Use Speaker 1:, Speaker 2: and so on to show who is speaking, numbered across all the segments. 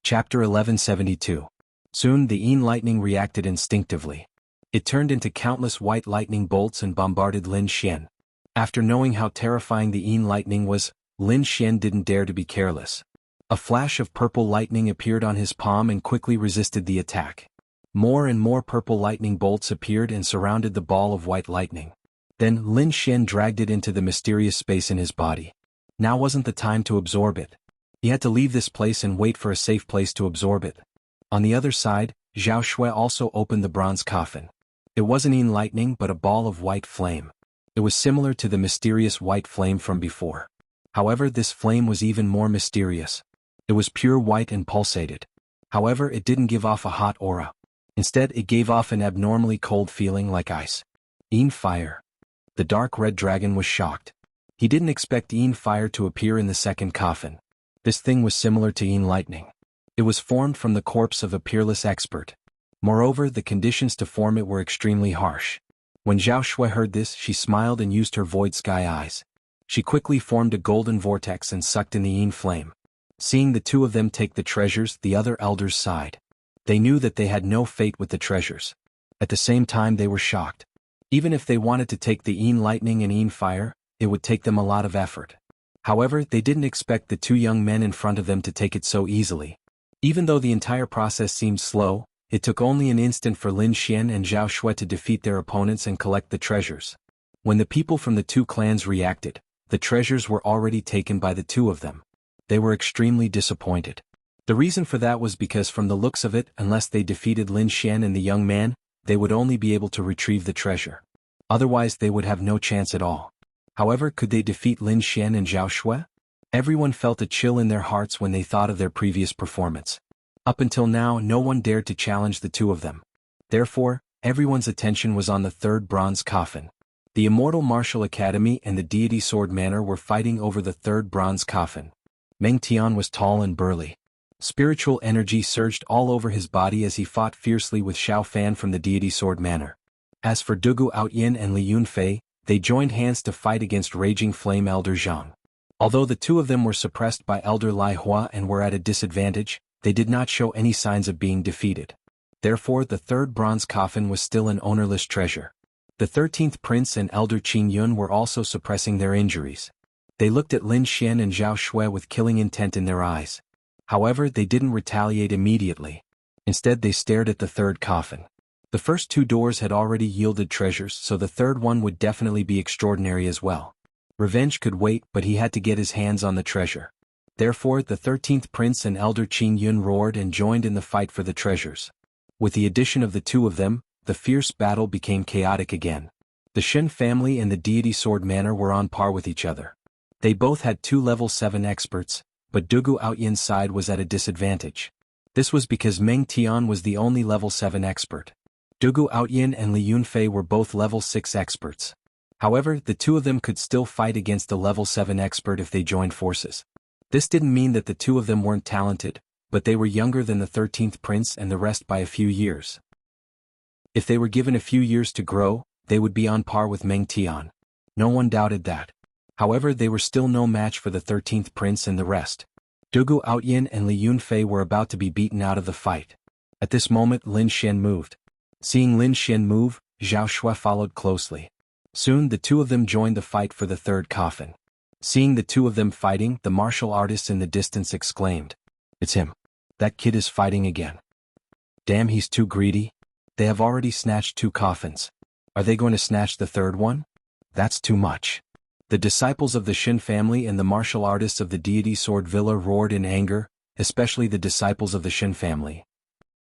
Speaker 1: Chapter 1172. Soon the Yin lightning reacted instinctively. It turned into countless white lightning bolts and bombarded Lin Xian. After knowing how terrifying the Yin lightning was, Lin Xian didn't dare to be careless. A flash of purple lightning appeared on his palm and quickly resisted the attack. More and more purple lightning bolts appeared and surrounded the ball of white lightning. Then Lin Xian dragged it into the mysterious space in his body. Now wasn't the time to absorb it. He had to leave this place and wait for a safe place to absorb it. On the other side, Zhao Shui also opened the bronze coffin. It wasn't Yin lightning but a ball of white flame. It was similar to the mysterious white flame from before. However, this flame was even more mysterious. It was pure white and pulsated. However, it didn't give off a hot aura. Instead, it gave off an abnormally cold feeling like ice. Yin fire. The dark red dragon was shocked. He didn't expect Yin fire to appear in the second coffin. This thing was similar to Yin lightning. It was formed from the corpse of a peerless expert. Moreover, the conditions to form it were extremely harsh. When Zhao Shui heard this, she smiled and used her void sky eyes. She quickly formed a golden vortex and sucked in the Yin flame. Seeing the two of them take the treasures, the other elders sighed. They knew that they had no fate with the treasures. At the same time, they were shocked. Even if they wanted to take the Yin lightning and Yin fire, it would take them a lot of effort. However, they didn't expect the two young men in front of them to take it so easily. Even though the entire process seemed slow, it took only an instant for Lin Xian and Zhao Shui to defeat their opponents and collect the treasures. When the people from the two clans reacted, the treasures were already taken by the two of them. They were extremely disappointed. The reason for that was because from the looks of it, unless they defeated Lin Xian and the young man, they would only be able to retrieve the treasure. Otherwise they would have no chance at all. However, could they defeat Lin Xian and Zhao Shui? Everyone felt a chill in their hearts when they thought of their previous performance. Up until now, no one dared to challenge the two of them. Therefore, everyone's attention was on the third bronze coffin. The Immortal Martial Academy and the Deity Sword Manor were fighting over the third bronze coffin. Meng Tian was tall and burly. Spiritual energy surged all over his body as he fought fiercely with Xiao Fan from the Deity Sword Manor. As for Dugu Outyin and Li Yunfei, they joined hands to fight against Raging Flame Elder Zhang. Although the two of them were suppressed by Elder Lai Hua and were at a disadvantage, they did not show any signs of being defeated. Therefore, the third bronze coffin was still an ownerless treasure. The 13th Prince and Elder Qing Yun were also suppressing their injuries. They looked at Lin Xian and Zhao Shui with killing intent in their eyes. However, they didn't retaliate immediately. Instead, they stared at the third coffin. The first two doors had already yielded treasures, so the third one would definitely be extraordinary as well. Revenge could wait, but he had to get his hands on the treasure. Therefore, the 13th Prince and Elder Qing Yun roared and joined in the fight for the treasures. With the addition of the two of them, the fierce battle became chaotic again. The Shen family and the Deity Sword Manor were on par with each other. They both had two level 7 experts, but Dugu Outyin's side was at a disadvantage. This was because Meng Tian was the only level 7 expert. Dugu Outyin and Li Yunfei were both level 6 experts. However, the two of them could still fight against a level 7 expert if they joined forces. This didn't mean that the two of them weren't talented, but they were younger than the 13th Prince and the rest by a few years. If they were given a few years to grow, they would be on par with Meng Tian. No one doubted that. However, they were still no match for the 13th Prince and the rest. Dugu Outyin and Li Yunfei were about to be beaten out of the fight. At this moment, Lin Xian moved. Seeing Lin Xian move, Zhao Shui followed closely. Soon the two of them joined the fight for the third coffin. Seeing the two of them fighting, the martial artist in the distance exclaimed, "It's him. That kid is fighting again. Damn, he's too greedy. They have already snatched 2 coffins. Are they going to snatch the third one? That's too much." The disciples of the Shen family and the martial artists of the Deity Sword Villa roared in anger, especially the disciples of the Shen family.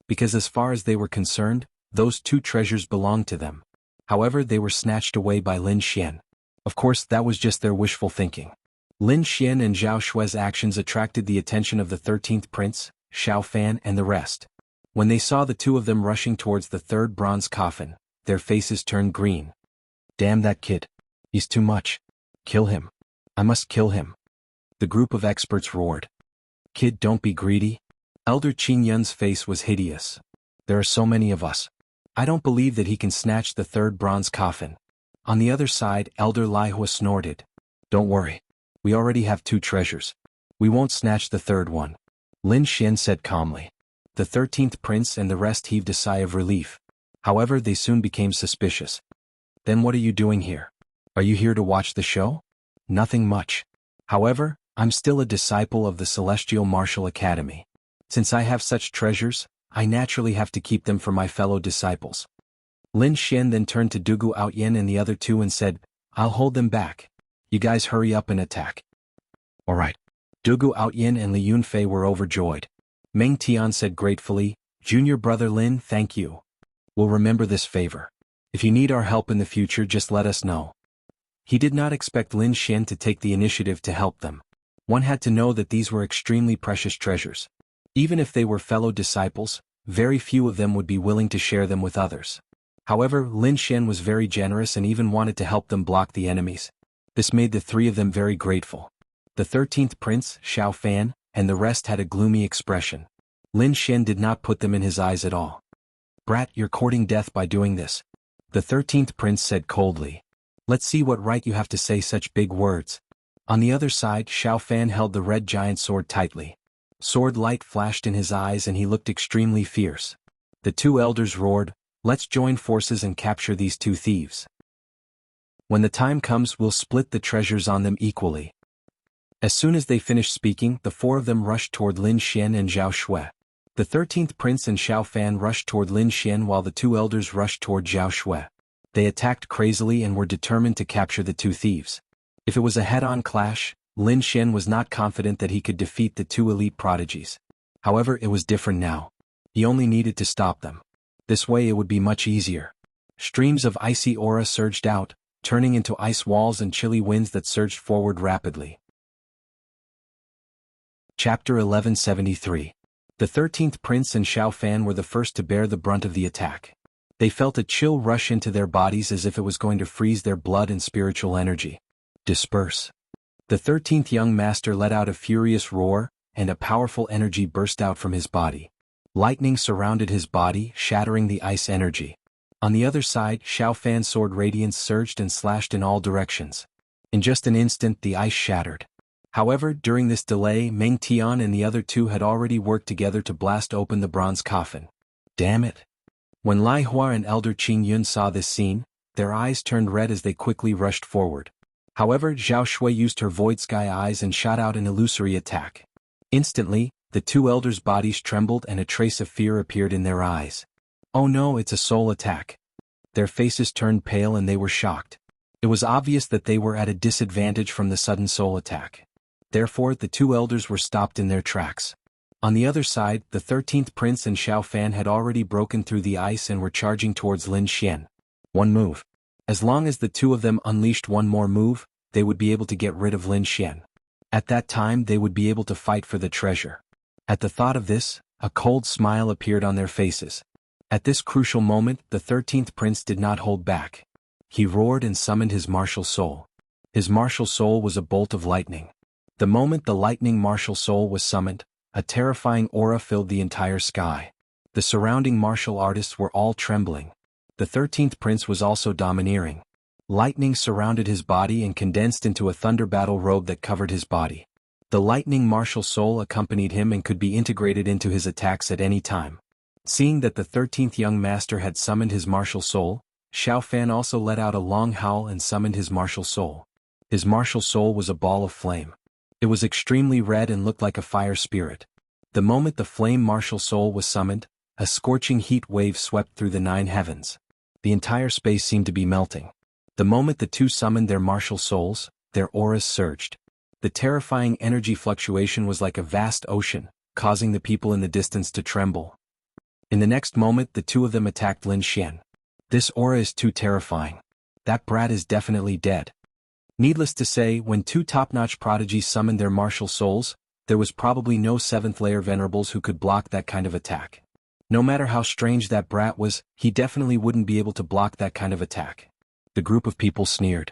Speaker 1: Because as far as they were concerned, those 2 treasures belonged to them. However, they were snatched away by Lin Xian. Of course, that was just their wishful thinking. Lin Xian and Zhao Shui's actions attracted the attention of the 13th Prince, Xiao Fan and the rest. When they saw the two of them rushing towards the third bronze coffin, their faces turned green. "Damn that kid. He's too much. Kill him. I must kill him." The group of experts roared. "Kid, don't be greedy." Elder Qing Yun's face was hideous. "There are so many of us. I don't believe that he can snatch the third bronze coffin." On the other side, Elder Lai Hua snorted. "Don't worry. We already have 2 treasures. We won't snatch the third one. Lin Xian said calmly. The 13th prince and the rest heaved a sigh of relief. However, they soon became suspicious. Then what are you doing here? Are you here to watch the show? Nothing much. However, I'm still a disciple of the Celestial Martial Academy. Since I have such treasures, I naturally have to keep them for my fellow disciples. Lin Xian then turned to Dugu Outyen and the other two and said, I'll hold them back. You guys hurry up and attack. Alright. Dugu Outyen and Li Yunfei were overjoyed. Meng Tian said gratefully, Junior brother Lin, thank you. We'll remember this favor. If you need our help in the future, just let us know. He did not expect Lin Xian to take the initiative to help them. One had to know that these were extremely precious treasures. Even if they were fellow disciples, very few of them would be willing to share them with others. However, Lin Xian was very generous and even wanted to help them block the enemies. This made the three of them very grateful. The 13th prince, Xiao Fan, and the rest had a gloomy expression. Lin Xian did not put them in his eyes at all. Brat, you're courting death by doing this. The 13th prince said coldly. Let's see what right you have to say such big words. On the other side, Xiao Fan held the red giant sword tightly. Sword light flashed in his eyes and he looked extremely fierce. The two elders roared, let's join forces and capture these two thieves. When the time comes, we'll split the treasures on them equally. As soon as they finished speaking, the four of them rushed toward Lin Xian and Zhao Shui. The 13th prince and Xiao Fan rushed toward Lin Xian while the two elders rushed toward Zhao Shui. They attacked crazily and were determined to capture the two thieves. If it was a head-on clash, Lin Xian was not confident that he could defeat the two elite prodigies. However, it was different now. He only needed to stop them. This way it would be much easier. Streams of icy aura surged out, turning into ice walls and chilly winds that surged forward rapidly. Chapter 1173. The 13th prince and Xiao Fan were the first to bear the brunt of the attack. They felt a chill rush into their bodies as if it was going to freeze their blood and spiritual energy. Disperse. The 13th young master let out a furious roar, and a powerful energy burst out from his body. Lightning surrounded his body, shattering the ice energy. On the other side, Xiao Fan's sword radiance surged and slashed in all directions. In just an instant, the ice shattered. However, during this delay, Meng Tian and the other two had already worked together to blast open the bronze coffin. Damn it! When Lai Hua and Elder Qing Yun saw this scene, their eyes turned red as they quickly rushed forward. However, Zhao Shui used her void sky eyes and shot out an illusory attack. Instantly, the two elders' bodies trembled and a trace of fear appeared in their eyes. Oh no, it's a soul attack. Their faces turned pale and they were shocked. It was obvious that they were at a disadvantage from the sudden soul attack. Therefore, the two elders were stopped in their tracks. On the other side, the 13th prince and Xiao Fan had already broken through the ice and were charging towards Lin Xian. One move. As long as the two of them unleashed one more move, they would be able to get rid of Lin Xian. At that time, they would be able to fight for the treasure. At the thought of this, a cold smile appeared on their faces. At this crucial moment, the 13th prince did not hold back. He roared and summoned his martial soul. His martial soul was a bolt of lightning. The moment the lightning martial soul was summoned, a terrifying aura filled the entire sky. The surrounding martial artists were all trembling. The 13th prince was also domineering. Lightning surrounded his body and condensed into a thunder battle robe that covered his body. The lightning martial soul accompanied him and could be integrated into his attacks at any time. Seeing that the 13th young master had summoned his martial soul, Xiao Fan also let out a long howl and summoned his martial soul. His martial soul was a ball of flame. It was extremely red and looked like a fire spirit. The moment the flame martial soul was summoned, a scorching heat wave swept through the 9 heavens. The entire space seemed to be melting. The moment the two summoned their martial souls, their auras surged. The terrifying energy fluctuation was like a vast ocean, causing the people in the distance to tremble. In the next moment, the two of them attacked Lin Xian. This aura is too terrifying. That brat is definitely dead. Needless to say, when two top-notch prodigies summoned their martial souls, there was probably no 7th-layer venerables who could block that kind of attack. No matter how strange that brat was, he definitely wouldn't be able to block that kind of attack. The group of people sneered.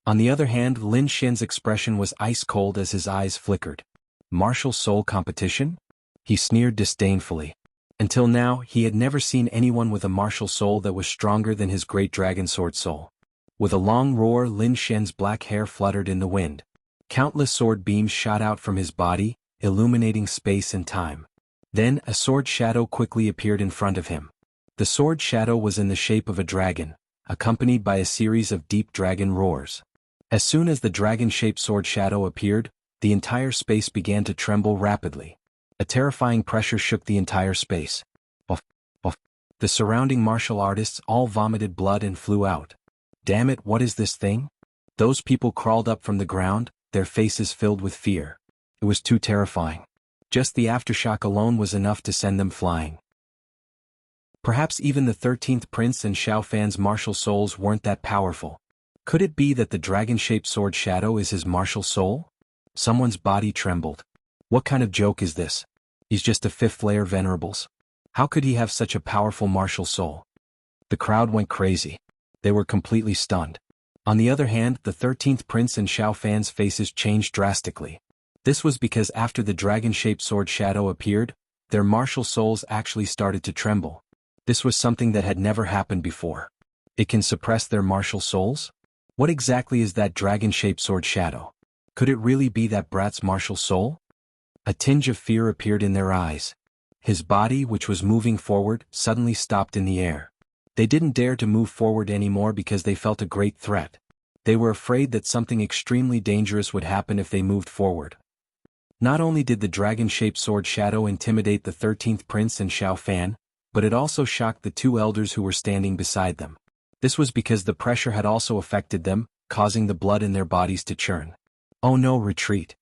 Speaker 1: On the other hand, Lin Xian's expression was ice-cold as his eyes flickered. Martial soul competition? He sneered disdainfully. Until now, he had never seen anyone with a martial soul that was stronger than his great dragon sword soul. With a long roar, Lin Xian's black hair fluttered in the wind. Countless sword beams shot out from his body, illuminating space and time. Then a sword shadow quickly appeared in front of him. The sword shadow was in the shape of a dragon, accompanied by a series of deep dragon roars. As soon as the dragon-shaped sword shadow appeared, the entire space began to tremble rapidly. A terrifying pressure shook the entire space. Off, off. The surrounding martial artists all vomited blood and flew out. Damn it, what is this thing? Those people crawled up from the ground, their faces filled with fear. It was too terrifying. Just the aftershock alone was enough to send them flying. Perhaps even the 13th Prince and Xiao Fan's martial souls weren't that powerful. Could it be that the dragon-shaped sword shadow is his martial soul? Someone's body trembled. What kind of joke is this? He's just a 5th layer venerables. How could he have such a powerful martial soul? The crowd went crazy. They were completely stunned. On the other hand, the 13th Prince and Xiao Fan's faces changed drastically. This was because after the dragon-shaped sword shadow appeared, their martial souls actually started to tremble. This was something that had never happened before. It can suppress their martial souls? What exactly is that dragon-shaped sword shadow? Could it really be that brat's martial soul? A tinge of fear appeared in their eyes. His body, which was moving forward, suddenly stopped in the air. They didn't dare to move forward anymore because they felt a great threat. They were afraid that something extremely dangerous would happen if they moved forward. Not only did the dragon-shaped sword shadow intimidate the 13th Prince and Xiao Fan, but it also shocked the 2 elders who were standing beside them. This was because the pressure had also affected them, causing the blood in their bodies to churn. Oh no, retreat.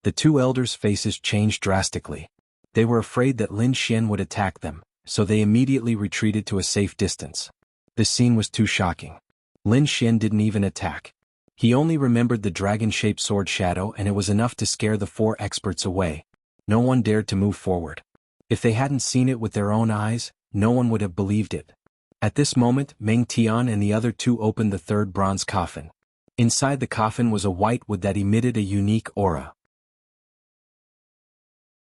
Speaker 1: The 2 elders' faces changed drastically. They were afraid that Lin Xian would attack them, so they immediately retreated to a safe distance. This scene was too shocking. Lin Xian didn't even attack. He only remembered the dragon-shaped sword shadow, and it was enough to scare the 4 experts away. No one dared to move forward. If they hadn't seen it with their own eyes, no one would have believed it. At this moment, Meng Tian and the other 2 opened the 3rd bronze coffin. Inside the coffin was a white wood that emitted a unique aura.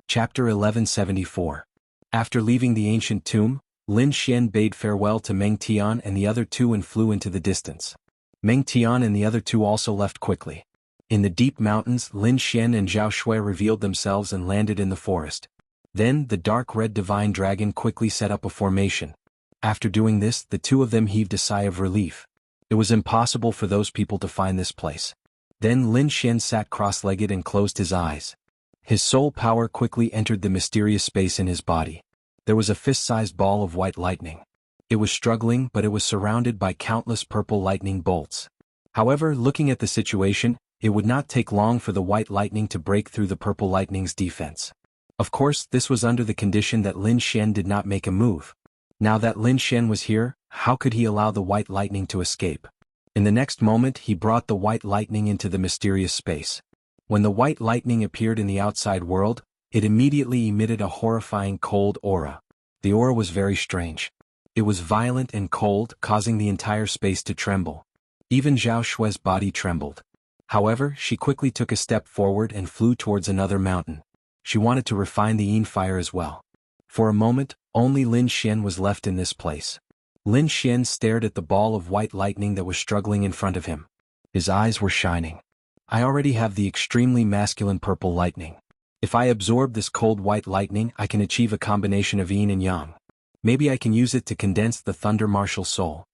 Speaker 1: Chapter 1174. After leaving the ancient tomb, Lin Xian bade farewell to Meng Tian and the other 2 and flew into the distance. Meng Tian and the other 2 also left quickly. In the deep mountains, Lin Xian and Zhao Shui revealed themselves and landed in the forest. Then, the dark red divine dragon quickly set up a formation. After doing this, the 2 of them heaved a sigh of relief. It was impossible for those people to find this place. Then Lin Xian sat cross-legged and closed his eyes. His soul power quickly entered the mysterious space in his body. There was a fist-sized ball of white lightning. It was struggling, but it was surrounded by countless purple lightning bolts. However, looking at the situation, it would not take long for the white lightning to break through the purple lightning's defense. Of course, this was under the condition that Lin Xian did not make a move. Now that Lin Xian was here, how could he allow the white lightning to escape? In the next moment, he brought the white lightning into the mysterious space. When the white lightning appeared in the outside world, it immediately emitted a horrifying cold aura. The aura was very strange. It was violent and cold, causing the entire space to tremble. Even Zhao Shui's body trembled. However, she quickly took a step forward and flew towards another mountain. She wanted to refine the Yin fire as well. For a moment, only Lin Xian was left in this place. Lin Xian stared at the ball of white lightning that was struggling in front of him. His eyes were shining. I already have the extremely masculine purple lightning. If I absorb this cold white lightning, I can achieve a combination of yin and yang. Maybe I can use it to condense the thunder martial soul.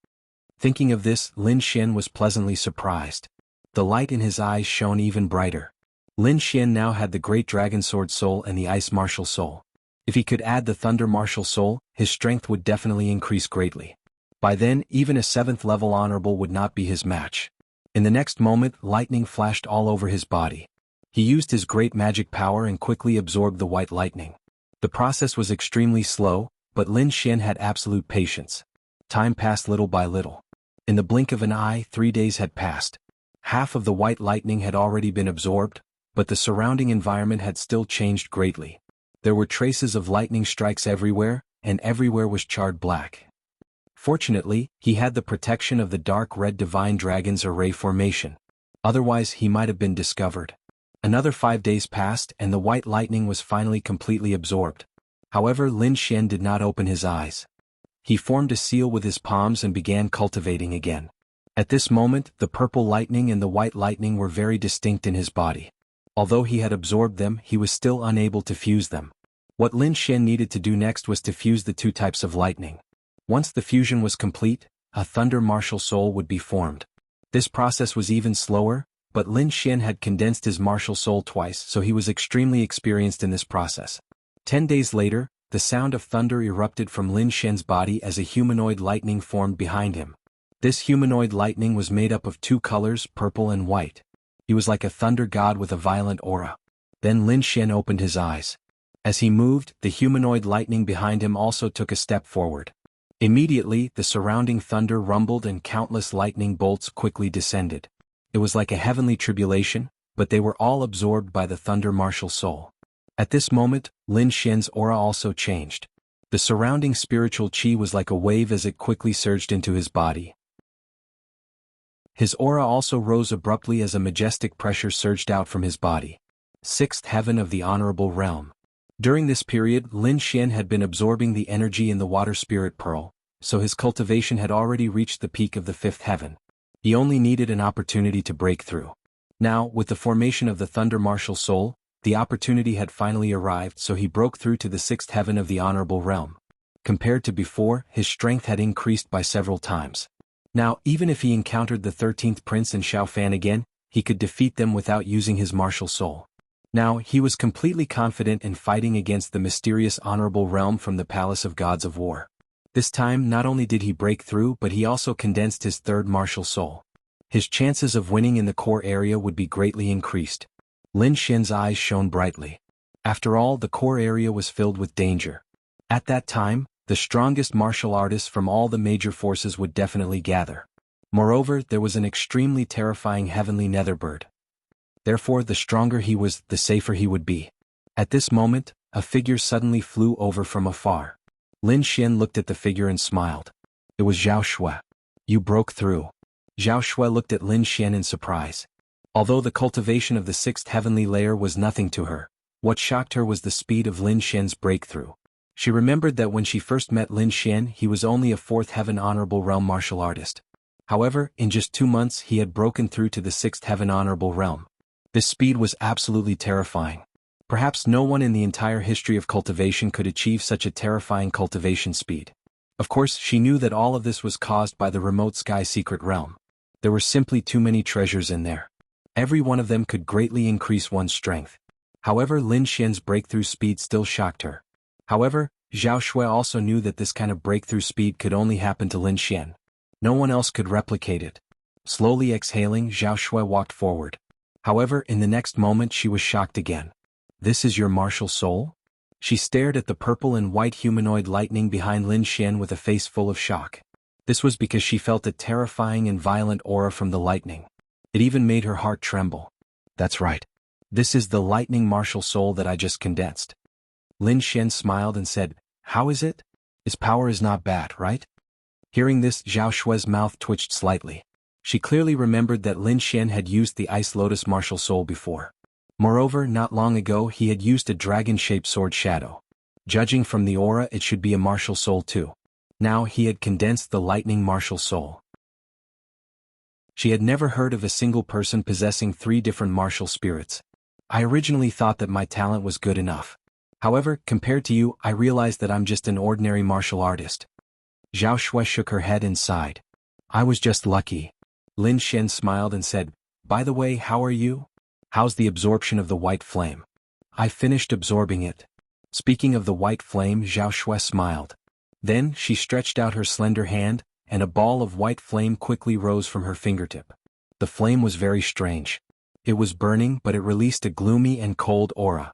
Speaker 1: Thinking of this, Lin Xian was pleasantly surprised. The light in his eyes shone even brighter. Lin Xian now had the great dragon sword soul and the ice martial soul. If he could add the thunder martial soul, his strength would definitely increase greatly. By then, even a 7th level honorable would not be his match. In the next moment, lightning flashed all over his body. He used his great magic power and quickly absorbed the white lightning. The process was extremely slow, but Lin Xian had absolute patience. Time passed little by little. In the blink of an eye, 3 days had passed. Half of the white lightning had already been absorbed, but the surrounding environment had still changed greatly. There were traces of lightning strikes everywhere, and everywhere was charred black. Fortunately, he had the protection of the dark red divine dragon's array formation. Otherwise, he might have been discovered. Another 5 days passed and the white lightning was finally completely absorbed. However, Lin Xian did not open his eyes. He formed a seal with his palms and began cultivating again. At this moment, the purple lightning and the white lightning were very distinct in his body. Although he had absorbed them, he was still unable to fuse them. What Lin Xian needed to do next was to fuse the two types of lightning. Once the fusion was complete, a thunder martial soul would be formed. This process was even slower, but Lin Xian had condensed his martial soul twice, so he was extremely experienced in this process. 10 days later, the sound of thunder erupted from Lin Xian's body as a humanoid lightning formed behind him. This humanoid lightning was made up of two colors, purple and white. He was like a thunder god with a violent aura. Then Lin Xian opened his eyes. As he moved, the humanoid lightning behind him also took a step forward. Immediately, the surrounding thunder rumbled and countless lightning bolts quickly descended. It was like a heavenly tribulation, but they were all absorbed by the thunder martial soul. At this moment, Lin Xian's aura also changed. The surrounding spiritual qi was like a wave as it quickly surged into his body. His aura also rose abruptly as a majestic pressure surged out from his body. Sixth heaven of the honorable realm. During this period, Lin Xian had been absorbing the energy in the water spirit pearl, so his cultivation had already reached the peak of the fifth heaven. He only needed an opportunity to break through. Now, with the formation of the thunder martial soul, the opportunity had finally arrived, so he broke through to the sixth heaven of the honorable realm. Compared to before, his strength had increased by several times. Now, even if he encountered the 13th prince and Xiao Fan again, he could defeat them without using his martial soul. Now, he was completely confident in fighting against the mysterious honorable realm from the palace of gods of war. This time, not only did he break through, but he also condensed his third martial soul. His chances of winning in the core area would be greatly increased. Lin Xian's eyes shone brightly. After all, the core area was filled with danger. At that time, the strongest martial artists from all the major forces would definitely gather. Moreover, there was an extremely terrifying heavenly netherbird. Therefore, the stronger he was, the safer he would be. At this moment, a figure suddenly flew over from afar. Lin Xian looked at the figure and smiled. It was Zhao Shui. You broke through. Zhao Shui looked at Lin Xian in surprise. Although the cultivation of the sixth heavenly layer was nothing to her, what shocked her was the speed of Lin Xian's breakthrough. She remembered that when she first met Lin Xian, he was only a fourth heaven honorable realm martial artist. However, in just 2 months he had broken through to the sixth heaven honorable realm. This speed was absolutely terrifying. Perhaps no one in the entire history of cultivation could achieve such a terrifying cultivation speed. Of course, she knew that all of this was caused by the remote sky secret realm. There were simply too many treasures in there. Every one of them could greatly increase one's strength. However, Lin Xian's breakthrough speed still shocked her. However, Zhao Shui also knew that this kind of breakthrough speed could only happen to Lin Xian. No one else could replicate it. Slowly exhaling, Zhao Shui walked forward. However, in the next moment she was shocked again. This is your martial soul? She stared at the purple and white humanoid lightning behind Lin Xian with a face full of shock. This was because she felt a terrifying and violent aura from the lightning. It even made her heart tremble. That's right. This is the lightning martial soul that I just condensed. Lin Xian smiled and said, How is it? Its power is not bad, right? Hearing this, Zhao Shui's mouth twitched slightly. She clearly remembered that Lin Xian had used the Ice Lotus martial soul before. Moreover, not long ago he had used a dragon-shaped sword shadow. Judging from the aura, it should be a martial soul too. Now he had condensed the lightning martial soul. She had never heard of a single person possessing 3 different martial spirits. I originally thought that my talent was good enough. However, compared to you, I realized that I'm just an ordinary martial artist. Zhao Shui shook her head and sighed. I was just lucky. Lin Xian smiled and said, By the way, how are you? How's the absorption of the white flame? I finished absorbing it. Speaking of the white flame, Zhao Shui smiled. Then she stretched out her slender hand, and a ball of white flame quickly rose from her fingertip. The flame was very strange. It was burning, but it released a gloomy and cold aura.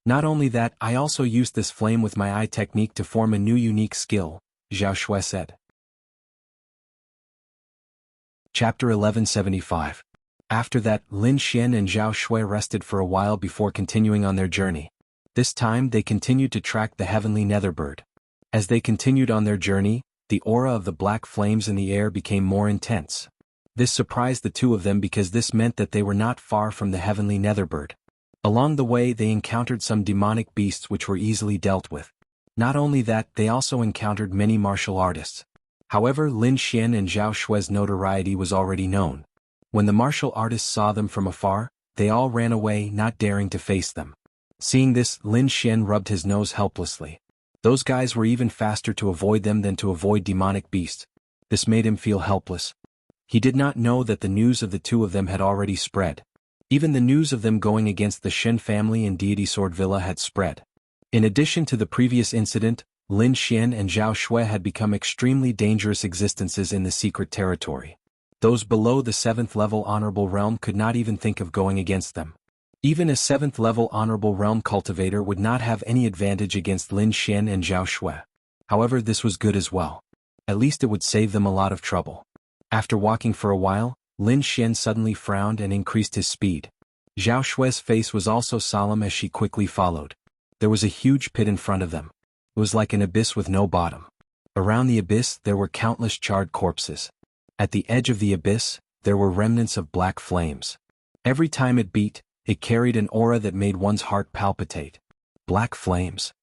Speaker 1: Not only that, I also used this flame with my eye technique to form a new unique skill, Zhao Shui said. Chapter 1175. After that, Lin Xian and Zhao Shui rested for a while before continuing on their journey. This time they continued to track the heavenly netherbird. As they continued on their journey, the aura of the black flames in the air became more intense. This surprised the two of them because this meant that they were not far from the heavenly netherbird. Along the way they encountered some demonic beasts which were easily dealt with. Not only that, they also encountered many martial artists. However, Lin Xian and Zhao Shui's notoriety was already known. When the martial artists saw them from afar, they all ran away, not daring to face them. Seeing this, Lin Xian rubbed his nose helplessly. Those guys were even faster to avoid them than to avoid demonic beasts. This made him feel helpless. He did not know that the news of the two of them had already spread. Even the news of them going against the Shen family and Deity Sword Villa had spread. In addition to the previous incident, Lin Xian and Zhao Shui had become extremely dangerous existences in the secret territory. Those below the 7th level honorable realm could not even think of going against them. Even a 7th level honorable realm cultivator would not have any advantage against Lin Xian and Zhao Shui. However, this was good as well. At least it would save them a lot of trouble. After walking for a while, Lin Xian suddenly frowned and increased his speed. Zhao Shui's face was also solemn as she quickly followed. There was a huge pit in front of them. It was like an abyss with no bottom. Around the abyss there were countless charred corpses. At the edge of the abyss, there were remnants of black flames. Every time it beat, it carried an aura that made one's heart palpitate. Black flames.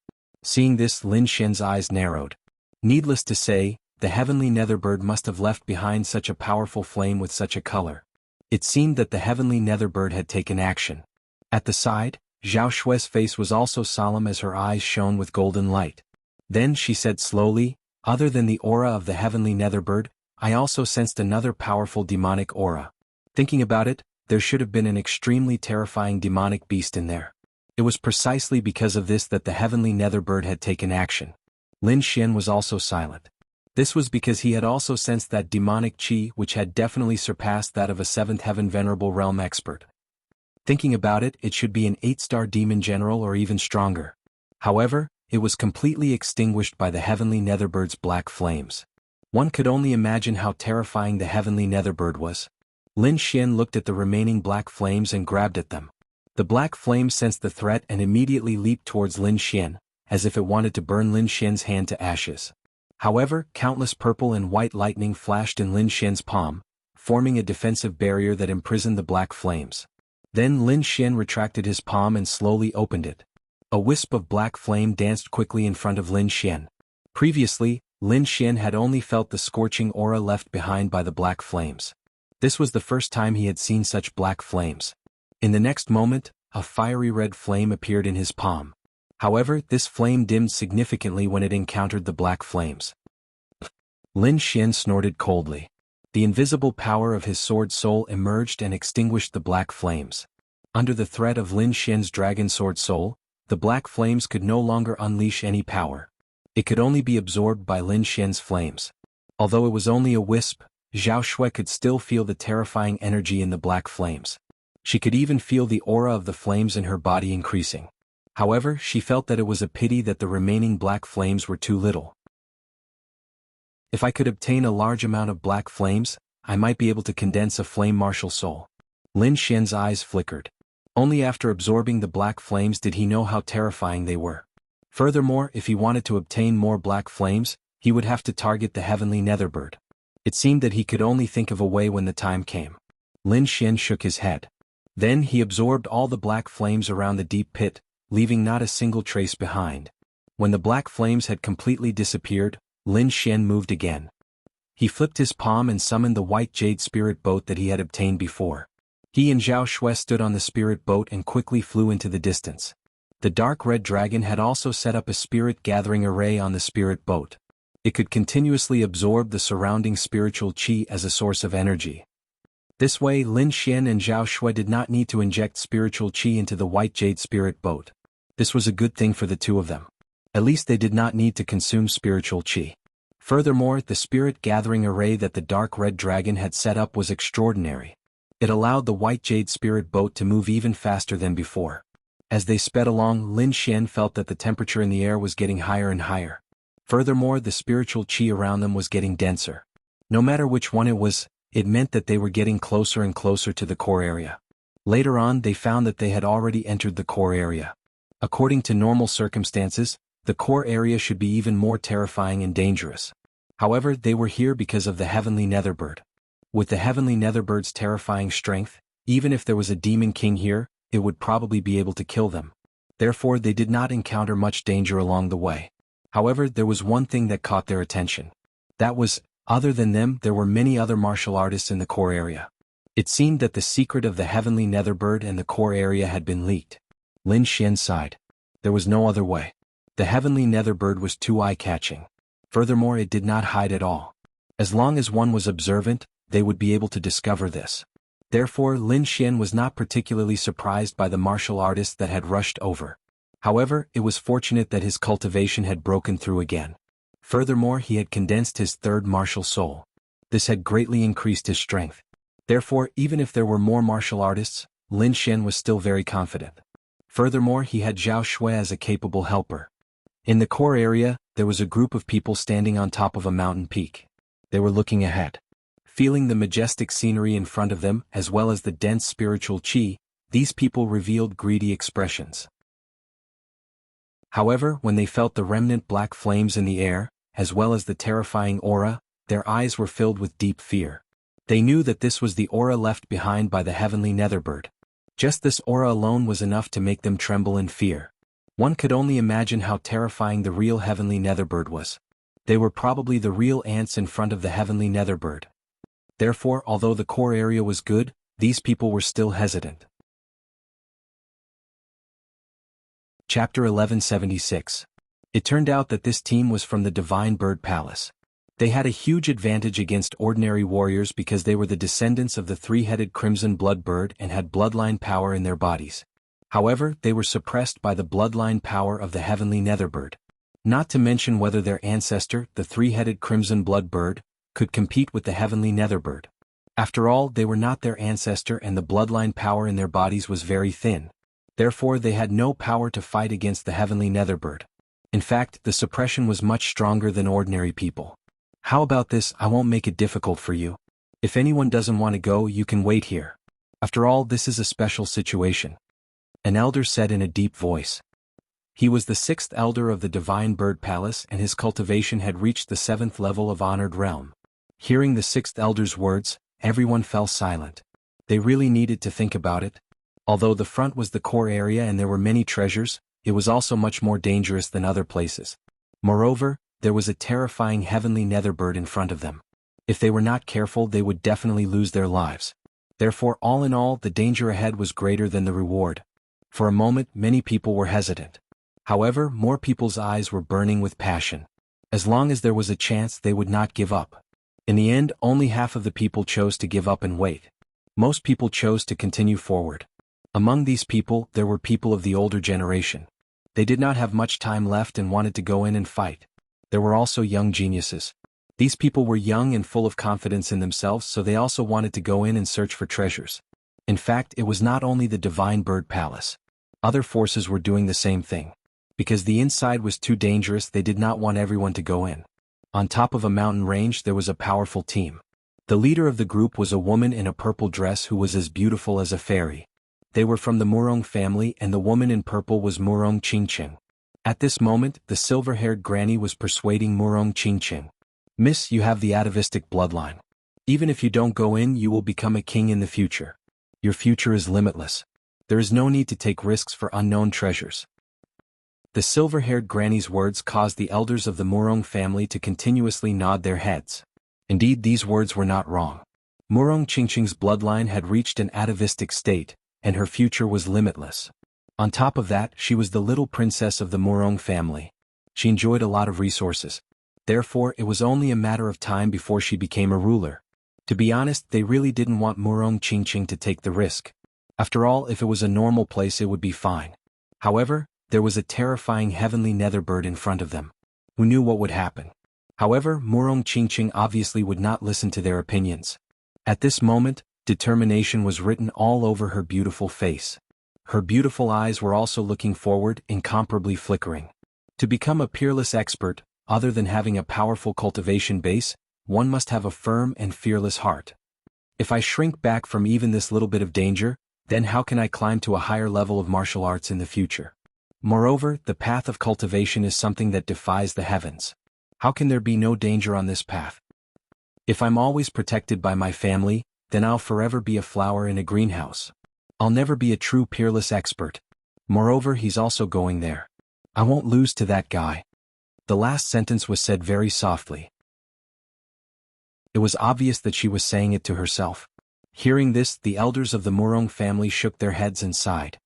Speaker 1: Seeing this, Lin Xian's eyes narrowed. Needless to say, the heavenly netherbird must have left behind such a powerful flame with such a color. It seemed that the heavenly netherbird had taken action. At the side, Zhao Shui's face was also solemn as her eyes shone with golden light. Then she said slowly, "Other than the aura of the heavenly netherbird, I also sensed another powerful demonic aura. Thinking about it, there should have been an extremely terrifying demonic beast in there. It was precisely because of this that the heavenly netherbird had taken action." Lin Xian was also silent. This was because he had also sensed that demonic qi which had definitely surpassed that of a 7th heaven venerable realm expert. Thinking about it, it should be an 8-star demon general or even stronger. However, it was completely extinguished by the heavenly netherbird's black flames. One could only imagine how terrifying the heavenly netherbird was. Lin Xian looked at the remaining black flames and grabbed at them. The black flame sensed the threat and immediately leaped towards Lin Xian, as if it wanted to burn Lin Xian's hand to ashes. However, countless purple and white lightning flashed in Lin Xian's palm, forming a defensive barrier that imprisoned the black flames. Then Lin Xian retracted his palm and slowly opened it. A wisp of black flame danced quickly in front of Lin Xian. Previously, Lin Xian had only felt the scorching aura left behind by the black flames. This was the first time he had seen such black flames. In the next moment, a fiery red flame appeared in his palm. However, this flame dimmed significantly when it encountered the black flames. Lin Xian snorted coldly. The invisible power of his sword soul emerged and extinguished the black flames. Under the threat of Lin Xian's dragon sword soul, the black flames could no longer unleash any power. It could only be absorbed by Lin Xian's flames. Although it was only a wisp, Zhao Shui could still feel the terrifying energy in the black flames. She could even feel the aura of the flames in her body increasing. However, she felt that it was a pity that the remaining black flames were too little. If I could obtain a large amount of black flames, I might be able to condense a flame martial soul. Lin Xian's eyes flickered. Only after absorbing the black flames did he know how terrifying they were. Furthermore, if he wanted to obtain more black flames, he would have to target the heavenly netherbird. It seemed that he could only think of a way when the time came. Lin Xian shook his head. Then he absorbed all the black flames around the deep pit, leaving not a single trace behind. When the black flames had completely disappeared, Lin Xian moved again. He flipped his palm and summoned the white jade spirit boat that he had obtained before. He and Zhao Shui stood on the spirit boat and quickly flew into the distance. The dark red dragon had also set up a spirit gathering array on the spirit boat. It could continuously absorb the surrounding spiritual qi as a source of energy. This way, Lin Xian and Zhao Shui did not need to inject spiritual qi into the white jade spirit boat. This was a good thing for the two of them. At least they did not need to consume spiritual qi. Furthermore, the spirit gathering array that the dark red dragon had set up was extraordinary. It allowed the white jade spirit boat to move even faster than before. As they sped along, Lin Xian felt that the temperature in the air was getting higher and higher. Furthermore, the spiritual qi around them was getting denser. No matter which one it was, it meant that they were getting closer and closer to the core area. Later on, they found that they had already entered the core area. According to normal circumstances, the core area should be even more terrifying and dangerous. However, they were here because of the heavenly netherbird. With the heavenly netherbird's terrifying strength, even if there was a demon king here, it would probably be able to kill them. Therefore, they did not encounter much danger along the way. However, there was one thing that caught their attention. That was, other than them, there were many other martial artists in the core area. It seemed that the secret of the heavenly netherbird and the core area had been leaked. Lin Xian sighed. There was no other way. The heavenly netherbird was too eye-catching. Furthermore, it did not hide at all. As long as one was observant, they would be able to discover this. Therefore, Lin Xian was not particularly surprised by the martial artists that had rushed over. However, it was fortunate that his cultivation had broken through again. Furthermore, he had condensed his third martial soul. This had greatly increased his strength. Therefore, even if there were more martial artists, Lin Xian was still very confident. Furthermore, he had Zhao Shui as a capable helper. In the core area, there was a group of people standing on top of a mountain peak. They were looking ahead. Feeling the majestic scenery in front of them, as well as the dense spiritual qi, these people revealed greedy expressions. However, when they felt the remnant black flames in the air, as well as the terrifying aura, their eyes were filled with deep fear. They knew that this was the aura left behind by the heavenly netherbird. Just this aura alone was enough to make them tremble in fear. One could only imagine how terrifying the real heavenly netherbird was. They were probably the real ants in front of the heavenly netherbird. Therefore, although the core area was good, these people were still hesitant. Chapter 1176. It turned out that this team was from the Divine Bird Palace. They had a huge advantage against ordinary warriors because they were the descendants of the three-headed crimson blood bird and had bloodline power in their bodies. However, they were suppressed by the bloodline power of the heavenly netherbird. Not to mention whether their ancestor, the three-headed crimson blood bird, could compete with the heavenly netherbird. After all, they were not their ancestor and the bloodline power in their bodies was very thin. Therefore, they had no power to fight against the heavenly netherbird. In fact, the suppression was much stronger than ordinary people. How about this? I won't make it difficult for you. If anyone doesn't want to go, you can wait here. After all, this is a special situation. An elder said in a deep voice. He was the sixth elder of the Divine Bird Palace and his cultivation had reached the 7th level of Honored Realm. Hearing the sixth elder's words, everyone fell silent. They really needed to think about it. Although the front was the core area and there were many treasures, it was also much more dangerous than other places. Moreover, there was a terrifying heavenly netherbird in front of them. If they were not careful, they would definitely lose their lives. Therefore, all in all, the danger ahead was greater than the reward. For a moment, many people were hesitant. However, more people's eyes were burning with passion. As long as there was a chance, they would not give up. In the end, only half of the people chose to give up and wait. Most people chose to continue forward. Among these people, there were people of the older generation. They did not have much time left and wanted to go in and fight. There were also young geniuses. These people were young and full of confidence in themselves, so they also wanted to go in and search for treasures. In fact, it was not only the Divine Bird Palace. Other forces were doing the same thing. Because the inside was too dangerous, they did not want everyone to go in. On top of a mountain range, there was a powerful team. The leader of the group was a woman in a purple dress who was as beautiful as a fairy. They were from the Murong family and the woman in purple was Murong Qingqing. At this moment, the silver-haired granny was persuading Murong Qingqing. Miss, you have the atavistic bloodline. Even if you don't go in, you will become a king in the future. Your future is limitless. There is no need to take risks for unknown treasures. The silver-haired granny's words caused the elders of the Murong family to continuously nod their heads. Indeed, these words were not wrong. Murong Qingqing's bloodline had reached an atavistic state, and her future was limitless. On top of that, she was the little princess of the Murong family. She enjoyed a lot of resources. Therefore, it was only a matter of time before she became a ruler. To be honest, they really didn't want Murong Qingqing to take the risk. After all, if it was a normal place, it would be fine. However, there was a terrifying heavenly netherbird in front of them. Who knew what would happen? However, Murong Qingqing obviously would not listen to their opinions. At this moment, determination was written all over her beautiful face. Her beautiful eyes were also looking forward, incomparably flickering. To become a peerless expert, other than having a powerful cultivation base, one must have a firm and fearless heart. If I shrink back from even this little bit of danger, then how can I climb to a higher level of martial arts in the future? Moreover, the path of cultivation is something that defies the heavens. How can there be no danger on this path? If I'm always protected by my family, then I'll forever be a flower in a greenhouse. I'll never be a true peerless expert. Moreover, he's also going there. I won't lose to that guy. The last sentence was said very softly. It was obvious that she was saying it to herself. Hearing this, the elders of the Murong family shook their heads and sighed.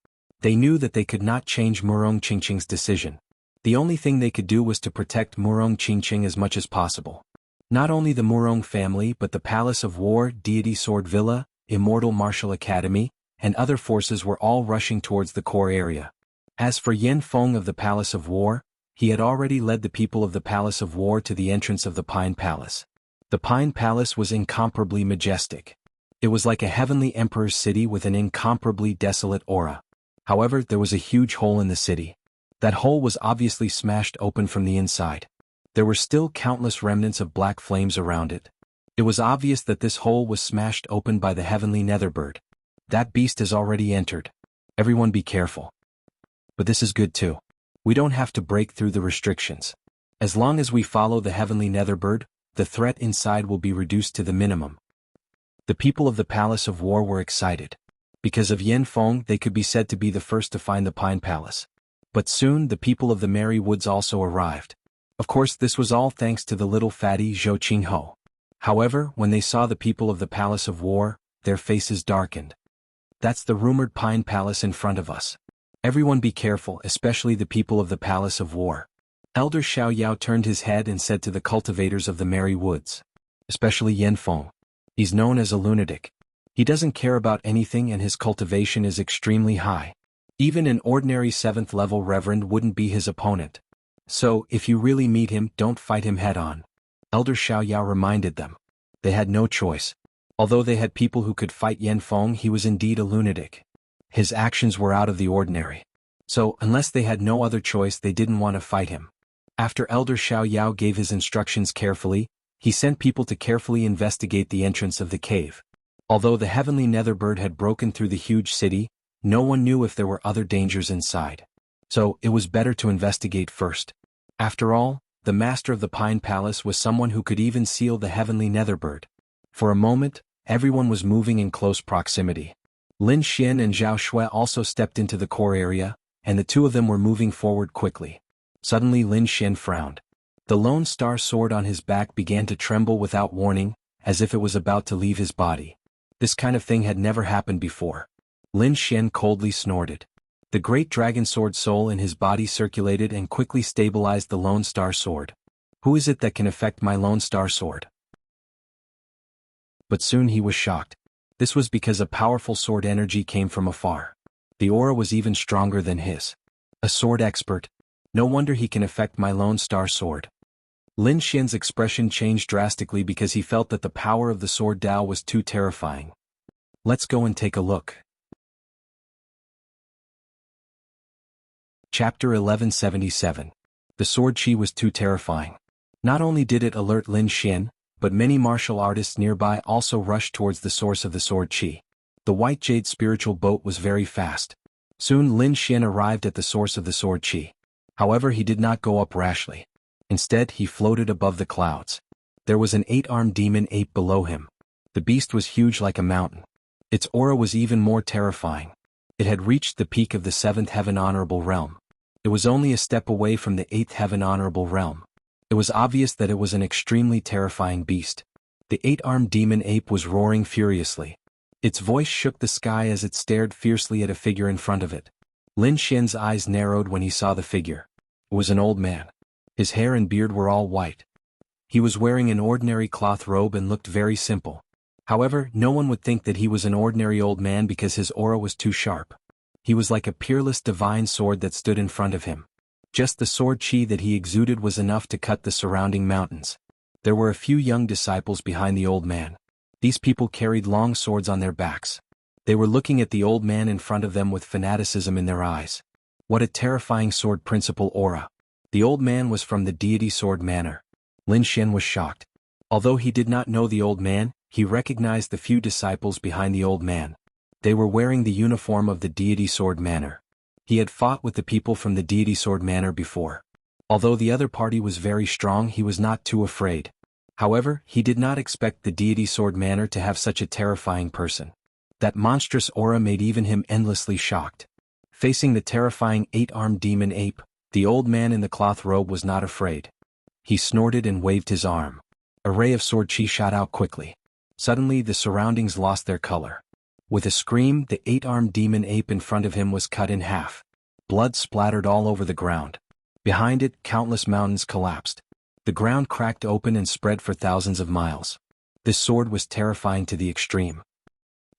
Speaker 1: They knew that they could not change Murong Qingqing's decision. The only thing they could do was to protect Murong Qingqing as much as possible. Not only the Murong family but the Palace of War, Deity Sword Villa, Immortal Martial Academy, and other forces were all rushing towards the core area. As for Yan Feng of the Palace of War, he had already led the people of the Palace of War to the entrance of the Pine Palace. The Pine Palace was incomparably majestic. It was like a heavenly emperor's city with an incomparably desolate aura. However, there was a huge hole in the city. That hole was obviously smashed open from the inside. There were still countless remnants of black flames around it. It was obvious that this hole was smashed open by the heavenly netherbird. That beast has already entered. Everyone be careful. But this is good too. We don't have to break through the restrictions. As long as we follow the heavenly netherbird, the threat inside will be reduced to the minimum. The people of the Palace of War were excited. Because of Yan Feng, they could be said to be the first to find the Pine Palace. But soon the people of the Merry Woods also arrived. Of course, this was all thanks to the little fatty Zhou Qingho. However, when they saw the people of the Palace of War, their faces darkened. That's the rumored Pine Palace in front of us. Everyone be careful, especially the people of the Palace of War. Elder Xiao Yao turned his head and said to the cultivators of the Merry Woods. Especially Yan Feng. He's known as a lunatic. He doesn't care about anything and his cultivation is extremely high. Even an ordinary 7th level reverend wouldn't be his opponent. So, if you really meet him, don't fight him head-on. Elder Xiao Yao reminded them. They had no choice. Although they had people who could fight Yan Feng, he was indeed a lunatic. His actions were out of the ordinary. So, unless they had no other choice, they didn't want to fight him. After Elder Xiao Yao gave his instructions carefully, he sent people to carefully investigate the entrance of the cave. Although the heavenly netherbird had broken through the huge city, no one knew if there were other dangers inside. So, it was better to investigate first. After all, the master of the Pine Palace was someone who could even seal the heavenly netherbird. For a moment, everyone was moving in close proximity. Lin Xian and Zhao Shui also stepped into the core area, and the two of them were moving forward quickly. Suddenly Lin Xian frowned. The Lone Star sword on his back began to tremble without warning, as if it was about to leave his body. This kind of thing had never happened before. Lin Xian coldly snorted. The great dragon sword soul in his body circulated and quickly stabilized the Lone Star sword. Who is it that can affect my Lone Star sword? But soon he was shocked. This was because a powerful sword energy came from afar. The aura was even stronger than his. A sword expert. No wonder he can affect my Lone Star sword. Lin Xian's expression changed drastically because he felt that the power of the sword Dao was too terrifying. Let's go and take a look. Chapter 1177. The sword chi was too terrifying. Not only did it alert Lin Xian, but many martial artists nearby also rushed towards the source of the sword chi. The white jade spiritual boat was very fast. Soon Lin Xian arrived at the source of the sword chi. However, he did not go up rashly. Instead, he floated above the clouds. There was an 8-armed demon ape below him. The beast was huge like a mountain. Its aura was even more terrifying. It had reached the peak of the 7th heaven honorable realm. It was only a step away from the 8th heaven honorable realm. It was obvious that it was an extremely terrifying beast. The 8-armed demon ape was roaring furiously. Its voice shook the sky as it stared fiercely at a figure in front of it. Lin Xian's eyes narrowed when he saw the figure. It was an old man. His hair and beard were all white. He was wearing an ordinary cloth robe and looked very simple. However, no one would think that he was an ordinary old man because his aura was too sharp. He was like a peerless divine sword that stood in front of him. Just the sword chi that he exuded was enough to cut the surrounding mountains. There were a few young disciples behind the old man. These people carried long swords on their backs. They were looking at the old man in front of them with fanaticism in their eyes. What a terrifying sword principle aura. The old man was from the deity sword manor. Lin Xian was shocked. Although he did not know the old man, he recognized the few disciples behind the old man. They were wearing the uniform of the deity sword manor. He had fought with the people from the deity sword manor before. Although the other party was very strong, he was not too afraid. However, he did not expect the deity sword manor to have such a terrifying person. That monstrous aura made even him endlessly shocked. Facing the terrifying 8-armed demon ape, the old man in the cloth robe was not afraid. He snorted and waved his arm. A ray of sword chi shot out quickly. Suddenly the surroundings lost their color. With a scream, the 8-armed demon ape in front of him was cut in half. Blood splattered all over the ground. Behind it, countless mountains collapsed. The ground cracked open and spread for thousands of miles. This sword was terrifying to the extreme.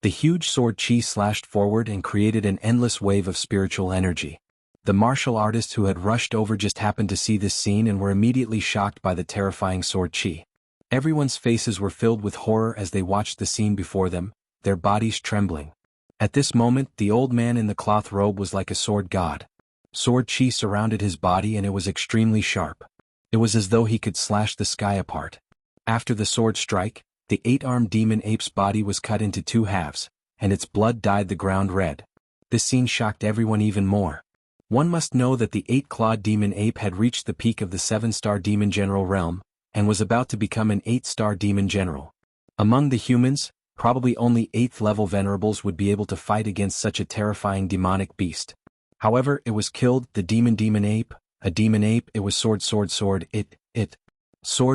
Speaker 1: The huge sword chi slashed forward and created an endless wave of spiritual energy. The martial artists who had rushed over just happened to see this scene and were immediately shocked by the terrifying sword chi. Everyone's faces were filled with horror as they watched the scene before them, their bodies trembling. At this moment, the old man in the cloth robe was like a sword god. Sword chi surrounded his body and it was extremely sharp. It was as though he could slash the sky apart. After the sword strike, the 8-armed demon ape's body was cut into 2 halves, and its blood dyed the ground red. This scene shocked everyone even more. One must know that the 8-clawed demon ape had reached the peak of the 7-star demon general realm, and was about to become an 8-star demon general. Among the humans, probably only 8th-level venerables would be able to fight against such a terrifying demonic beast. However, it was killed, the demon ape, a demon ape, it was sword, sword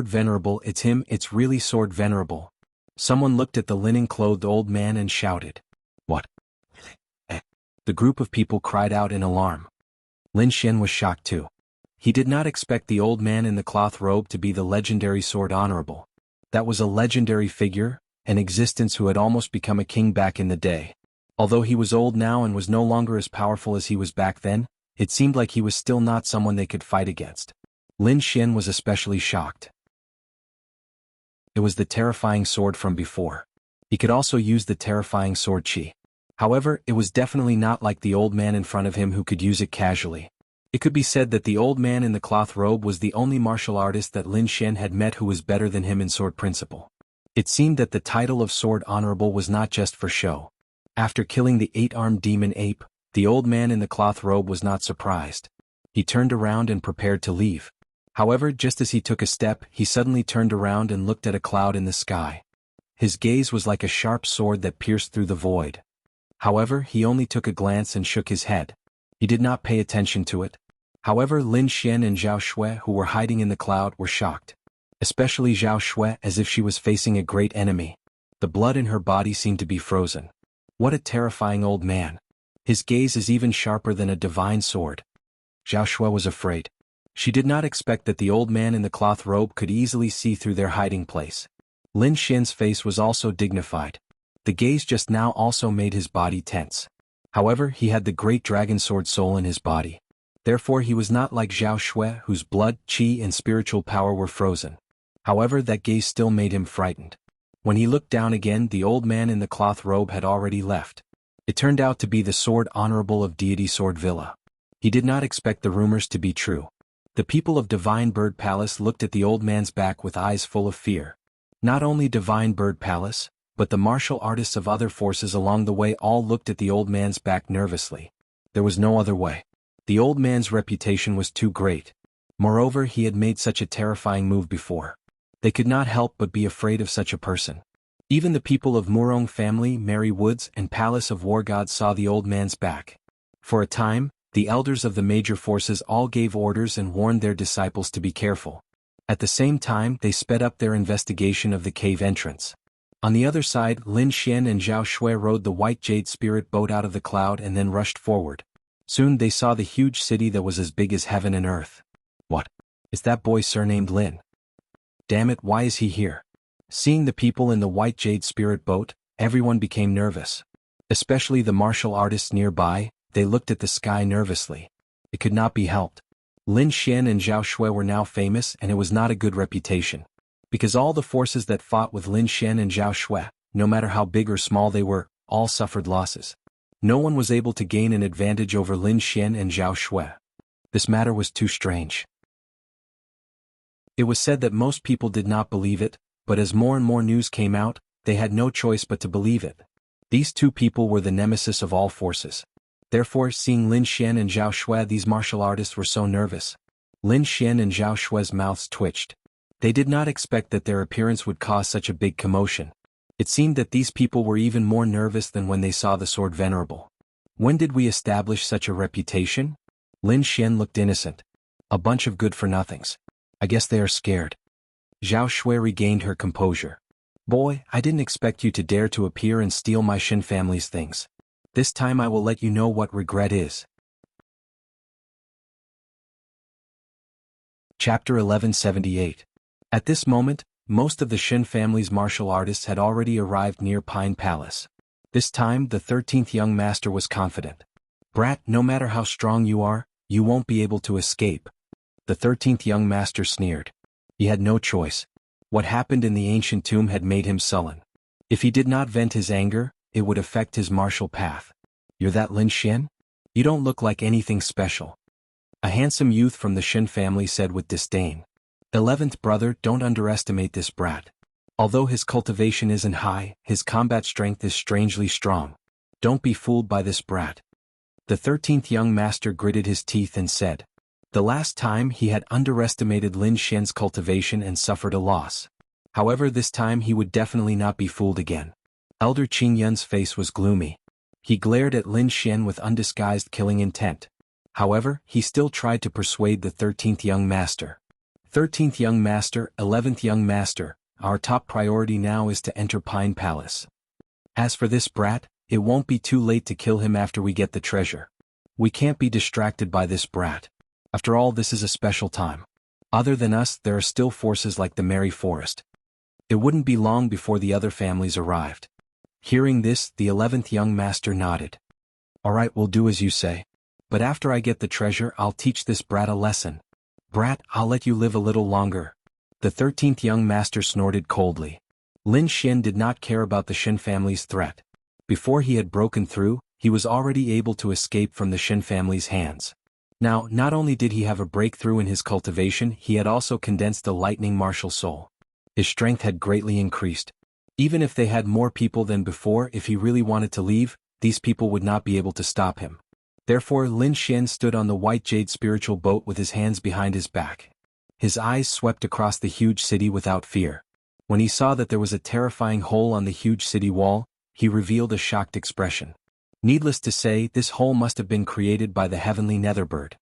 Speaker 1: venerable, it's him, it's really sword venerable. Someone looked at the linen-clothed old man and shouted. What? The group of people cried out in alarm. Lin Xian was shocked too. He did not expect the old man in the cloth robe to be the legendary sword honorable. That was a legendary figure, an existence who had almost become a king back in the day. Although he was old now and was no longer as powerful as he was back then, it seemed like he was still not someone they could fight against. Lin Xian was especially shocked. It was the terrifying sword from before. He could also use the terrifying sword chi. However, it was definitely not like the old man in front of him who could use it casually. It could be said that the old man in the cloth robe was the only martial artist that Lin Xian had met who was better than him in sword principle. It seemed that the title of sword honorable was not just for show. After killing the 8-armed demon ape, the old man in the cloth robe was not surprised. He turned around and prepared to leave. However, just as he took a step, he suddenly turned around and looked at a cloud in the sky. His gaze was like a sharp sword that pierced through the void. However, he only took a glance and shook his head. He did not pay attention to it. However, Lin Xian and Zhao Xue, who were hiding in the cloud, were shocked. Especially Zhao Xue, as if she was facing a great enemy. The blood in her body seemed to be frozen. What a terrifying old man. His gaze is even sharper than a divine sword. Zhao Xue was afraid. She did not expect that the old man in the cloth robe could easily see through their hiding place. Lin Xian's face was also dignified. The gaze just now also made his body tense. However, he had the great dragon sword soul in his body. Therefore he was not like Zhao Xue, whose blood, qi and spiritual power were frozen. However, that gaze still made him frightened. When he looked down again, the old man in the cloth robe had already left. It turned out to be the sword honorable of Deity Sword Villa. He did not expect the rumors to be true. The people of Divine Bird Palace looked at the old man's back with eyes full of fear. Not only Divine Bird Palace, but the martial artists of other forces along the way all looked at the old man's back nervously. There was no other way. The old man's reputation was too great. Moreover, he had made such a terrifying move before. They could not help but be afraid of such a person. Even the people of Murong family, Merry Woods, and Palace of War Gods saw the old man's back. For a time, the elders of the major forces all gave orders and warned their disciples to be careful. At the same time, they sped up their investigation of the cave entrance. On the other side, Lin Xian and Zhao Xue rode the white jade spirit boat out of the cloud and then rushed forward. Soon they saw the huge city that was as big as heaven and earth. What? Is that boy surnamed Lin? Damn it, why is he here? Seeing the people in the white jade spirit boat, everyone became nervous. Especially the martial artists nearby, they looked at the sky nervously. It could not be helped. Lin Xian and Zhao Xue were now famous and it was not a good reputation. Because all the forces that fought with Lin Xian and Zhao Xue, no matter how big or small they were, all suffered losses. No one was able to gain an advantage over Lin Xian and Zhao Xue. This matter was too strange. It was said that most people did not believe it, but as more and more news came out, they had no choice but to believe it. These two people were the nemesis of all forces. Therefore, seeing Lin Xian and Zhao Xue, these martial artists were so nervous. Lin Xian and Zhao Xue's mouths twitched. They did not expect that their appearance would cause such a big commotion. It seemed that these people were even more nervous than when they saw the sword venerable. When did we establish such a reputation? Lin Xian looked innocent. A bunch of good-for-nothings. I guess they are scared. Zhao Xue regained her composure. Boy, I didn't expect you to dare to appear and steal my Shin family's things. This time I will let you know what regret is. Chapter 1178. At this moment, most of the Shin family's martial artists had already arrived near Pine Palace. This time the 13th young master was confident. Brat, no matter how strong you are, you won't be able to escape. The 13th young master sneered. He had no choice. What happened in the ancient tomb had made him sullen. If he did not vent his anger, it would affect his martial path. You're that Lin Xian? You don't look like anything special. A handsome youth from the Shin family said with disdain. 11th brother, don't underestimate this brat. Although his cultivation isn't high, his combat strength is strangely strong. Don't be fooled by this brat. The 13th young master gritted his teeth and said. The last time he had underestimated Lin Xian's cultivation and suffered a loss. However, this time he would definitely not be fooled again. Elder Qing Yun's face was gloomy. He glared at Lin Xian with undisguised killing intent. However, he still tried to persuade the 13th young master. 13th young master, 11th young master, our top priority now is to enter Pine Palace. As for this brat, it won't be too late to kill him after we get the treasure. We can't be distracted by this brat. After all, this is a special time. Other than us, there are still forces like the Merry Forest. It wouldn't be long before the other families arrived. Hearing this, the 11th young master nodded. All right, we'll do as you say. But after I get the treasure, I'll teach this brat a lesson. Brat, I'll let you live a little longer. The 13th young master snorted coldly. Lin Xian did not care about the Shin family's threat. Before he had broken through, he was already able to escape from the Shin family's hands. Now, not only did he have a breakthrough in his cultivation, he had also condensed the lightning martial soul. His strength had greatly increased. Even if they had more people than before, if he really wanted to leave, these people would not be able to stop him. Therefore, Lin Xian stood on the white jade spiritual boat with his hands behind his back. His eyes swept across the huge city without fear. When he saw that there was a terrifying hole on the huge city wall, he revealed a shocked expression. Needless to say, this hole must have been created by the heavenly netherbird.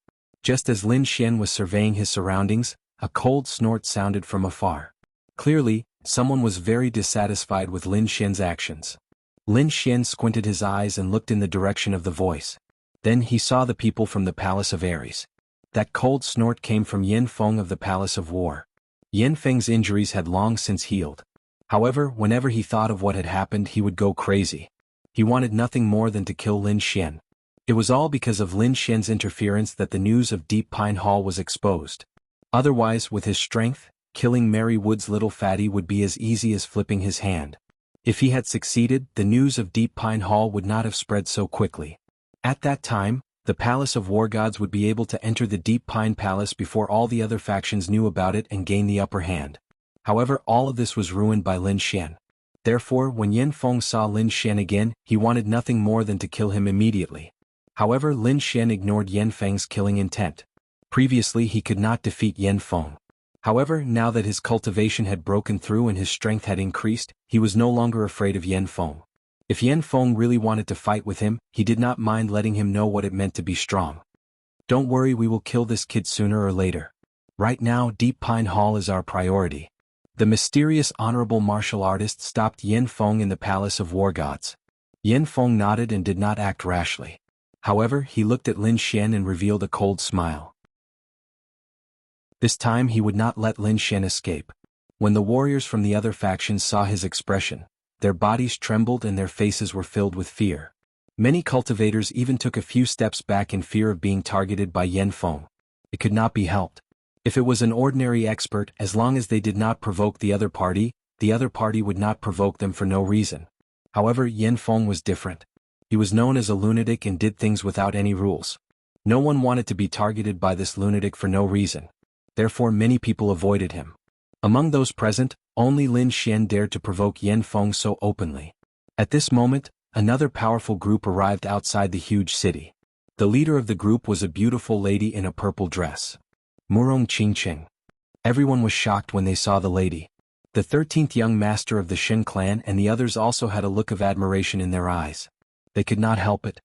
Speaker 1: Just as Lin Xian was surveying his surroundings, a cold snort sounded from afar. Clearly, someone was very dissatisfied with Lin Xian's actions. Lin Xian squinted his eyes and looked in the direction of the voice. Then he saw the people from the Palace of Ares. That cold snort came from Yin Feng of the Palace of War. Yin Feng's injuries had long since healed. However, whenever he thought of what had happened, he would go crazy. He wanted nothing more than to kill Lin Xian. It was all because of Lin Xian's interference that the news of Deep Pine Hall was exposed. Otherwise, with his strength, killing Mary Wood's little fatty would be as easy as flipping his hand. If he had succeeded, the news of Deep Pine Hall would not have spread so quickly. At that time, the Palace of War Gods would be able to enter the Deep Pine Palace before all the other factions knew about it and gain the upper hand. However, all of this was ruined by Lin Xian. Therefore, when Yin Feng saw Lin Xian again, he wanted nothing more than to kill him immediately. However, Lin Xian ignored Yin Feng's killing intent. Previously, he could not defeat Yin Feng. However, now that his cultivation had broken through and his strength had increased, he was no longer afraid of Yin Feng. If Yin Feng really wanted to fight with him, he did not mind letting him know what it meant to be strong. Don't worry, we will kill this kid sooner or later. Right now, Deep Pine Hall is our priority. The mysterious honorable martial artist stopped Yin Feng in the Palace of War Gods. Yin Feng nodded and did not act rashly. However, he looked at Lin Xian and revealed a cold smile. This time he would not let Lin Xian escape. When the warriors from the other factions saw his expression, their bodies trembled and their faces were filled with fear. Many cultivators even took a few steps back in fear of being targeted by Yin Feng. It could not be helped. If it was an ordinary expert, as long as they did not provoke the other party would not provoke them for no reason. However, Yin Feng was different. He was known as a lunatic and did things without any rules. No one wanted to be targeted by this lunatic for no reason. Therefore, many people avoided him. Among those present, only Lin Xian dared to provoke Yin Feng so openly. At this moment, another powerful group arrived outside the huge city. The leader of the group was a beautiful lady in a purple dress. Murong Qingqing. Everyone was shocked when they saw the lady. The 13th young master of the Shin clan and the others also had a look of admiration in their eyes. They could not help it.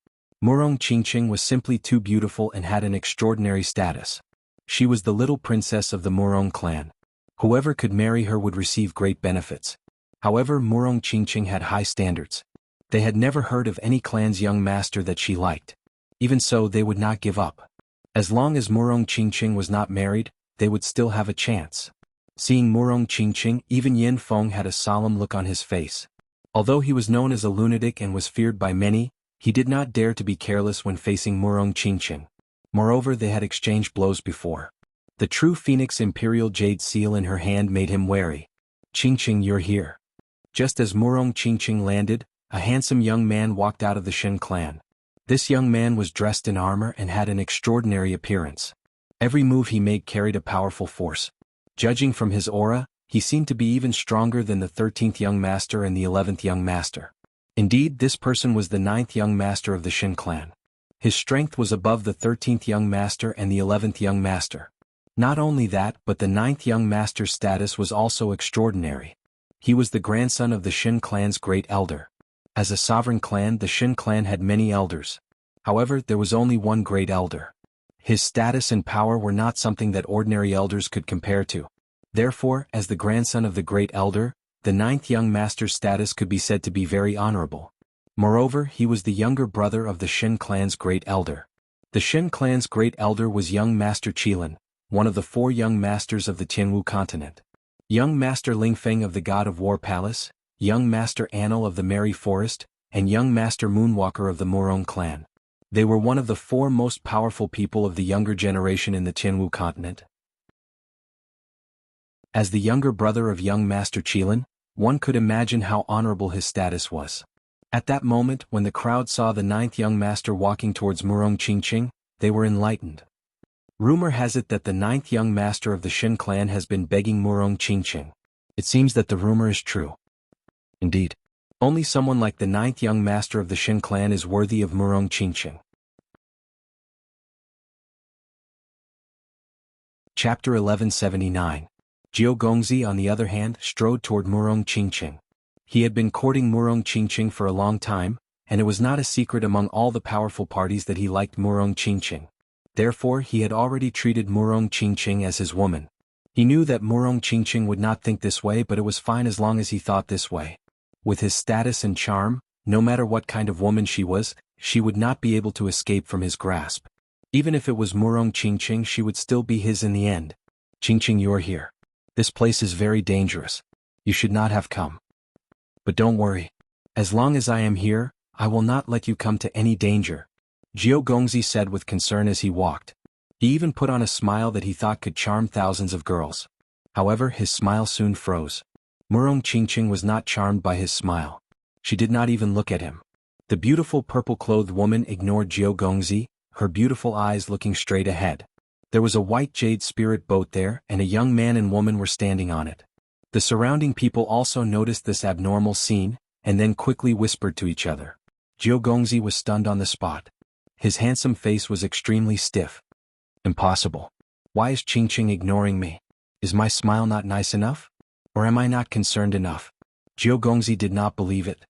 Speaker 1: Murong Qingqing was simply too beautiful and had an extraordinary status. She was the little princess of the Murong clan. Whoever could marry her would receive great benefits. However, Murong Qingqing had high standards. They had never heard of any clan's young master that she liked. Even so, they would not give up. As long as Murong Qingqing was not married, they would still have a chance. Seeing Murong Qingqing, even Yin Feng had a solemn look on his face. Although he was known as a lunatic and was feared by many, he did not dare to be careless when facing Murong Qingqing. Moreover, they had exchanged blows before. The true Phoenix Imperial Jade seal in her hand made him wary. "Qingqing, you're here." Just as Murong Qingqing landed, a handsome young man walked out of the Shen clan. This young man was dressed in armor and had an extraordinary appearance. Every move he made carried a powerful force. Judging from his aura, he seemed to be even stronger than the 13th young master and the 11th young master. Indeed, this person was the 9th young master of the Shen clan. His strength was above the 13th young master and the 11th young master. Not only that, but the 9th young master's status was also extraordinary. He was the grandson of the Shen clan's great elder. As a sovereign clan, the Shen clan had many elders. However, there was only one great elder. His status and power were not something that ordinary elders could compare to. Therefore, as the grandson of the great elder, the 9th young master's status could be said to be very honorable. Moreover, he was the younger brother of the Shen clan's great elder. The Shen clan's great elder was young Master Qilin, one of the 4 young masters of the Jianghu continent. Young Master Lingfeng of the God of War Palace, young Master Anil of the Merry Forest, and young Master Moonwalker of the Murong clan. They were one of the 4 most powerful people of the younger generation in the Jianghu continent. As the younger brother of young Master Qilin, one could imagine how honorable his status was. At that moment, when the crowd saw the 9th young master walking towards Murong Qingqing, they were enlightened. Rumor has it that the 9th young master of the Shen clan has been begging Murong Qingqing. It seems that the rumor is true. Indeed, only someone like the 9th young master of the Shen clan is worthy of Murong Qingqing. Chapter 1179. Jiao Gongzi, on the other hand, strode toward Murong Qingqing. He had been courting Murong Qingqing for a long time, and it was not a secret among all the powerful parties that he liked Murong Qingqing. Therefore, he had already treated Murong Qingqing as his woman. He knew that Murong Qingqing would not think this way, but it was fine as long as he thought this way. With his status and charm, no matter what kind of woman she was, she would not be able to escape from his grasp. Even if it was Murong Qingqing, she would still be his in the end. "Qingqing, you're here. This place is very dangerous. You should not have come. But don't worry. As long as I am here, I will not let you come to any danger," Jiao Gongzi said with concern as he walked. He even put on a smile that he thought could charm thousands of girls. However, his smile soon froze. Murong Qingqing was not charmed by his smile. She did not even look at him. The beautiful purple-clothed woman ignored Jiao Gongzi, her beautiful eyes looking straight ahead. There was a white jade spirit boat there, and a young man and woman were standing on it. The surrounding people also noticed this abnormal scene, and then quickly whispered to each other. Jiao Gongzi was stunned on the spot. His handsome face was extremely stiff. "Impossible. Why is Qingqing ignoring me? Is my smile not nice enough? Or am I not concerned enough?" Jiao Gongzi did not believe it.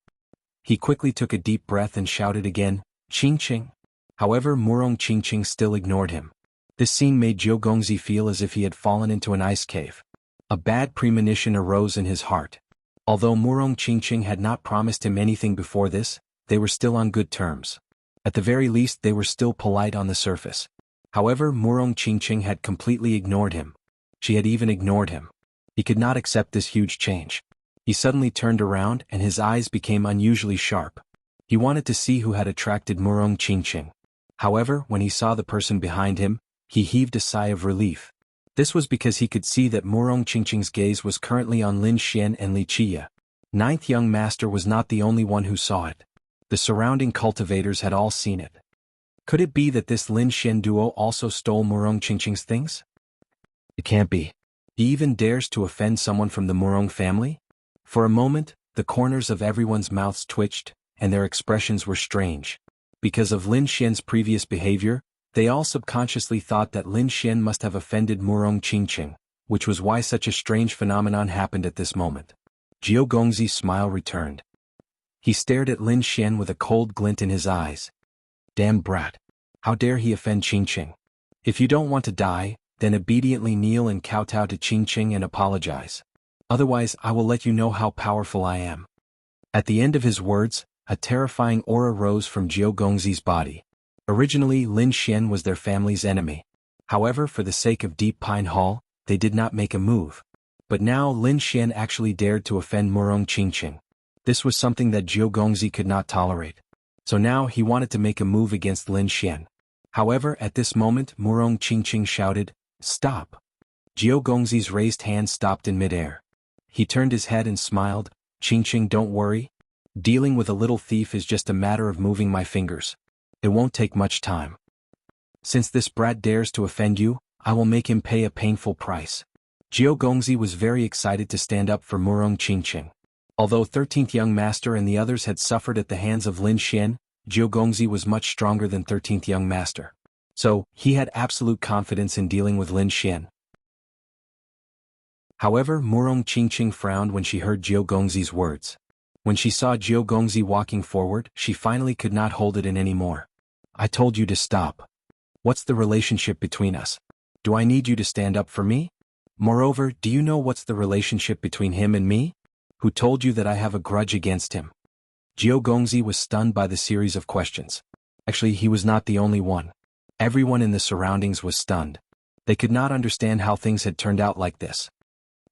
Speaker 1: He quickly took a deep breath and shouted again, "Qingqing." However, Murong Qingqing still ignored him. This scene made Jiao Gongzi feel as if he had fallen into an ice cave. A bad premonition arose in his heart. Although Murong Qingqing had not promised him anything before this, they were still on good terms. At the very least, they were still polite on the surface. However, Murong Qingqing had completely ignored him. She had even ignored him. He could not accept this huge change. He suddenly turned around and his eyes became unusually sharp. He wanted to see who had attracted Murong Qingqing. However, when he saw the person behind him, he heaved a sigh of relief. This was because he could see that Murong Qingqing's gaze was currently on Lin Xian and Li Qia. 9th young master was not the only one who saw it. The surrounding cultivators had all seen it. Could it be that this Lin Xian duo also stole Murong Qingqing's things? It can't be. He even dares to offend someone from the Murong family? For a moment, the corners of everyone's mouths twitched, and their expressions were strange. Because of Lin Xian's previous behavior, they all subconsciously thought that Lin Xian must have offended Murong Qingqing, which was why such a strange phenomenon happened at this moment. Jiao Gongzi's smile returned. He stared at Lin Xian with a cold glint in his eyes. "Damn brat. How dare he offend Qingqing? If you don't want to die, then obediently kneel and kowtow to Qingqing and apologize." Otherwise I will let you know how powerful I am. At the end of his words, a terrifying aura rose from Jiao Gongzi's body. Originally Lin Xian was their family's enemy. However, for the sake of Deep Pine Hall, they did not make a move. But now Lin Xian actually dared to offend Murong Qingqing. This was something that Jiao Gongzi could not tolerate. So now he wanted to make a move against Lin Xian. However, at this moment Murong Qingqing shouted, "Stop!" Jiao Gongzi's raised hand stopped in midair. He turned his head and smiled, "Qingqing, don't worry. Dealing with a little thief is just a matter of moving my fingers. It won't take much time. Since this brat dares to offend you, I will make him pay a painful price." Jiao Gongzi was very excited to stand up for Murong Qingqing. Although 13th Young Master and the others had suffered at the hands of Lin Xian, Jiao Gongzi was much stronger than 13th Young Master. So, he had absolute confidence in dealing with Lin Xian. However, Murong Qingqing frowned when she heard Jiao Gongzi's words. When she saw Jiao Gongzi walking forward, she finally could not hold it in anymore. "I told you to stop. What's the relationship between us? Do I need you to stand up for me? Moreover, do you know what's the relationship between him and me? Who told you that I have a grudge against him?" Jiao Gongzi was stunned by the series of questions. Actually, he was not the only one. Everyone in the surroundings was stunned. They could not understand how things had turned out like this.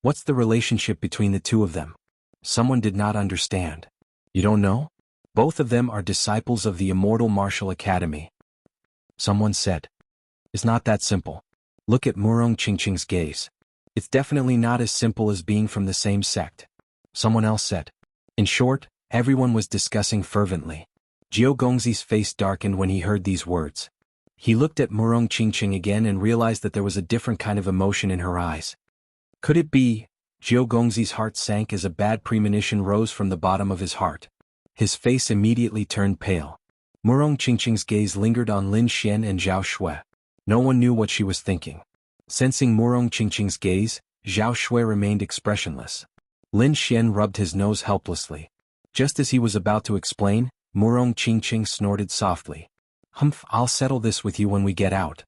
Speaker 1: What's the relationship between the two of them? Someone did not understand. You don't know? Both of them are disciples of the Immortal Martial Academy. Someone said. It's not that simple. Look at Murong Qingqing's gaze. It's definitely not as simple as being from the same sect. Someone else said. In short, everyone was discussing fervently. Jiao Gongzi's face darkened when he heard these words. He looked at Murong Qingqing again and realized that there was a different kind of emotion in her eyes. Could it be? Jiao Gongzi's heart sank as a bad premonition rose from the bottom of his heart. His face immediately turned pale. Murong Qingqing's gaze lingered on Lin Xian and Zhao Shui. No one knew what she was thinking. Sensing Murong Qingqing's gaze, Zhao Shui remained expressionless. Lin Xian rubbed his nose helplessly. Just as he was about to explain, Murong Qingqing snorted softly. "Humph, I'll settle this with you when we get out."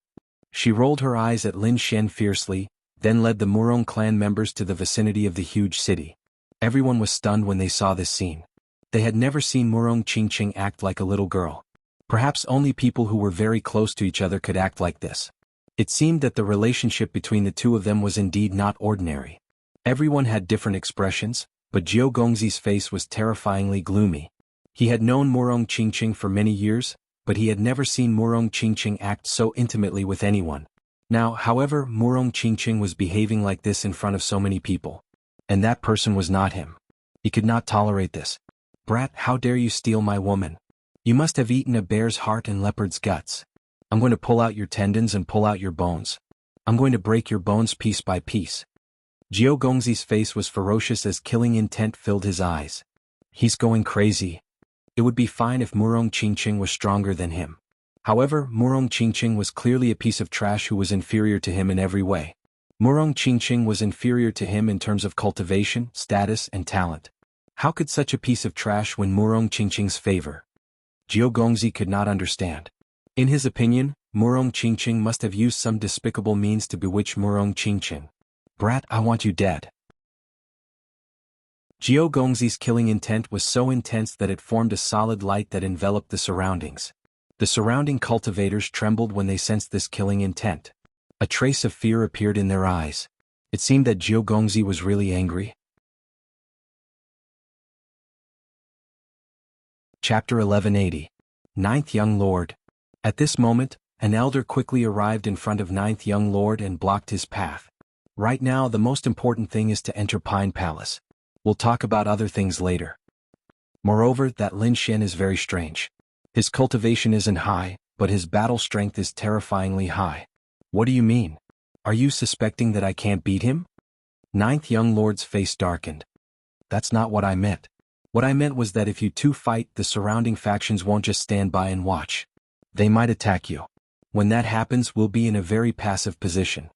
Speaker 1: She rolled her eyes at Lin Xian fiercely, then led the Murong clan members to the vicinity of the huge city. Everyone was stunned when they saw this scene. They had never seen Murong Qingqing act like a little girl. Perhaps only people who were very close to each other could act like this. It seemed that the relationship between the two of them was indeed not ordinary. Everyone had different expressions, but Jiao Gongzi's face was terrifyingly gloomy. He had known Murong Qingqing for many years, but he had never seen Murong Qingqing act so intimately with anyone. Now, however, Murong Qingqing was behaving like this in front of so many people. And that person was not him. He could not tolerate this. "Brat, how dare you steal my woman? You must have eaten a bear's heart and leopard's guts. I'm going to pull out your tendons and pull out your bones. I'm going to break your bones piece by piece." Jiao Gongzi's face was ferocious as killing intent filled his eyes. He's going crazy. It would be fine if Murong Qingqing was stronger than him. However, Murong Qingqing was clearly a piece of trash who was inferior to him in every way. Murong Qingqing was inferior to him in terms of cultivation, status, and talent. How could such a piece of trash win Murong Qingqing's favor? Jiao Gongzi could not understand. In his opinion, Murong Qingqing must have used some despicable means to bewitch Murong Qingqing. "Brat, I want you dead." Jiao Gongzi's killing intent was so intense that it formed a solid light that enveloped the surroundings. The surrounding cultivators trembled when they sensed this killing intent. A trace of fear appeared in their eyes. It seemed that Jiao Gongzi was really angry. Chapter 1180. Ninth Young Lord. At this moment, an elder quickly arrived in front of Ninth Young Lord and blocked his path. Right now, the most important thing is to enter Pine Palace. We'll talk about other things later. Moreover, that Lin Xian is very strange. His cultivation isn't high, but his battle strength is terrifyingly high. What do you mean? Are you suspecting that I can't beat him? Ninth Young Lord's face darkened. That's not what I meant. What I meant was that if you two fight, the surrounding factions won't just stand by and watch. They might attack you. When that happens, we'll be in a very passive position.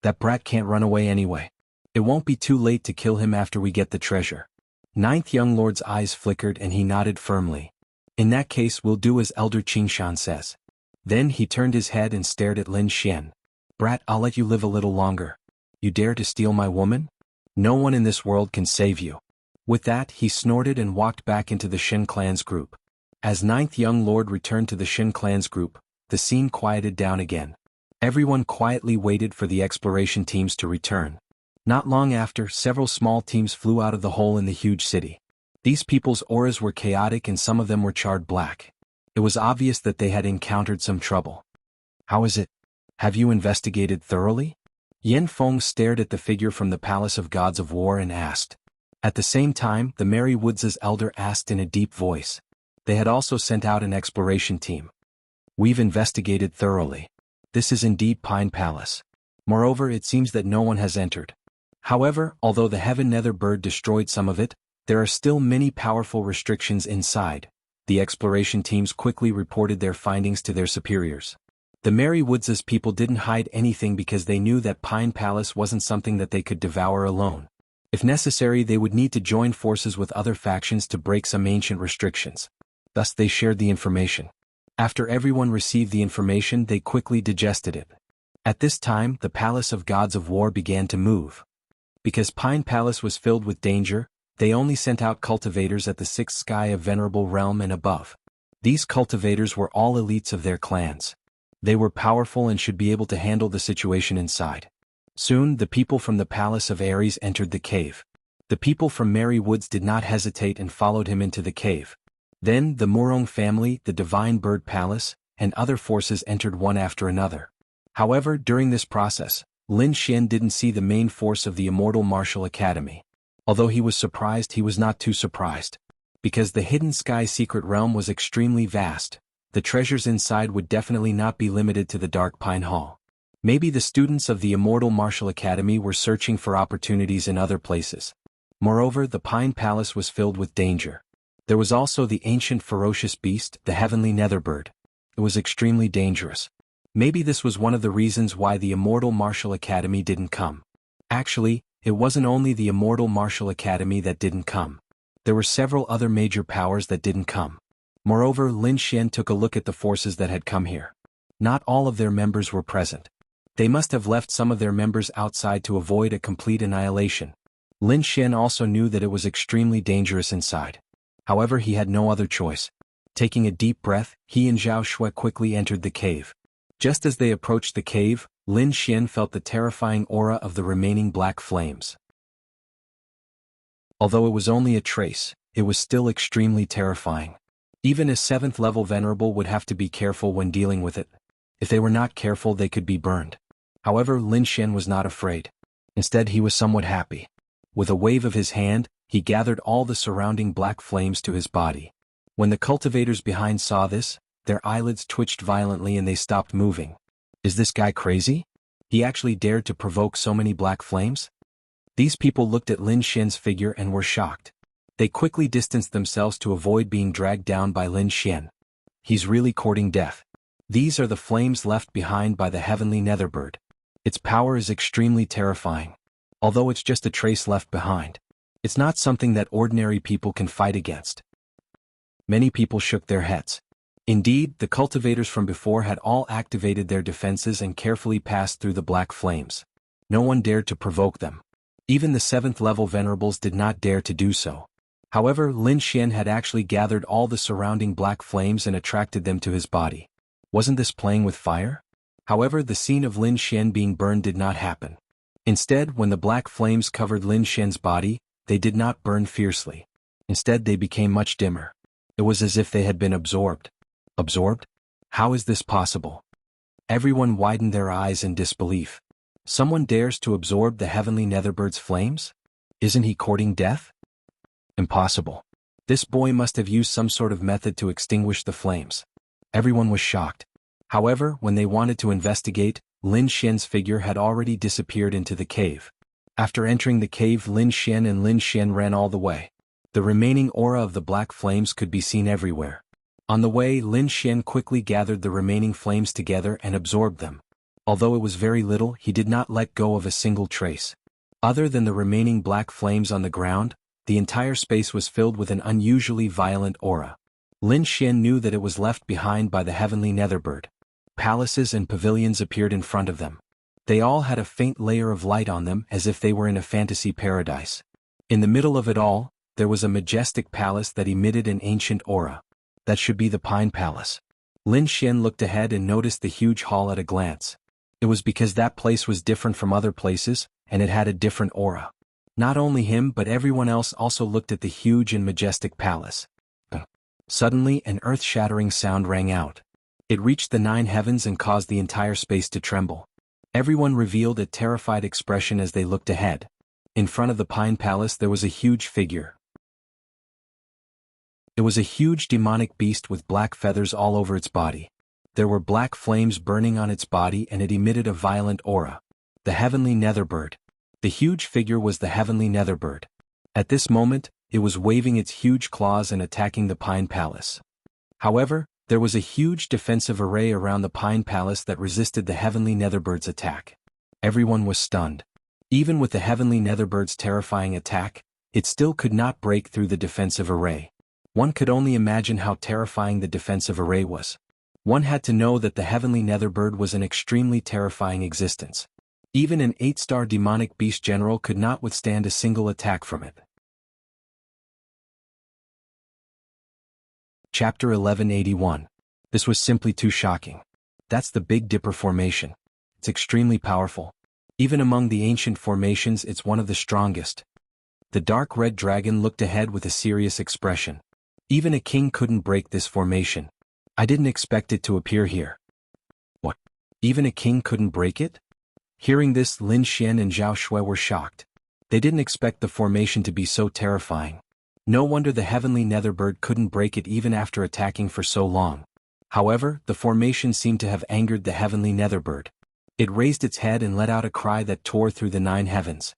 Speaker 1: That brat can't run away anyway. It won't be too late to kill him after we get the treasure. Ninth Young Lord's eyes flickered and he nodded firmly. In that case, we'll do as Elder Qingshan says. Then he turned his head and stared at Lin Xian. Brat, I'll let you live a little longer. You dare to steal my woman? No one in this world can save you. With that, he snorted and walked back into the Shin clan's group. As ninth young lord returned to the Shin clan's group, the scene quieted down again. Everyone quietly waited for the exploration teams to return. Not long after, several small teams flew out of the hole in the huge city. These people's auras were chaotic and some of them were charred black. It was obvious that they had encountered some trouble. How is it? Have you investigated thoroughly? Yen Feng stared at the figure from the Palace of Gods of War and asked. At the same time, the Merry Woods' elder asked in a deep voice. They had also sent out an exploration team. We've investigated thoroughly. This is indeed Pine Palace. Moreover, it seems that no one has entered. However, although the Heaven Nether Bird destroyed some of it, there are still many powerful restrictions inside. The exploration teams quickly reported their findings to their superiors. The Merry Woods' people didn't hide anything because they knew that Pine Palace wasn't something that they could devour alone. If necessary, they would need to join forces with other factions to break some ancient restrictions. Thus they shared the information. After everyone received the information, they quickly digested it. At this time, the Palace of Gods of War began to move. Because Pine Palace was filled with danger, they only sent out cultivators at the sixth sky of Venerable Realm and above. These cultivators were all elites of their clans. They were powerful and should be able to handle the situation inside. Soon, the people from the Palace of Ares entered the cave. The people from Merry Woods did not hesitate and followed him into the cave. Then, the Murong family, the Divine Bird Palace, and other forces entered one after another. However, during this process, Lin Xian didn't see the main force of the Immortal Martial Academy. Although he was surprised, he was not too surprised. Because the Hidden Sky Secret Realm was extremely vast, the treasures inside would definitely not be limited to the Dark Pine Hall. Maybe the students of the Immortal Martial Academy were searching for opportunities in other places. Moreover, the Pine Palace was filled with danger. There was also the ancient ferocious beast, the Heavenly Netherbird. It was extremely dangerous. Maybe this was one of the reasons why the Immortal Martial Academy didn't come. Actually, it wasn't only the Immortal Martial Academy that didn't come. There were several other major powers that didn't come. Moreover, Lin Xian took a look at the forces that had come here. Not all of their members were present. They must have left some of their members outside to avoid a complete annihilation. Lin Xian also knew that it was extremely dangerous inside. However, he had no other choice. Taking a deep breath, he and Zhao Shui quickly entered the cave. Just as they approached the cave, Lin Xian felt the terrifying aura of the remaining black flames. Although it was only a trace, it was still extremely terrifying. Even a 7th level venerable would have to be careful when dealing with it. If they were not careful, they could be burned. However, Lin Xian was not afraid. Instead, he was somewhat happy. With a wave of his hand, he gathered all the surrounding black flames to his body. When the cultivators behind saw this, their eyelids twitched violently and they stopped moving. Is this guy crazy? He actually dared to provoke so many black flames? These people looked at Lin Xian's figure and were shocked. They quickly distanced themselves to avoid being dragged down by Lin Xian. He's really courting death. These are the flames left behind by the Heavenly Netherbird. Its power is extremely terrifying. Although it's just a trace left behind, it's not something that ordinary people can fight against. Many people shook their heads. Indeed, the cultivators from before had all activated their defenses and carefully passed through the black flames. No one dared to provoke them. Even the 7th level venerables did not dare to do so. However, Lin Xian had actually gathered all the surrounding black flames and attracted them to his body. Wasn't this playing with fire? However, the scene of Lin Xian being burned did not happen. Instead, when the black flames covered Lin Xian's body, they did not burn fiercely. Instead, they became much dimmer. It was as if they had been absorbed. Absorbed? How is this possible? Everyone widened their eyes in disbelief. Someone dares to absorb the Heavenly Netherbird's flames? Isn't he courting death? Impossible. This boy must have used some sort of method to extinguish the flames. Everyone was shocked. However, when they wanted to investigate, Lin Xian's figure had already disappeared into the cave. After entering the cave, Lin Xian ran all the way. The remaining aura of the black flames could be seen everywhere. On the way, Lin Xian quickly gathered the remaining flames together and absorbed them. Although it was very little, he did not let go of a single trace. Other than the remaining black flames on the ground, the entire space was filled with an unusually violent aura. Lin Xian knew that it was left behind by the Heavenly Netherbird. Palaces and pavilions appeared in front of them. They all had a faint layer of light on them as if they were in a fantasy paradise. In the middle of it all, there was a majestic palace that emitted an ancient aura. That should be the Pine Palace. Lin Xian looked ahead and noticed the huge hall at a glance. It was because that place was different from other places, and it had a different aura. Not only him but everyone else also looked at the huge and majestic palace. Suddenly an earth-shattering sound rang out. It reached the 9 heavens and caused the entire space to tremble. Everyone revealed a terrified expression as they looked ahead. In front of the Pine Palace there was a huge figure. It was a huge demonic beast with black feathers all over its body. There were black flames burning on its body and it emitted a violent aura. The heavenly netherbird. The huge figure was the heavenly netherbird. At this moment, it was waving its huge claws and attacking the Pine Palace. However, there was a huge defensive array around the Pine Palace that resisted the heavenly netherbird's attack. Everyone was stunned. Even with the heavenly netherbird's terrifying attack, it still could not break through the defensive array. One could only imagine how terrifying the defensive array was. One had to know that the heavenly netherbird was an extremely terrifying existence. Even an 8-star demonic beast general could not withstand a single attack from it. Chapter 1181. This was simply too shocking. That's the Big Dipper formation. It's extremely powerful. Even among the ancient formations it's one of the strongest. The dark red dragon looked ahead with a serious expression. Even a king couldn't break this formation. I didn't expect it to appear here. What? Even a king couldn't break it? Hearing this, Lin Xian and Zhao Shui were shocked. They didn't expect the formation to be so terrifying. No wonder the heavenly netherbird couldn't break it even after attacking for so long. However, the formation seemed to have angered the heavenly netherbird. It raised its head and let out a cry that tore through the 9 heavens.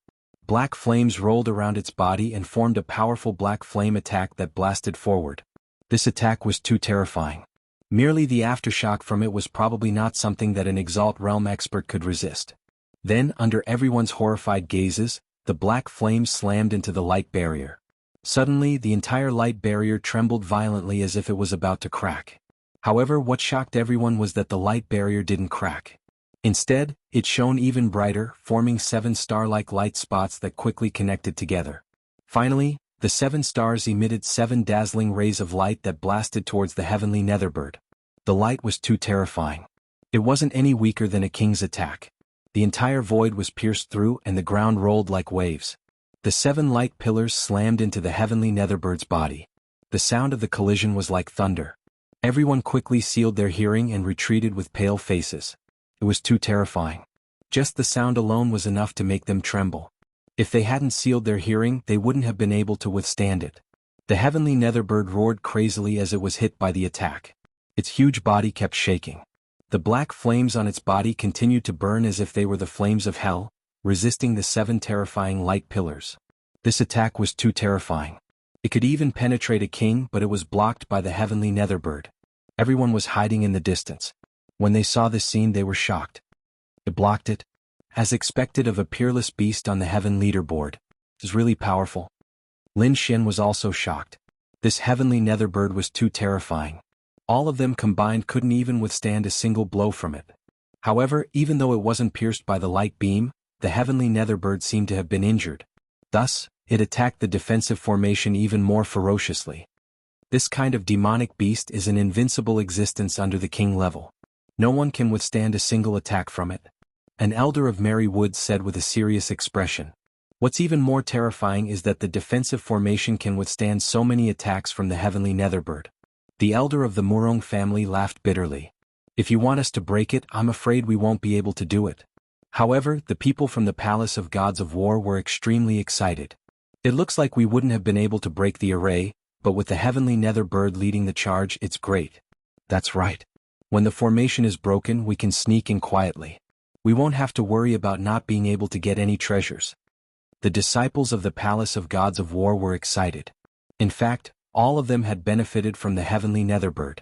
Speaker 1: Black flames rolled around its body and formed a powerful black flame attack that blasted forward. This attack was too terrifying. Merely the aftershock from it was probably not something that an Exalt Realm expert could resist. Then, under everyone's horrified gazes, the black flames slammed into the light barrier. Suddenly, the entire light barrier trembled violently as if it was about to crack. However, what shocked everyone was that the light barrier didn't crack. Instead, it shone even brighter, forming 7 star-like light spots that quickly connected together. Finally, the 7 stars emitted 7 dazzling rays of light that blasted towards the heavenly netherbird. The light was too terrifying. It wasn't any weaker than a king's attack. The entire void was pierced through and the ground rolled like waves. The 7 light pillars slammed into the heavenly netherbird's body. The sound of the collision was like thunder. Everyone quickly sealed their hearing and retreated with pale faces. It was too terrifying. Just the sound alone was enough to make them tremble. If they hadn't sealed their hearing, they wouldn't have been able to withstand it. The heavenly netherbird roared crazily as it was hit by the attack. Its huge body kept shaking. The black flames on its body continued to burn as if they were the flames of hell, resisting the 7 terrifying light pillars. This attack was too terrifying. It could even penetrate a king, but it was blocked by the heavenly netherbird. Everyone was hiding in the distance. When they saw this scene they were shocked. It blocked it. As expected of a peerless beast on the heaven leaderboard. It was really powerful. Lin Xian was also shocked. This heavenly netherbird was too terrifying. All of them combined couldn't even withstand a single blow from it. However, even though it wasn't pierced by the light beam, the heavenly netherbird seemed to have been injured. Thus, it attacked the defensive formation even more ferociously. This kind of demonic beast is an invincible existence under the king level. No one can withstand a single attack from it. An elder of Merry Woods said with a serious expression. What's even more terrifying is that the defensive formation can withstand so many attacks from the heavenly netherbird. The elder of the Murong family laughed bitterly. If you want us to break it, I'm afraid we won't be able to do it. However, the people from the Palace of Gods of War were extremely excited. It looks like we wouldn't have been able to break the array, but with the heavenly netherbird leading the charge, it's great. That's right. When the formation is broken, we can sneak in quietly. We won't have to worry about not being able to get any treasures. The disciples of the Palace of Gods of War were excited. In fact, all of them had benefited from the heavenly netherbird.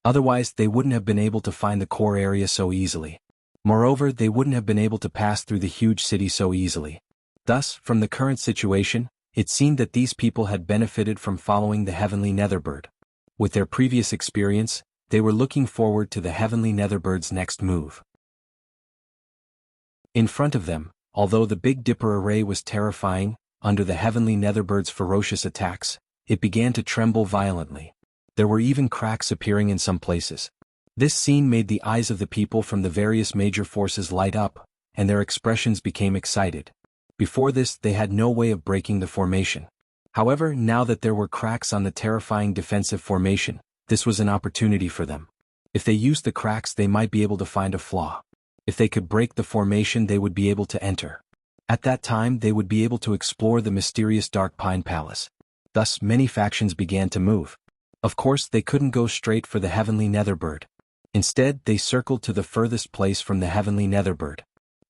Speaker 1: Otherwise, they wouldn't have been able to find the core area so easily. Moreover, they wouldn't have been able to pass through the huge city so easily. Thus, from the current situation, it seemed that these people had benefited from following the heavenly netherbird. With their previous experience, they were looking forward to the heavenly netherbird's next move. In front of them, although the Big Dipper array was terrifying, under the heavenly netherbird's ferocious attacks, it began to tremble violently. There were even cracks appearing in some places. This scene made the eyes of the people from the various major forces light up, and their expressions became excited. Before this, they had no way of breaking the formation. However, now that there were cracks on the terrifying defensive formation, this was an opportunity for them. If they used the cracks, they might be able to find a flaw. If they could break the formation, they would be able to enter. At that time, they would be able to explore the mysterious Dark Pine Palace. Thus, many factions began to move. Of course, they couldn't go straight for the heavenly netherbird. Instead, they circled to the furthest place from the heavenly netherbird.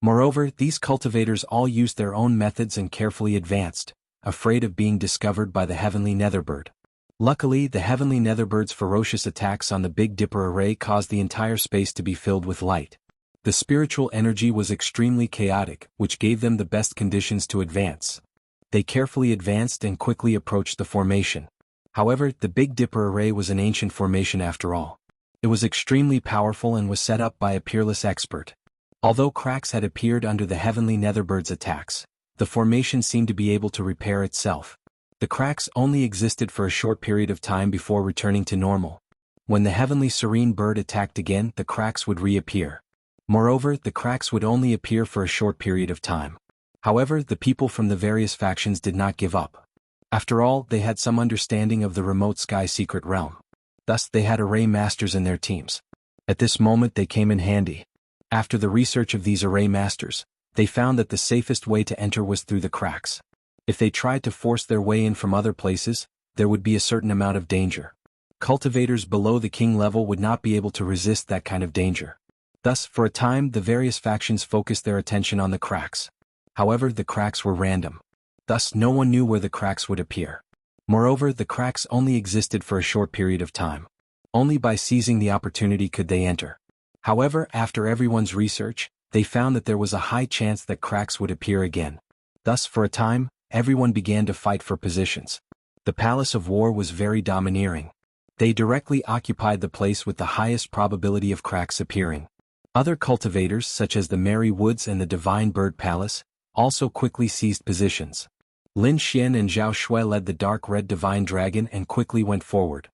Speaker 1: Moreover, these cultivators all used their own methods and carefully advanced, afraid of being discovered by the heavenly netherbird. Luckily, the heavenly netherbird's ferocious attacks on the Big Dipper array caused the entire space to be filled with light. The spiritual energy was extremely chaotic, which gave them the best conditions to advance. They carefully advanced and quickly approached the formation. However, the Big Dipper array was an ancient formation after all. It was extremely powerful and was set up by a peerless expert. Although cracks had appeared under the heavenly netherbird's attacks, the formation seemed to be able to repair itself. The cracks only existed for a short period of time before returning to normal. When the heavenly serene bird attacked again, the cracks would reappear. Moreover, the cracks would only appear for a short period of time. However, the people from the various factions did not give up. After all, they had some understanding of the remote sky secret realm. Thus, they had array masters in their teams. At this moment, they came in handy. After the research of these array masters, they found that the safest way to enter was through the cracks. If they tried to force their way in from other places, there would be a certain amount of danger. Cultivators below the king level would not be able to resist that kind of danger. Thus, for a time, the various factions focused their attention on the cracks. However, the cracks were random. Thus, no one knew where the cracks would appear. Moreover, the cracks only existed for a short period of time. Only by seizing the opportunity could they enter. However, after everyone's research, they found that there was a high chance that cracks would appear again. Thus, for a time, everyone began to fight for positions. The Palace of War was very domineering. They directly occupied the place with the highest probability of cracks appearing. Other cultivators, such as the Merry Woods and the Divine Bird Palace, also quickly seized positions. Lin Xian and Zhao Shui led the dark red Divine Dragon and quickly went forward.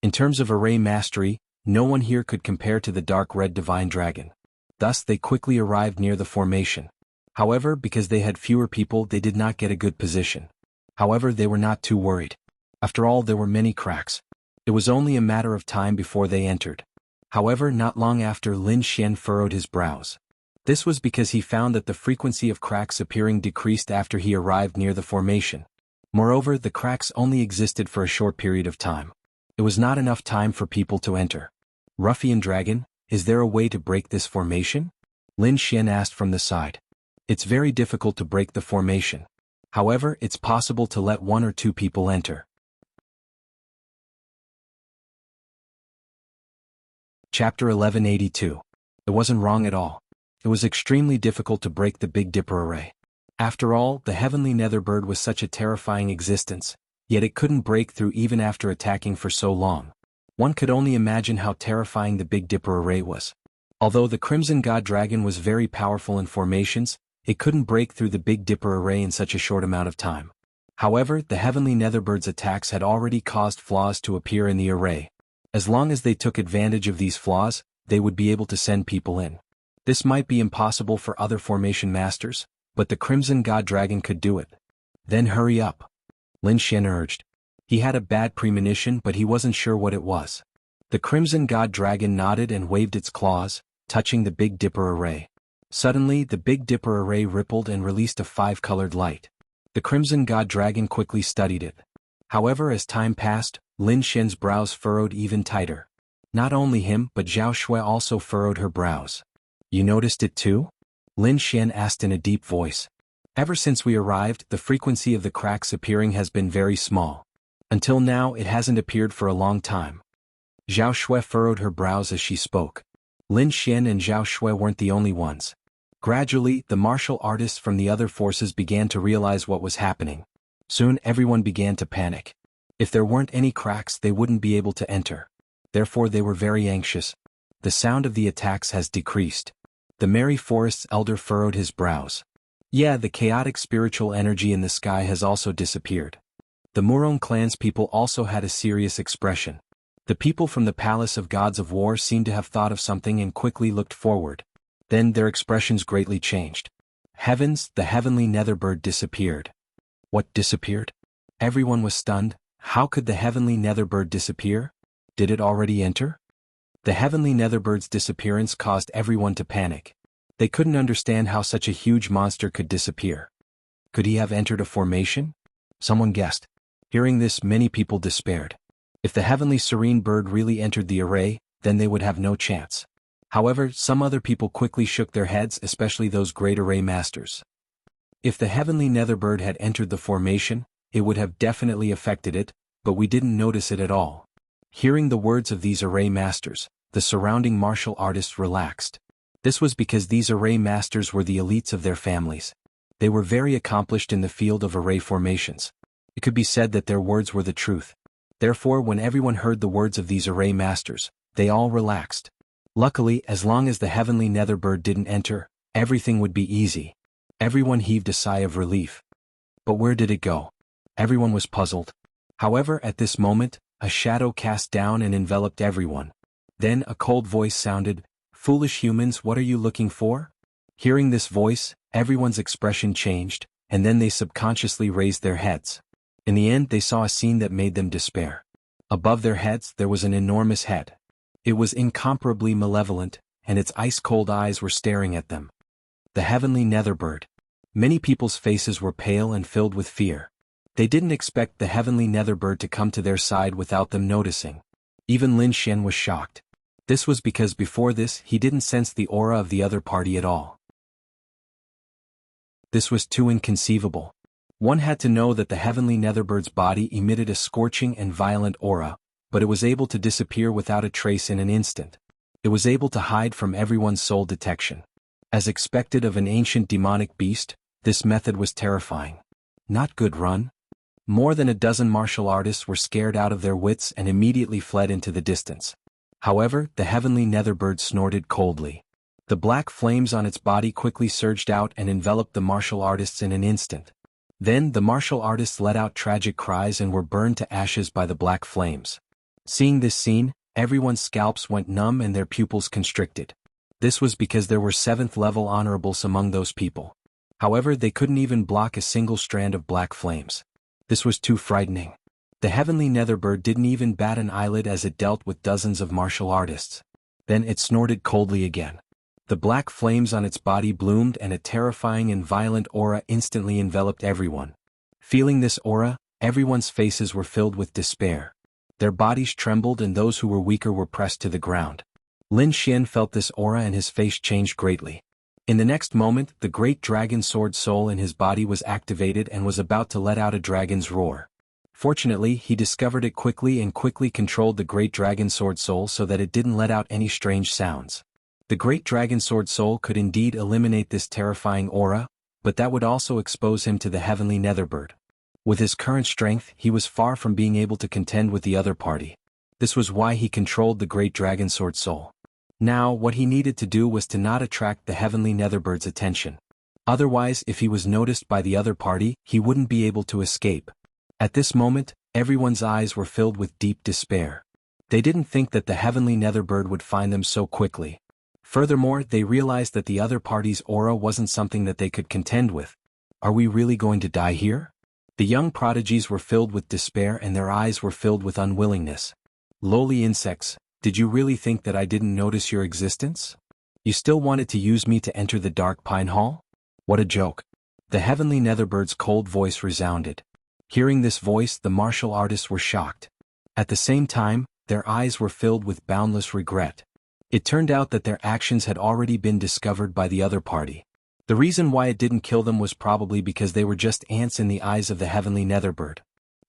Speaker 1: In terms of array mastery, no one here could compare to the dark red Divine Dragon. Thus, they quickly arrived near the formation. However, because they had fewer people, they did not get a good position. However, they were not too worried. After all, there were many cracks. It was only a matter of time before they entered. However, not long after, Lin Xian furrowed his brows. This was because he found that the frequency of cracks appearing decreased after he arrived near the formation. Moreover, the cracks only existed for a short period of time. It was not enough time for people to enter. Ruffian Dragon, is there a way to break this formation? Lin Xian asked from the side. It's very difficult to break the formation. However, it's possible to let 1 or 2 people enter. Chapter 1182. It wasn't wrong at all. It was extremely difficult to break the Big Dipper array. After all, the heavenly netherbird was such a terrifying existence, yet it couldn't break through even after attacking for so long. One could only imagine how terrifying the Big Dipper array was. Although the Crimson God Dragon was very powerful in formations, it couldn't break through the Big Dipper array in such a short amount of time. However, the heavenly netherbird's attacks had already caused flaws to appear in the array. As long as they took advantage of these flaws, they would be able to send people in. This might be impossible for other formation masters, but the Crimson God Dragon could do it. Then hurry up, Lin Xian urged. He had a bad premonition, but he wasn't sure what it was. The Crimson God Dragon nodded and waved its claws, touching the Big Dipper array. Suddenly, the Big Dipper array rippled and released a 5-colored light. The Crimson God Dragon quickly studied it. However, as time passed, Lin Xian's brows furrowed even tighter. Not only him, but Zhao Shui also furrowed her brows. You noticed it too? Lin Xian asked in a deep voice. Ever since we arrived, the frequency of the cracks appearing has been very small. Until now, it hasn't appeared for a long time. Zhao Shui furrowed her brows as she spoke. Lin Xian and Zhao Shui weren't the only ones. Gradually, the martial artists from the other forces began to realize what was happening. Soon, everyone began to panic. If there weren't any cracks, they wouldn't be able to enter. Therefore, they were very anxious. The sound of the attacks has decreased. The Merry Forest's elder furrowed his brows. Yeah, the chaotic spiritual energy in the sky has also disappeared. The Murong clan's people also had a serious expression. The people from the Palace of Gods of War seemed to have thought of something and quickly looked forward. Then their expressions greatly changed. Heavens, the heavenly netherbird disappeared. What disappeared? Everyone was stunned. How could the heavenly netherbird disappear? Did it already enter? The heavenly netherbird's disappearance caused everyone to panic. They couldn't understand how such a huge monster could disappear. Could he have entered a formation? Someone guessed. Hearing this, many people despaired. If the heavenly serene bird really entered the array, then they would have no chance. However, some other people quickly shook their heads, especially those great array masters. If the heavenly netherbird had entered the formation, it would have definitely affected it, but we didn't notice it at all. Hearing the words of these array masters, the surrounding martial artists relaxed. This was because these array masters were the elites of their families. They were very accomplished in the field of array formations. It could be said that their words were the truth. Therefore, when everyone heard the words of these array masters, they all relaxed. Luckily, as long as the heavenly netherbird didn't enter, everything would be easy. Everyone heaved a sigh of relief. But where did it go? Everyone was puzzled. However, at this moment, a shadow cast down and enveloped everyone. Then a cold voice sounded, "Foolish humans, what are you looking for?" Hearing this voice, everyone's expression changed, and then they subconsciously raised their heads. In the end, they saw a scene that made them despair. Above their heads, there was an enormous head. It was incomparably malevolent, and its ice-cold eyes were staring at them. The heavenly netherbird. Many people's faces were pale and filled with fear. They didn't expect the heavenly netherbird to come to their side without them noticing. Even Lin Xian was shocked. This was because before this he didn't sense the aura of the other party at all. This was too inconceivable. One had to know that the heavenly netherbird's body emitted a scorching and violent aura, but it was able to disappear without a trace in an instant. It was able to hide from everyone's soul detection. As expected of an ancient demonic beast, this method was terrifying. Not good, run. More than a dozen martial artists were scared out of their wits and immediately fled into the distance. However, the heavenly netherbird snorted coldly. The black flames on its body quickly surged out and enveloped the martial artists in an instant. Then the martial artists let out tragic cries and were burned to ashes by the black flames. Seeing this scene, everyone's scalps went numb and their pupils constricted. This was because there were 7th-level honorables among those people. However, they couldn't even block a single strand of black flames. This was too frightening. The heavenly netherbird didn't even bat an eyelid as it dealt with dozens of martial artists. Then it snorted coldly again. The black flames on its body bloomed and a terrifying and violent aura instantly enveloped everyone. Feeling this aura, everyone's faces were filled with despair. Their bodies trembled and those who were weaker were pressed to the ground. Lin Xian felt this aura and his face changed greatly. In the next moment, the great dragon sword soul in his body was activated and was about to let out a dragon's roar. Fortunately, he discovered it quickly and quickly controlled the great dragon sword soul so that it didn't let out any strange sounds. The great dragon sword soul could indeed eliminate this terrifying aura, but that would also expose him to the heavenly netherbird. With his current strength, he was far from being able to contend with the other party. This was why he controlled the great dragon sword soul. Now, what he needed to do was to not attract the heavenly netherbird's attention. Otherwise, if he was noticed by the other party, he wouldn't be able to escape. At this moment, everyone's eyes were filled with deep despair. They didn't think that the heavenly netherbird would find them so quickly. Furthermore, they realized that the other party's aura wasn't something that they could contend with. Are we really going to die here? The young prodigies were filled with despair and their eyes were filled with unwillingness. Lowly insects, did you really think that I didn't notice your existence? You still wanted to use me to enter the dark pine hall? What a joke. The heavenly netherbird's cold voice resounded. Hearing this voice, the martial artists were shocked. At the same time, their eyes were filled with boundless regret. It turned out that their actions had already been discovered by the other party. The reason why it didn't kill them was probably because they were just ants in the eyes of the heavenly netherbird.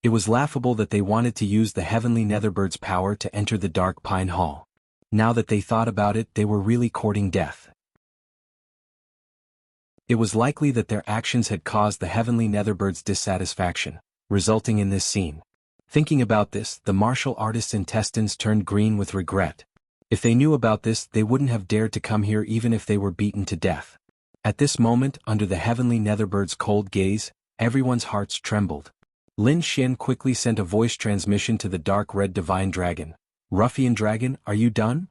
Speaker 1: It was laughable that they wanted to use the heavenly netherbird's power to enter the dark pine hall. Now that they thought about it, they were really courting death. It was likely that their actions had caused the heavenly netherbird's dissatisfaction, resulting in this scene. Thinking about this, the martial artist's intestines turned green with regret. If they knew about this, they wouldn't have dared to come here even if they were beaten to death. At this moment, under the heavenly Netherbird's cold gaze, everyone's hearts trembled. Lin Xian quickly sent a voice transmission to the dark red divine dragon. Ruffian dragon, are you done?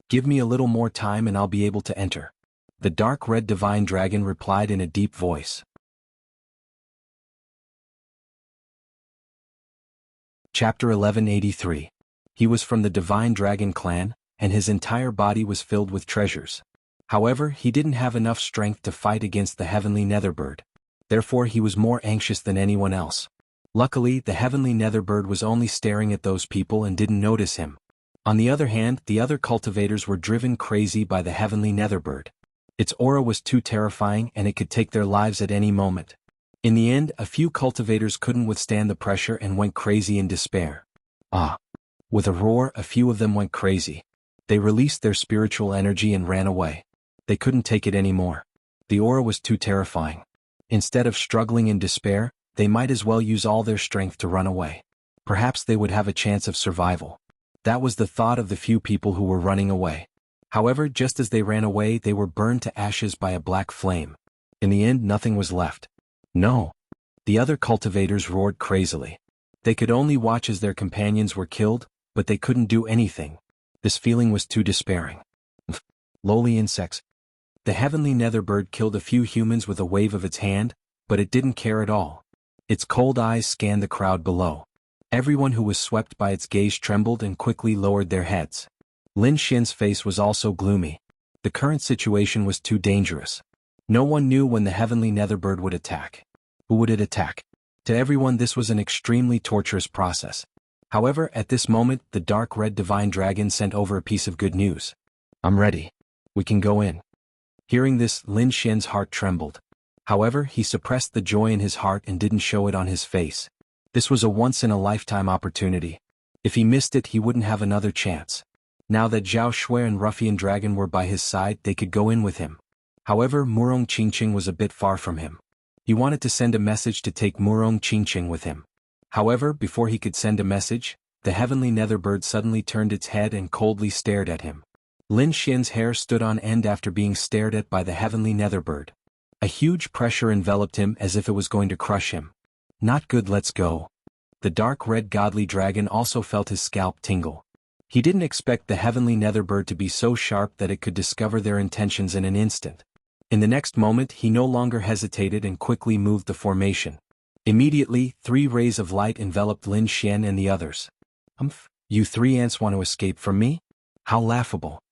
Speaker 1: Give me a little more time and I'll be able to enter. The dark red divine dragon replied in a deep voice. Chapter 1183. He was from the Divine Dragon clan, and his entire body was filled with treasures. However, he didn't have enough strength to fight against the heavenly Netherbird. Therefore he was more anxious than anyone else. Luckily, the heavenly Netherbird was only staring at those people and didn't notice him. On the other hand, the other cultivators were driven crazy by the heavenly Netherbird. Its aura was too terrifying and it could take their lives at any moment. In the end, a few cultivators couldn't withstand the pressure and went crazy in despair. With a roar, a few of them went crazy. They released their spiritual energy and ran away. They couldn't take it anymore. The aura was too terrifying. Instead of struggling in despair, they might as well use all their strength to run away. Perhaps they would have a chance of survival. That was the thought of the few people who were running away. However, just as they ran away, they were burned to ashes by a black flame. In the end, nothing was left. No. The other cultivators roared crazily. They could only watch as their companions were killed, but they couldn't do anything. This feeling was too despairing. Lowly insects. The heavenly Netherbird killed a few humans with a wave of its hand, but it didn't care at all. Its cold eyes scanned the crowd below. Everyone who was swept by its gaze trembled and quickly lowered their heads. Lin Xian's face was also gloomy. The current situation was too dangerous. No one knew when the heavenly Netherbird would attack. Who would it attack? To everyone, this was an extremely torturous process. However, at this moment, the dark red divine dragon sent over a piece of good news. I'm ready. We can go in. Hearing this, Lin Xian's heart trembled. However, he suppressed the joy in his heart and didn't show it on his face. This was a once-in-a-lifetime opportunity. If he missed it, he wouldn't have another chance. Now that Zhao Shui and Ruffian Dragon were by his side, they could go in with him. However, Murong Qingqing was a bit far from him. He wanted to send a message to take Murong Qingqing with him. However, before he could send a message, the heavenly Netherbird suddenly turned its head and coldly stared at him. Lin Xian's hair stood on end after being stared at by the heavenly Netherbird. A huge pressure enveloped him as if it was going to crush him. Not good, let's go. The dark red godly dragon also felt his scalp tingle. He didn't expect the heavenly Netherbird to be so sharp that it could discover their intentions in an instant. In the next moment, he no longer hesitated and quickly moved the formation. Immediately, 3 rays of light enveloped Lin Xian and the others. You 3 ants want to escape from me? How laughable.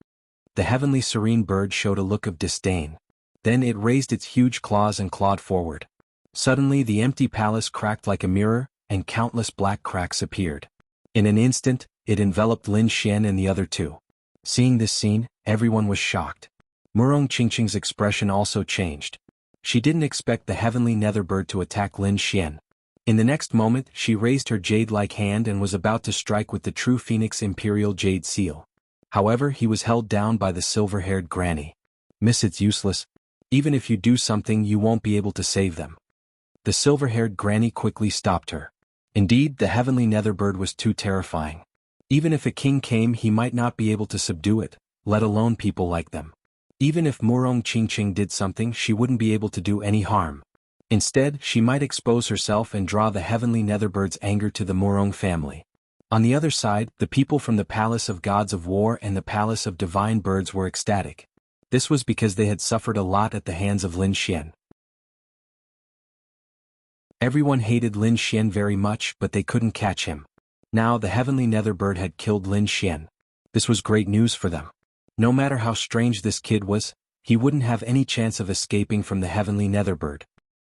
Speaker 1: The heavenly serene bird showed a look of disdain. Then it raised its huge claws and clawed forward. Suddenly the empty palace cracked like a mirror, and countless black cracks appeared. In an instant, it enveloped Lin Xian and the other 2. Seeing this scene, everyone was shocked. Murong Qingqing's expression also changed. She didn't expect the heavenly Netherbird to attack Lin Xian. In the next moment, she raised her jade-like hand and was about to strike with the true Phoenix Imperial Jade Seal. However, he was held down by the silver-haired granny. Miss, it's useless. Even if you do something, you won't be able to save them. The silver-haired granny quickly stopped her. Indeed, the heavenly Netherbird was too terrifying. Even if a king came, he might not be able to subdue it, let alone people like them. Even if Murong Qingqing did something, she wouldn't be able to do any harm. Instead, she might expose herself and draw the heavenly Netherbirds' anger to the Murong family. On the other side, the people from the Palace of Gods of War and the Palace of Divine Birds were ecstatic. This was because they had suffered a lot at the hands of Lin Xian. Everyone hated Lin Xian very much, but they couldn't catch him. Now the heavenly Netherbird had killed Lin Xian. This was great news for them. No matter how strange this kid was, he wouldn't have any chance of escaping from the heavenly Netherbird.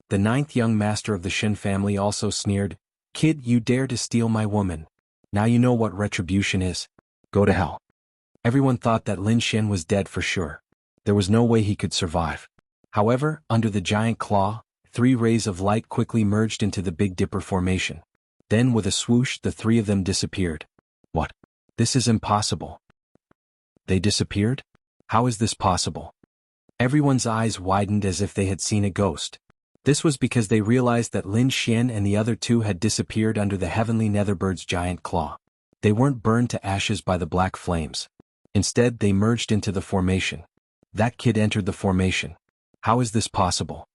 Speaker 1: The 9th young master of the Shen family also sneered, "Kid, you dare to steal my woman. Now you know what retribution is. Go to hell." Everyone thought that Lin Xian was dead for sure. There was no way he could survive. However, under the giant claw, 3 rays of light quickly merged into the Big Dipper formation. Then with a swoosh, the 3 of them disappeared. What? This is impossible. They disappeared? How is this possible? Everyone's eyes widened as if they had seen a ghost. This was because they realized that Lin Xian and the other 2 had disappeared under the heavenly Netherbird's giant claw. They weren't burned to ashes by the black flames. Instead, they merged into the formation. That kid entered the formation. How is this possible?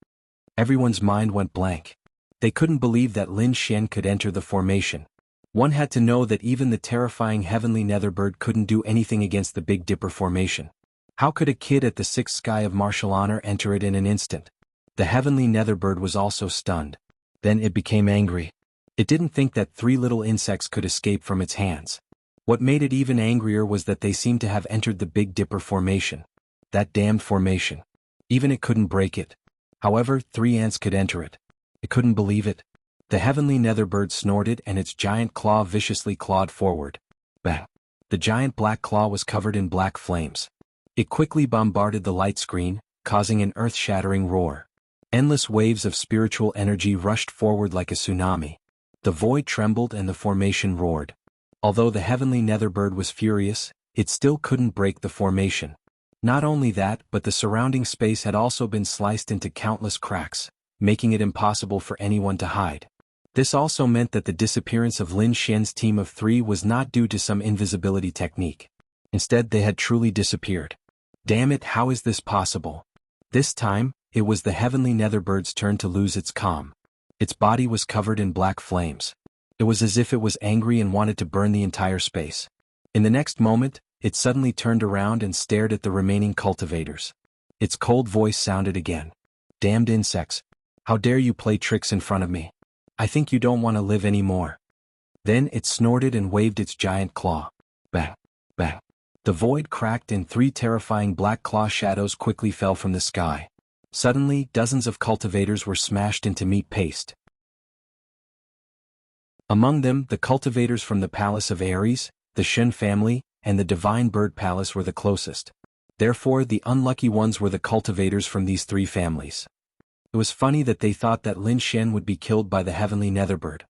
Speaker 1: Everyone's mind went blank. They couldn't believe that Lin Xian could enter the formation. One had to know that even the terrifying heavenly netherbird couldn't do anything against the Big Dipper formation. How could a kid at the sixth sky of martial honor enter it in an instant? The heavenly netherbird was also stunned. Then it became angry. It didn't think that 3 little insects could escape from its hands. What made it even angrier was that they seemed to have entered the Big Dipper formation. That damned formation. Even it couldn't break it. However, 3 ants could enter it. It couldn't believe it. The heavenly netherbird snorted and its giant claw viciously clawed forward. Bang! The giant black claw was covered in black flames. It quickly bombarded the light screen, causing an earth-shattering roar. Endless waves of spiritual energy rushed forward like a tsunami. The void trembled and the formation roared. Although the heavenly netherbird was furious, it still couldn't break the formation. Not only that, but the surrounding space had also been sliced into countless cracks, making it impossible for anyone to hide. This also meant that the disappearance of Lin Xian's team of 3 was not due to some invisibility technique. Instead, they had truly disappeared. Damn it, how is this possible? This time, it was the heavenly netherbbird's turn to lose its calm. Its body was covered in black flames. It was as if it was angry and wanted to burn the entire space. In the next moment, it suddenly turned around and stared at the remaining cultivators. Its cold voice sounded again. Damned insects! How dare you play tricks in front of me? I think you don't want to live anymore. Then it snorted and waved its giant claw. Bang! Bang! The void cracked and 3 terrifying black claw shadows quickly fell from the sky. Suddenly, dozens of cultivators were smashed into meat paste. Among them, the cultivators from the Palace of Ares, the Shen family, and the Divine Bird Palace were the closest. Therefore, the unlucky ones were the cultivators from these 3 families. It was funny that they thought that Lin Xian would be killed by the heavenly netherbird.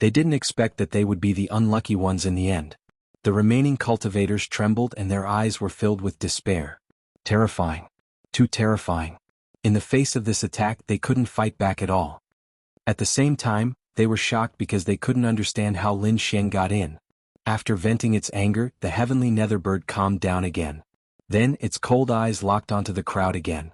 Speaker 1: They didn't expect that they would be the unlucky ones in the end. The remaining cultivators trembled and their eyes were filled with despair. Terrifying. Too terrifying. In the face of this attack, they couldn't fight back at all. At the same time, they were shocked because they couldn't understand how Lin Xian got in. After venting its anger, the heavenly netherbird calmed down again. Then its cold eyes locked onto the crowd again.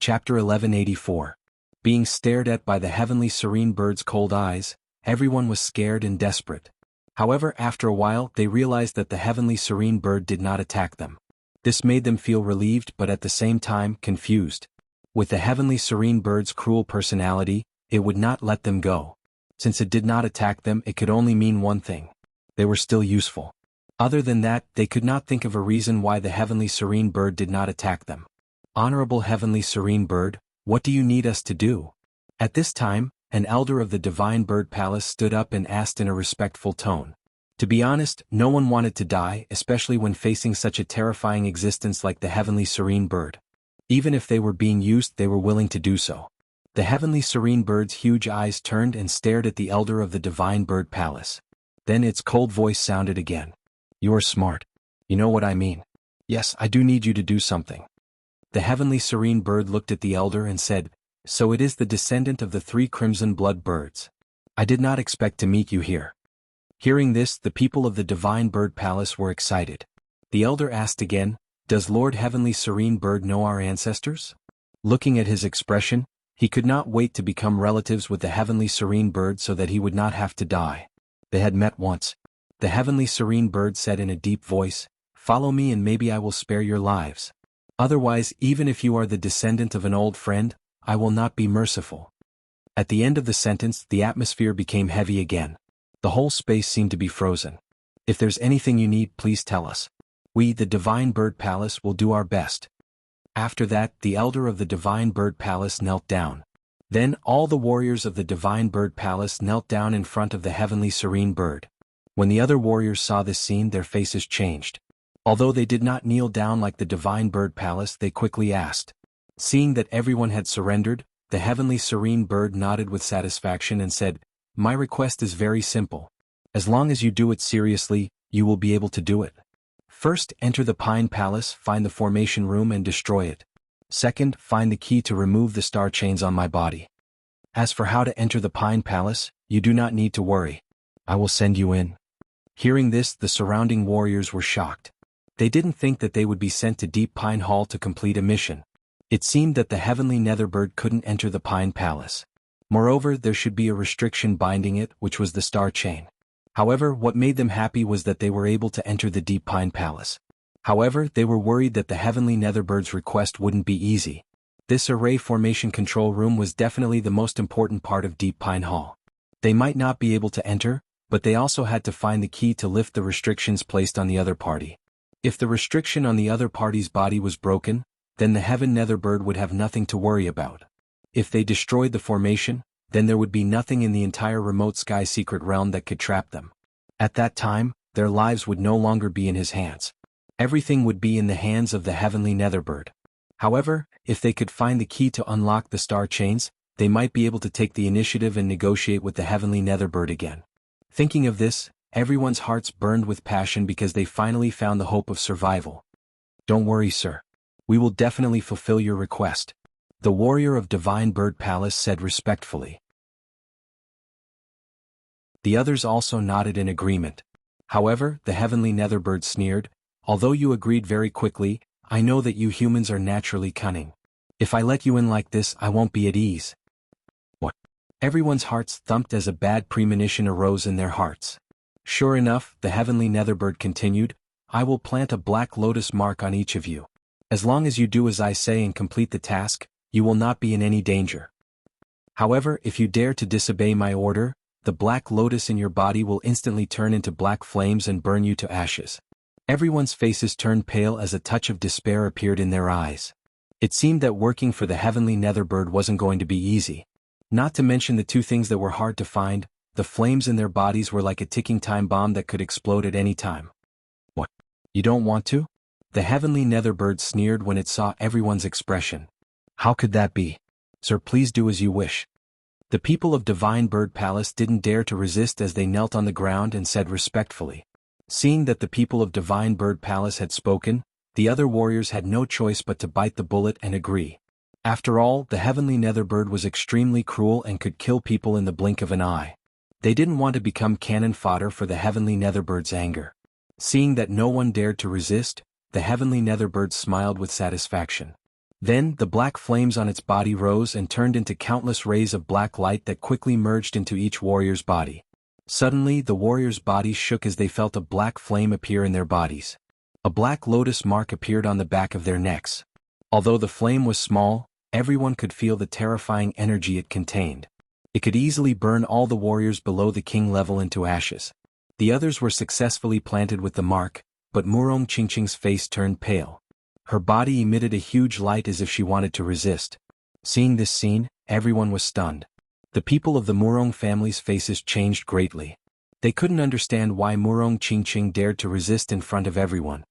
Speaker 1: Chapter 1184. Being stared at by the heavenly serene bird's cold eyes, everyone was scared and desperate. However, after a while, they realized that the heavenly serene bird did not attack them. This made them feel relieved but at the same time confused. With the heavenly serene bird's cruel personality, it would not let them go. Since it did not attack them, it could only mean one thing. They were still useful. Other than that, they could not think of a reason why the heavenly serene bird did not attack them. Honorable heavenly serene bird, what do you need us to do? At this time, an elder of the Divine Bird Palace stood up and asked in a respectful tone. To be honest, no one wanted to die, especially when facing such a terrifying existence like the heavenly serene bird. Even if they were being used, they were willing to do so. The heavenly serene bird's huge eyes turned and stared at the elder of the Divine Bird Palace. Then its cold voice sounded again. You're smart. You know what I mean. Yes, I do need you to do something. The heavenly serene bird looked at the elder and said, So it is the descendant of the 3 crimson blood birds. I did not expect to meet you here. Hearing this, the people of the Divine Bird Palace were excited. The elder asked again, Does Lord Heavenly Serene Bird know our ancestors? Looking at his expression, he could not wait to become relatives with the Heavenly Serene Bird so that he would not have to die. They had met once. The Heavenly Serene Bird said in a deep voice, Follow me and maybe I will spare your lives. Otherwise, even if you are the descendant of an old friend, I will not be merciful. At the end of the sentence, the atmosphere became heavy again. The whole space seemed to be frozen. If there's anything you need, please tell us. We, the Divine Bird Palace, will do our best. After that, the elder of the Divine Bird Palace knelt down. Then all the warriors of the Divine Bird Palace knelt down in front of the Heavenly Serene Bird. When the other warriors saw this scene, their faces changed. Although they did not kneel down like the Divine Bird Palace, they quickly asked. Seeing that everyone had surrendered, the Heavenly Serene Bird nodded with satisfaction and said, My request is very simple. As long as you do it seriously, you will be able to do it. First, enter the Pine Palace, find the formation room and destroy it. Second, find the key to remove the star chains on my body. As for how to enter the Pine Palace, you do not need to worry. I will send you in. Hearing this, the surrounding warriors were shocked. They didn't think that they would be sent to Deep Pine Hall to complete a mission. It seemed that the heavenly Netherbird couldn't enter the Pine Palace. Moreover, there should be a restriction binding it, which was the star chain. However, what made them happy was that they were able to enter the Deep Pine Palace. However, they were worried that the heavenly Netherbird's request wouldn't be easy. This array formation control room was definitely the most important part of Deep Pine Hall. They might not be able to enter, but they also had to find the key to lift the restrictions placed on the other party. If the restriction on the other party's body was broken, then the Heaven Netherbird would have nothing to worry about. If they destroyed the formation, then there would be nothing in the entire remote sky secret realm that could trap them. At that time, their lives would no longer be in his hands. Everything would be in the hands of the heavenly Netherbird. However, if they could find the key to unlock the star chains, they might be able to take the initiative and negotiate with the heavenly Netherbird again. Thinking of this, everyone's hearts burned with passion because they finally found the hope of survival. Don't worry, sir. We will definitely fulfill your request, the warrior of Divine Bird Palace said respectfully. The others also nodded in agreement. However, the heavenly Netherbird sneered, "Although you agreed very quickly, I know that you humans are naturally cunning. If I let you in like this, I won't be at ease." What? Everyone's hearts thumped as a bad premonition arose in their hearts. Sure enough, the heavenly Netherbird continued, "I will plant a black lotus mark on each of you. As long as you do as I say and complete the task, you will not be in any danger. However, if you dare to disobey my order, the black lotus in your body will instantly turn into black flames and burn you to ashes." Everyone's faces turned pale as a touch of despair appeared in their eyes. It seemed that working for the heavenly Netherbird wasn't going to be easy. Not to mention the two things that were hard to find, the flames in their bodies were like a ticking time bomb that could explode at any time. What? You don't want to? The heavenly Netherbird sneered when it saw everyone's expression. How could that be? Sir, please do as you wish. The people of Divine Bird Palace didn't dare to resist as they knelt on the ground and said respectfully. Seeing that the people of Divine Bird Palace had spoken, the other warriors had no choice but to bite the bullet and agree. After all, the heavenly Netherbird was extremely cruel and could kill people in the blink of an eye. They didn't want to become cannon fodder for the heavenly Netherbird's anger. Seeing that no one dared to resist, the heavenly Netherbird smiled with satisfaction. Then, the black flames on its body rose and turned into countless rays of black light that quickly merged into each warrior's body. Suddenly, the warriors' bodies shook as they felt a black flame appear in their bodies. A black lotus mark appeared on the back of their necks. Although the flame was small, everyone could feel the terrifying energy it contained. It could easily burn all the warriors below the king level into ashes. The others were successfully planted with the mark, but Murong Qingqing's face turned pale. Her body emitted a huge light as if she wanted to resist. Seeing this scene, everyone was stunned. The people of the Murong family's faces changed greatly. They couldn't understand why Murong Qingqing dared to resist in front of everyone.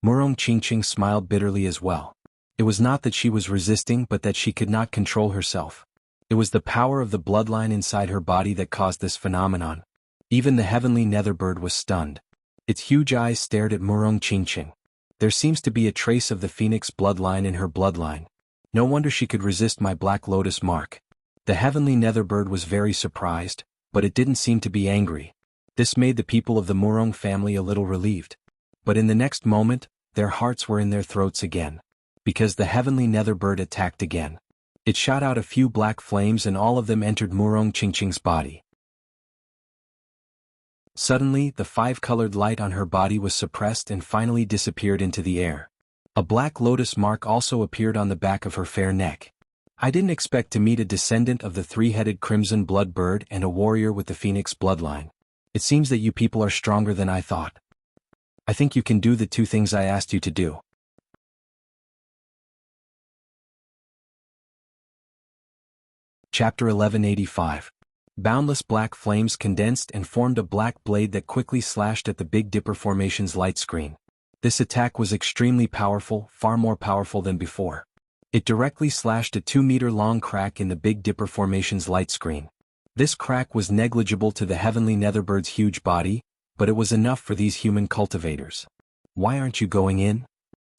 Speaker 1: Murong Qingqing smiled bitterly as well. It was not that she was resisting but that she could not control herself. It was the power of the bloodline inside her body that caused this phenomenon. Even the heavenly Netherbird was stunned. Its huge eyes stared at Murong Qingqing. There seems to be a trace of the phoenix bloodline in her bloodline. No wonder she could resist my black lotus mark. The heavenly Netherbird was very surprised, but it didn't seem to be angry. This made the people of the Murong family a little relieved. But in the next moment, their hearts were in their throats again. Because the heavenly Netherbird attacked again. It shot out a few black flames and all of them entered Murong Qingqing's body. Suddenly, the five-colored light on her body was suppressed and finally disappeared into the air. A black lotus mark also appeared on the back of her fair neck. I didn't expect to meet a descendant of the three-headed crimson blood bird and a warrior with the phoenix bloodline. It seems that you people are stronger than I thought. I think you can do the two things I asked you to do. Chapter 1185. Boundless black flames condensed and formed a black blade that quickly slashed at the Big Dipper Formation's light screen. This attack was extremely powerful, far more powerful than before. It directly slashed a 2-meter-long crack in the Big Dipper Formation's light screen. This crack was negligible to the heavenly Netherbird's huge body, but it was enough for these human cultivators. Why aren't you going in?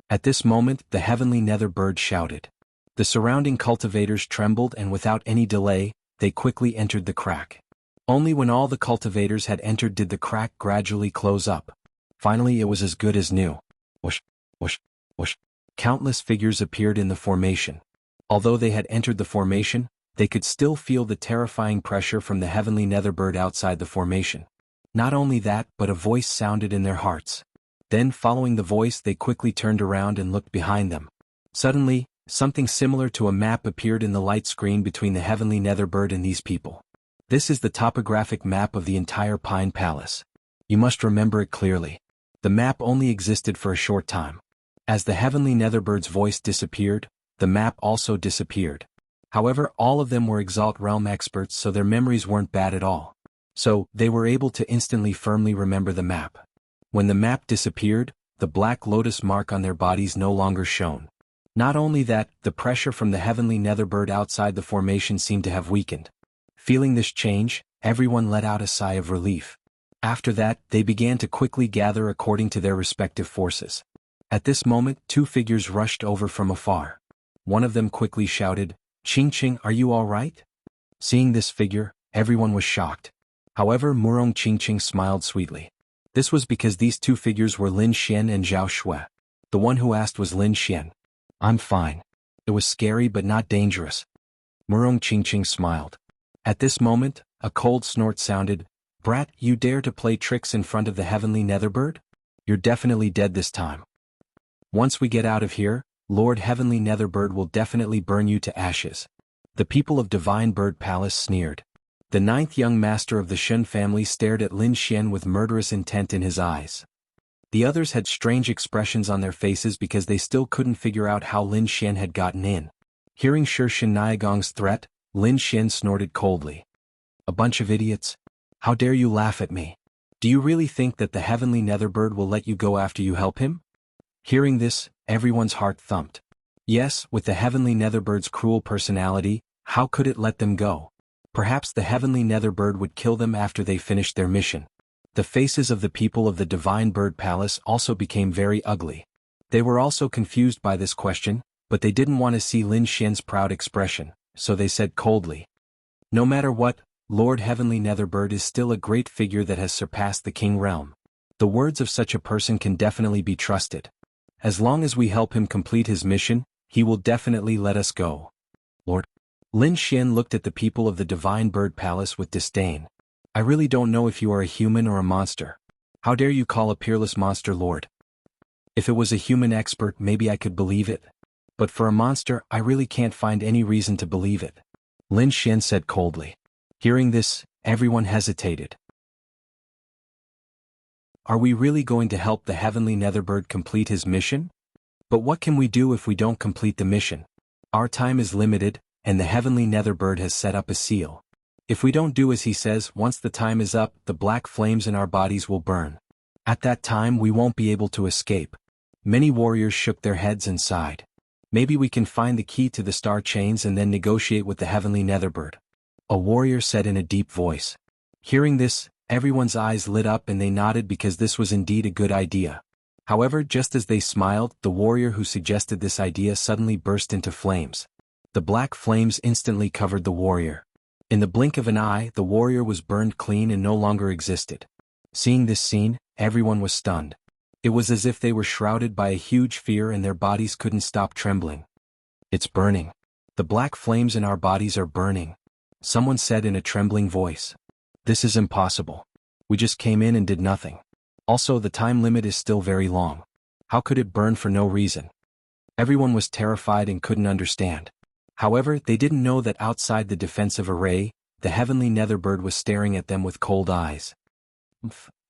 Speaker 1: At this moment, the heavenly Netherbird shouted. The surrounding cultivators trembled and without any delay, they quickly entered the crack. Only when all the cultivators had entered did the crack gradually close up. Finally it was as good as new. Whoosh, whoosh, whoosh. Countless figures appeared in the formation. Although they had entered the formation, they could still feel the terrifying pressure from the heavenly netherbird outside the formation. Not only that, but a voice sounded in their hearts. Then, following the voice, they quickly turned around and looked behind them. Suddenly, something similar to a map appeared in the light screen between the heavenly netherbird and these people. This is the topographic map of the entire Pine Palace. You must remember it clearly. The map only existed for a short time. As the heavenly netherbird's voice disappeared, the map also disappeared. However, all of them were Exalt Realm experts, so their memories weren't bad at all. So, they were able to instantly firmly remember the map. When the map disappeared, the black lotus mark on their bodies no longer shone. Not only that, the pressure from the heavenly netherbird outside the formation seemed to have weakened. Feeling this change, everyone let out a sigh of relief. After that, they began to quickly gather according to their respective forces. At this moment, two figures rushed over from afar. One of them quickly shouted, "Qing Qing, are you all right?" Seeing this figure, everyone was shocked. However, Murong Qing Qing smiled sweetly. This was because these two figures were Lin Xian and Zhao Shui. The one who asked was Lin Xian. "I'm fine. It was scary but not dangerous." Murong Qing Qing smiled. At this moment, a cold snort sounded. "Brat, you dare to play tricks in front of the heavenly netherbird? You're definitely dead this time. Once we get out of here, Lord Heavenly Netherbird will definitely burn you to ashes." The people of Divine Bird Palace sneered. The ninth young master of the Shun family stared at Lin Xian with murderous intent in his eyes. The others had strange expressions on their faces because they still couldn't figure out how Lin Xian had gotten in. Hearing Shi Shin Niagong's threat, Lin Xian snorted coldly. "A bunch of idiots. How dare you laugh at me? Do you really think that the heavenly netherbird will let you go after you help him?" Hearing this, everyone's heart thumped. Yes, with the heavenly netherbird's cruel personality, how could it let them go? Perhaps the heavenly netherbird would kill them after they finished their mission. The faces of the people of the Divine Bird Palace also became very ugly. They were also confused by this question, but they didn't want to see Lin Xian's proud expression, so they said coldly, "No matter what, Lord Heavenly Netherbird is still a great figure that has surpassed the King Realm. The words of such a person can definitely be trusted. As long as we help him complete his mission, he will definitely let us go." Lord Lin Xian looked at the people of the Divine Bird Palace with disdain. "I really don't know if you are a human or a monster. How dare you call a peerless monster Lord? If it was a human expert, maybe I could believe it. But for a monster, I really can't find any reason to believe it," Lin Xian said coldly. Hearing this, everyone hesitated. Are we really going to help the heavenly netherbird complete his mission? But what can we do if we don't complete the mission? Our time is limited, and the heavenly netherbird has set up a seal. If we don't do as he says, once the time is up, the black flames in our bodies will burn. At that time we won't be able to escape. Many warriors shook their heads and sighed. Maybe we can find the key to the star chains and then negotiate with the heavenly netherbird, a warrior said in a deep voice. Hearing this, everyone's eyes lit up and they nodded because this was indeed a good idea. However, just as they smiled, the warrior who suggested this idea suddenly burst into flames. The black flames instantly covered the warrior. In the blink of an eye, the warrior was burned clean and no longer existed. Seeing this scene, everyone was stunned. It was as if they were shrouded by a huge fear and their bodies couldn't stop trembling. "It's burning. The black flames in our bodies are burning," someone said in a trembling voice. "This is impossible. We just came in and did nothing. Also, the time limit is still very long. How could it burn for no reason?" Everyone was terrified and couldn't understand. However, they didn't know that outside the defensive array, the heavenly netherbird was staring at them with cold eyes.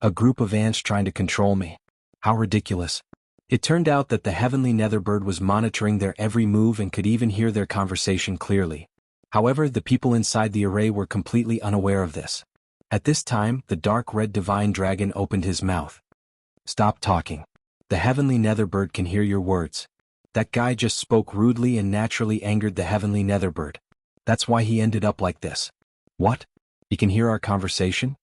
Speaker 1: A group of ants trying to control me. How ridiculous. It turned out that the heavenly netherbird was monitoring their every move and could even hear their conversation clearly. However, the people inside the array were completely unaware of this. At this time, the dark red divine dragon opened his mouth. "Stop talking. The heavenly netherbird can hear your words. That guy just spoke rudely and naturally angered the heavenly netherbird. That's why he ended up like this." "What? He can hear our conversation?"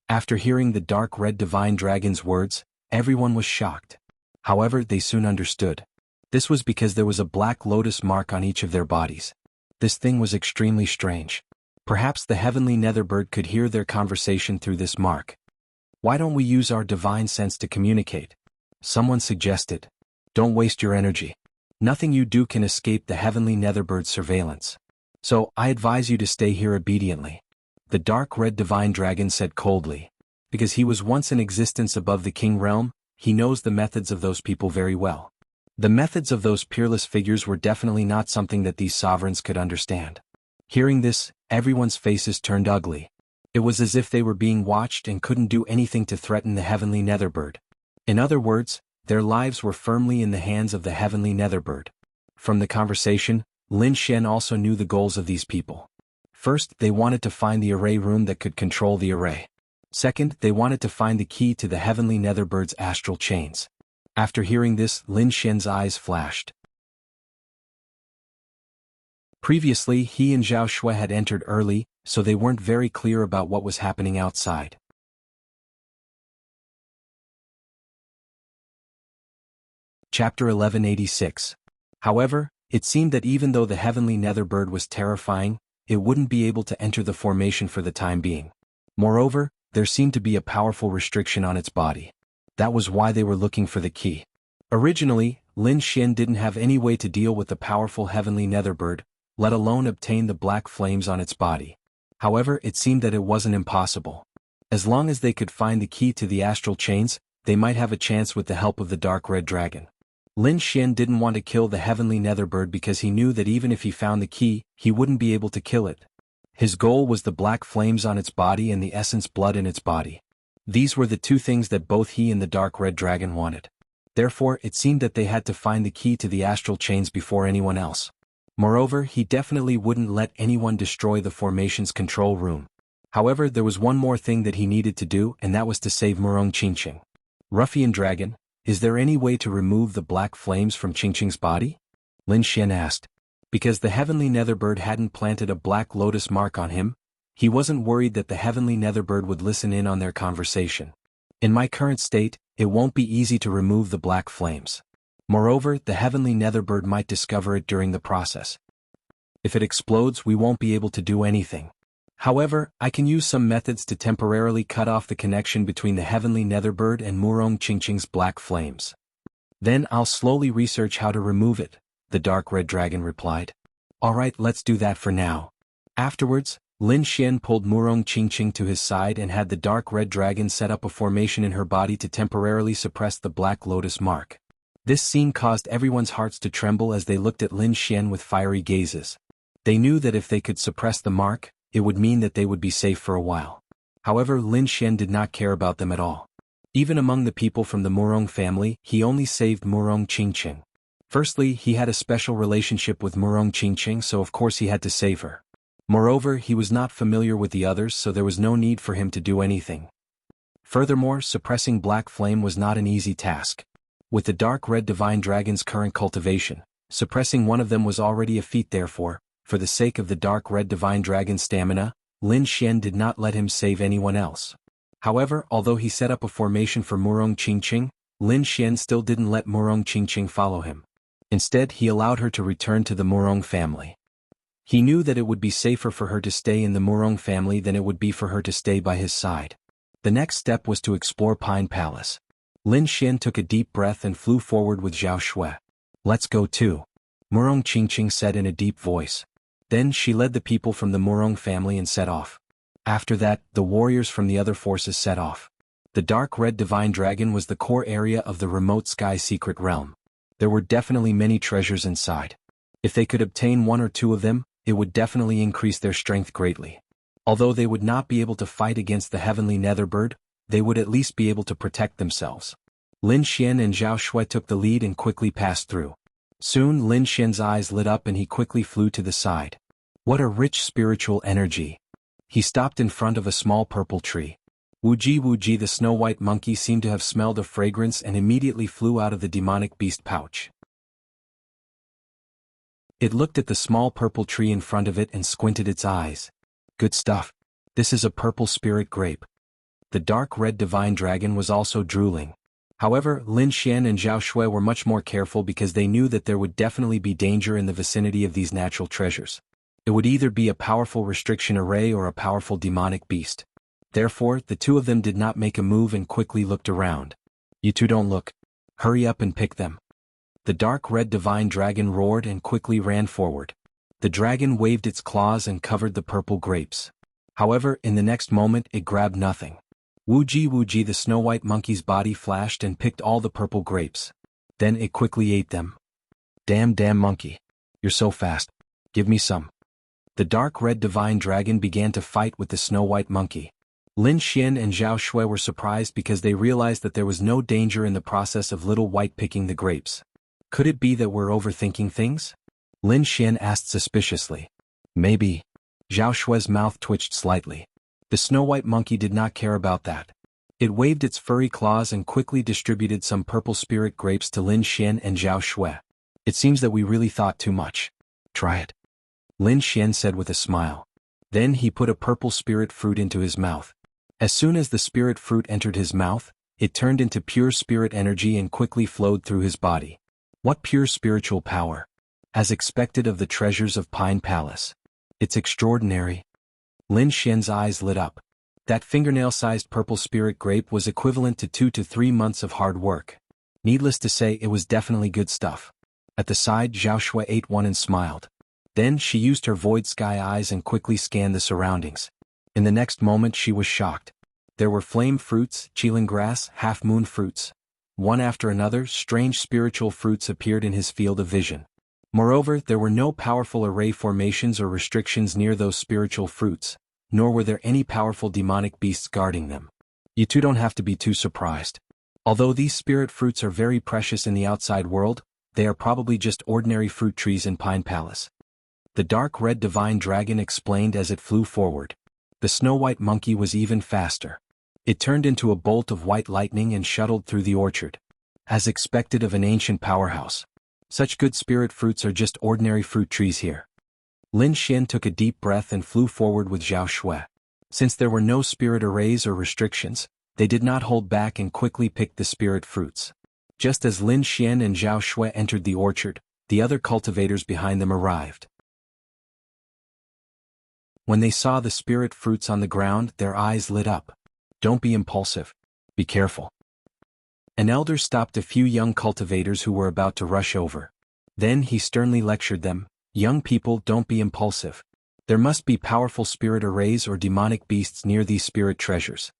Speaker 1: After hearing the dark red divine dragon's words, everyone was shocked. However, they soon understood. This was because there was a black lotus mark on each of their bodies. This thing was extremely strange. Perhaps the heavenly netherbird could hear their conversation through this mark. Why don't we use our divine sense to communicate? Someone suggested. Don't waste your energy. Nothing you do can escape the heavenly netherbird's surveillance. So, I advise you to stay here obediently. The dark red divine dragon said coldly. Because he was once in existence above the king realm, he knows the methods of those people very well. The methods of those peerless figures were definitely not something that these sovereigns could understand. Hearing this, everyone's faces turned ugly. It was as if they were being watched and couldn't do anything to threaten the heavenly netherbird. In other words, their lives were firmly in the hands of the heavenly netherbird. From the conversation, Lin Xian also knew the goals of these people. First, they wanted to find the array room that could control the array. Second, they wanted to find the key to the heavenly netherbird's astral chains. After hearing this, Lin Xian's eyes flashed. Previously, he and Zhao Shui had entered early, so they weren't very clear about what was happening outside. Chapter 1186. However, it seemed that even though the heavenly netherbird was terrifying, it wouldn't be able to enter the formation for the time being. Moreover, there seemed to be a powerful restriction on its body. That was why they were looking for the key. Originally, Lin Xian didn't have any way to deal with the powerful heavenly netherbird, let alone obtain the black flames on its body. However, it seemed that it wasn't impossible. As long as they could find the key to the astral chains, they might have a chance with the help of the dark red dragon. Lin Xian didn't want to kill the heavenly netherbird because he knew that even if he found the key, he wouldn't be able to kill it. His goal was the black flames on its body and the essence blood in its body. These were the two things that both he and the dark red dragon wanted. Therefore, it seemed that they had to find the key to the astral chains before anyone else. Moreover, he definitely wouldn't let anyone destroy the formation's control room. However, there was one more thing that he needed to do, and that was to save Murong Qingqing. Ruffian dragon, is there any way to remove the black flames from Qingqing's body? Lin Xian asked. Because the heavenly netherbird hadn't planted a black lotus mark on him, he wasn't worried that the heavenly netherbird would listen in on their conversation. In my current state, it won't be easy to remove the black flames. Moreover, the heavenly netherbird might discover it during the process. If it explodes, we won't be able to do anything. However, I can use some methods to temporarily cut off the connection between the heavenly netherbird and Murong Qingqing's black flames. Then I'll slowly research how to remove it, the dark red dragon replied. Alright, let's do that for now. Afterwards, Lin Xian pulled Murong Qingqing to his side and had the dark red dragon set up a formation in her body to temporarily suppress the black lotus mark. This scene caused everyone's hearts to tremble as they looked at Lin Xian with fiery gazes. They knew that if they could suppress the mark, it would mean that they would be safe for a while. However, Lin Xian did not care about them at all. Even among the people from the Murong family, he only saved Murong Qingqing. Firstly, he had a special relationship with Murong Qingqing, so of course he had to save her. Moreover, he was not familiar with the others, so there was no need for him to do anything. Furthermore, suppressing Black Flame was not an easy task. With the dark red divine dragon's current cultivation, suppressing one of them was already a feat. Therefore, for the sake of the dark red divine dragon's stamina, Lin Xian did not let him save anyone else. However, although he set up a formation for Murong Qingqing, Lin Xian still didn't let Murong Qingqing follow him. Instead, he allowed her to return to the Murong family. He knew that it would be safer for her to stay in the Murong family than it would be for her to stay by his side. The next step was to explore Pine Palace. Lin Xian took a deep breath and flew forward with Zhao Shui. "Let's go too," Murong Qingqing said in a deep voice. Then she led the people from the Murong family and set off. After that, the warriors from the other forces set off. The dark red divine dragon was the core area of the remote sky secret realm. There were definitely many treasures inside. If they could obtain one or two of them, it would definitely increase their strength greatly. Although they would not be able to fight against the heavenly netherbird, they would at least be able to protect themselves. Lin Xian and Zhao Shui took the lead and quickly passed through. Soon Lin Xian's eyes lit up and he quickly flew to the side. What a rich spiritual energy. He stopped in front of a small purple tree. Wuji, the snow-white monkey, seemed to have smelled a fragrance and immediately flew out of the demonic beast pouch. It looked at the small purple tree in front of it and squinted its eyes. Good stuff. This is a purple spirit grape. The dark red divine dragon was also drooling. However, Lin Xian and Zhao Shui were much more careful because they knew that there would definitely be danger in the vicinity of these natural treasures. It would either be a powerful restriction array or a powerful demonic beast. Therefore, the two of them did not make a move and quickly looked around. You two don't look. Hurry up and pick them. The dark red divine dragon roared and quickly ran forward. The dragon waved its claws and covered the purple grapes. However, in the next moment it grabbed nothing. Wuji, the snow-white monkey's body flashed and picked all the purple grapes. Then it quickly ate them. Damn monkey. You're so fast. Give me some. The dark red divine dragon began to fight with the snow-white monkey. Lin Xian and Zhao Shui were surprised because they realized that there was no danger in the process of Little White picking the grapes. Could it be that we're overthinking things? Lin Xian asked suspiciously. Maybe. Zhao Shui's mouth twitched slightly. The snow-white monkey did not care about that. It waved its furry claws and quickly distributed some purple spirit grapes to Lin Xian and Zhao Shui. It seems that we really thought too much. Try it. Lin Xian said with a smile. Then he put a purple spirit fruit into his mouth. As soon as the spirit fruit entered his mouth, it turned into pure spirit energy and quickly flowed through his body. What pure spiritual power! As expected of the treasures of Pine Palace. It's extraordinary. Lin Xian's eyes lit up. That fingernail-sized purple spirit grape was equivalent to 2 to 3 months of hard work. Needless to say, it was definitely good stuff. At the side, Zhao Shui ate one and smiled. Then she used her void sky eyes and quickly scanned the surroundings. In the next moment she was shocked. There were flame fruits, qilin grass, half-moon fruits. One after another, strange spiritual fruits appeared in his field of vision. Moreover, there were no powerful array formations or restrictions near those spiritual fruits, nor were there any powerful demonic beasts guarding them. You two don't have to be too surprised. Although these spirit fruits are very precious in the outside world, they are probably just ordinary fruit trees in Pine Palace. The dark red divine dragon explained as it flew forward. The snow-white monkey was even faster. It turned into a bolt of white lightning and shuttled through the orchard. As expected of an ancient powerhouse. Such good spirit fruits are just ordinary fruit trees here. Lin Xian took a deep breath and flew forward with Zhao Shui. Since there were no spirit arrays or restrictions, they did not hold back and quickly picked the spirit fruits. Just as Lin Xian and Zhao Shui entered the orchard, the other cultivators behind them arrived. When they saw the spirit fruits on the ground, their eyes lit up. Don't be impulsive. Be careful. An elder stopped a few young cultivators who were about to rush over. Then he sternly lectured them, young people, don't be impulsive. There must be powerful spirit arrays or demonic beasts near these spirit treasures.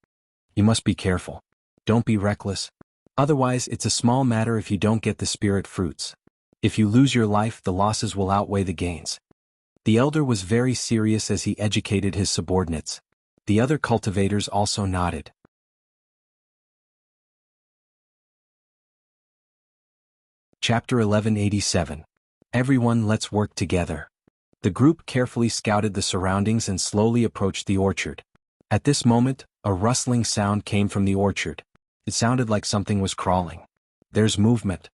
Speaker 1: You must be careful. Don't be reckless. Otherwise, it's a small matter if you don't get the spirit fruits. If you lose your life, the losses will outweigh the gains. The elder was very serious as he educated his subordinates. The other cultivators also nodded. Chapter 1187. Everyone, let's work together. The group carefully scouted the surroundings and slowly approached the orchard. At this moment, a rustling sound came from the orchard. It sounded like something was crawling. There's movement.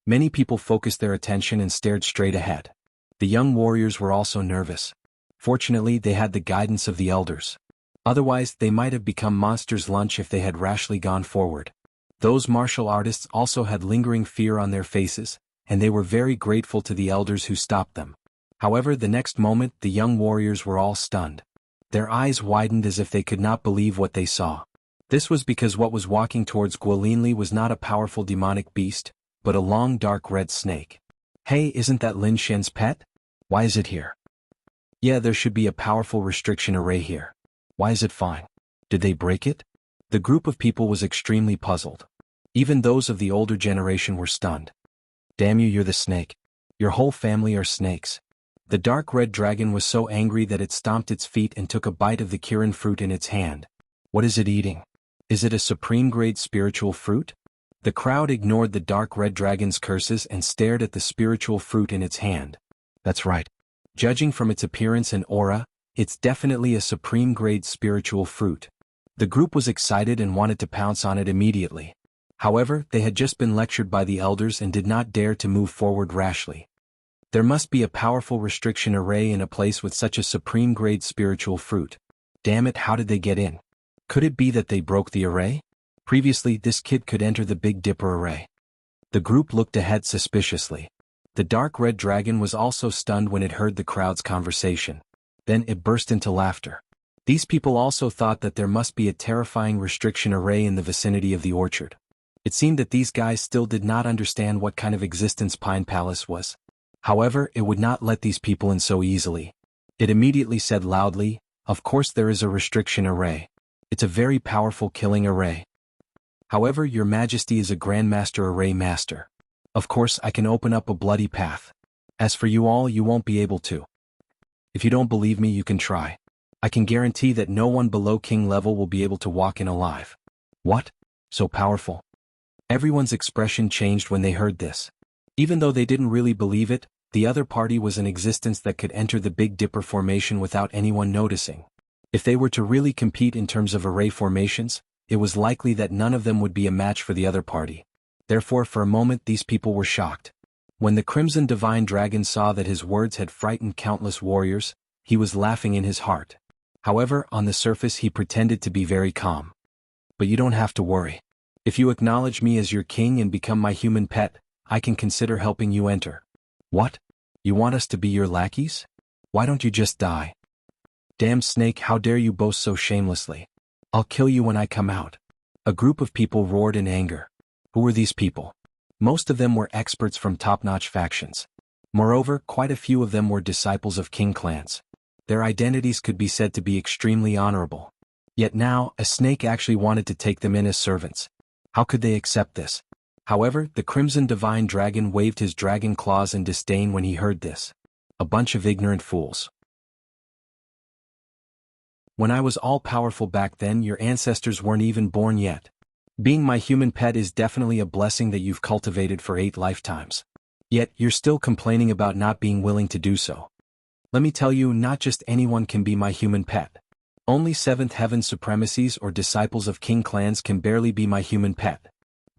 Speaker 1: Many people focused their attention and stared straight ahead. The young warriors were also nervous. Fortunately, they had the guidance of the elders. Otherwise, they might have become monsters' lunch if they had rashly gone forward. Those martial artists also had lingering fear on their faces, and they were very grateful to the elders who stopped them. However, the next moment, the young warriors were all stunned. Their eyes widened as if they could not believe what they saw. This was because what was walking towards Guolinli was not a powerful demonic beast, but a long dark red snake. Hey, isn't that Lin Xian's pet? Why is it here? Yeah, there should be a powerful restriction array here. Why is it fine? Did they break it? The group of people was extremely puzzled. Even those of the older generation were stunned. Damn you, you're the snake. Your whole family are snakes. The dark red dragon was so angry that it stomped its feet and took a bite of the Kirin fruit in its hand. What is it eating? Is it a supreme grade spiritual fruit? The crowd ignored the dark red dragon's curses and stared at the spiritual fruit in its hand. That's right. Judging from its appearance and aura, it's definitely a supreme grade spiritual fruit. The group was excited and wanted to pounce on it immediately. However, they had just been lectured by the elders and did not dare to move forward rashly. There must be a powerful restriction array in a place with such a supreme grade spiritual fruit. Damn it, how did they get in? Could it be that they broke the array? Previously, this kid could enter the Big Dipper array. The group looked ahead suspiciously. The dark red dragon was also stunned when it heard the crowd's conversation. Then it burst into laughter. These people also thought that there must be a terrifying restriction array in the vicinity of the orchard. It seemed that these guys still did not understand what kind of existence Pine Palace was. However, it would not let these people in so easily. It immediately said loudly, "Of course there is a restriction array. It's a very powerful killing array. However, your majesty is a Grandmaster Array Master. Of course I can open up a bloody path. As for you all, you won't be able to. If you don't believe me, you can try. I can guarantee that no one below king level will be able to walk in alive." What? So powerful? Everyone's expression changed when they heard this. Even though they didn't really believe it, the other party was an existence that could enter the Big Dipper formation without anyone noticing. If they were to really compete in terms of array formations, it was likely that none of them would be a match for the other party. Therefore, for a moment these people were shocked. When the Crimson Divine Dragon saw that his words had frightened countless warriors, he was laughing in his heart. However, on the surface he pretended to be very calm. "But you don't have to worry. If you acknowledge me as your king and become my human pet, I can consider helping you enter." "What? You want us to be your lackeys? Why don't you just die?" "Damn snake, how dare you boast so shamelessly? I'll kill you when I come out." A group of people roared in anger. Who were these people? Most of them were experts from top-notch factions. Moreover, quite a few of them were disciples of king clans. Their identities could be said to be extremely honorable. Yet now, a snake actually wanted to take them in as servants. How could they accept this? However, the Crimson Divine Dragon waved his dragon claws in disdain when he heard this. A bunch of ignorant fools. When I was all-powerful back then, your ancestors weren't even born yet. Being my human pet is definitely a blessing that you've cultivated for 8 lifetimes. Yet, you're still complaining about not being willing to do so. Let me tell you, not just anyone can be my human pet. Only 7th Heaven Supremacies or disciples of king clans can barely be my human pet.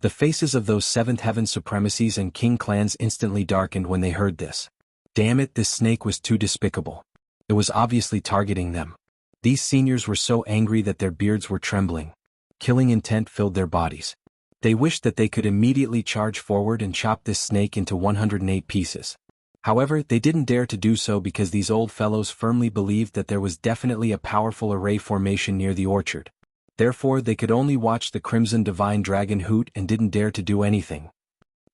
Speaker 1: The faces of those 7th Heaven Supremacies and king clans instantly darkened when they heard this. Damn it, this snake was too despicable. It was obviously targeting them. These seniors were so angry that their beards were trembling. Killing intent filled their bodies. They wished that they could immediately charge forward and chop this snake into 108 pieces. However, they didn't dare to do so because these old fellows firmly believed that there was definitely a powerful array formation near the orchard. Therefore, they could only watch the Crimson Divine Dragon hoot and didn't dare to do anything.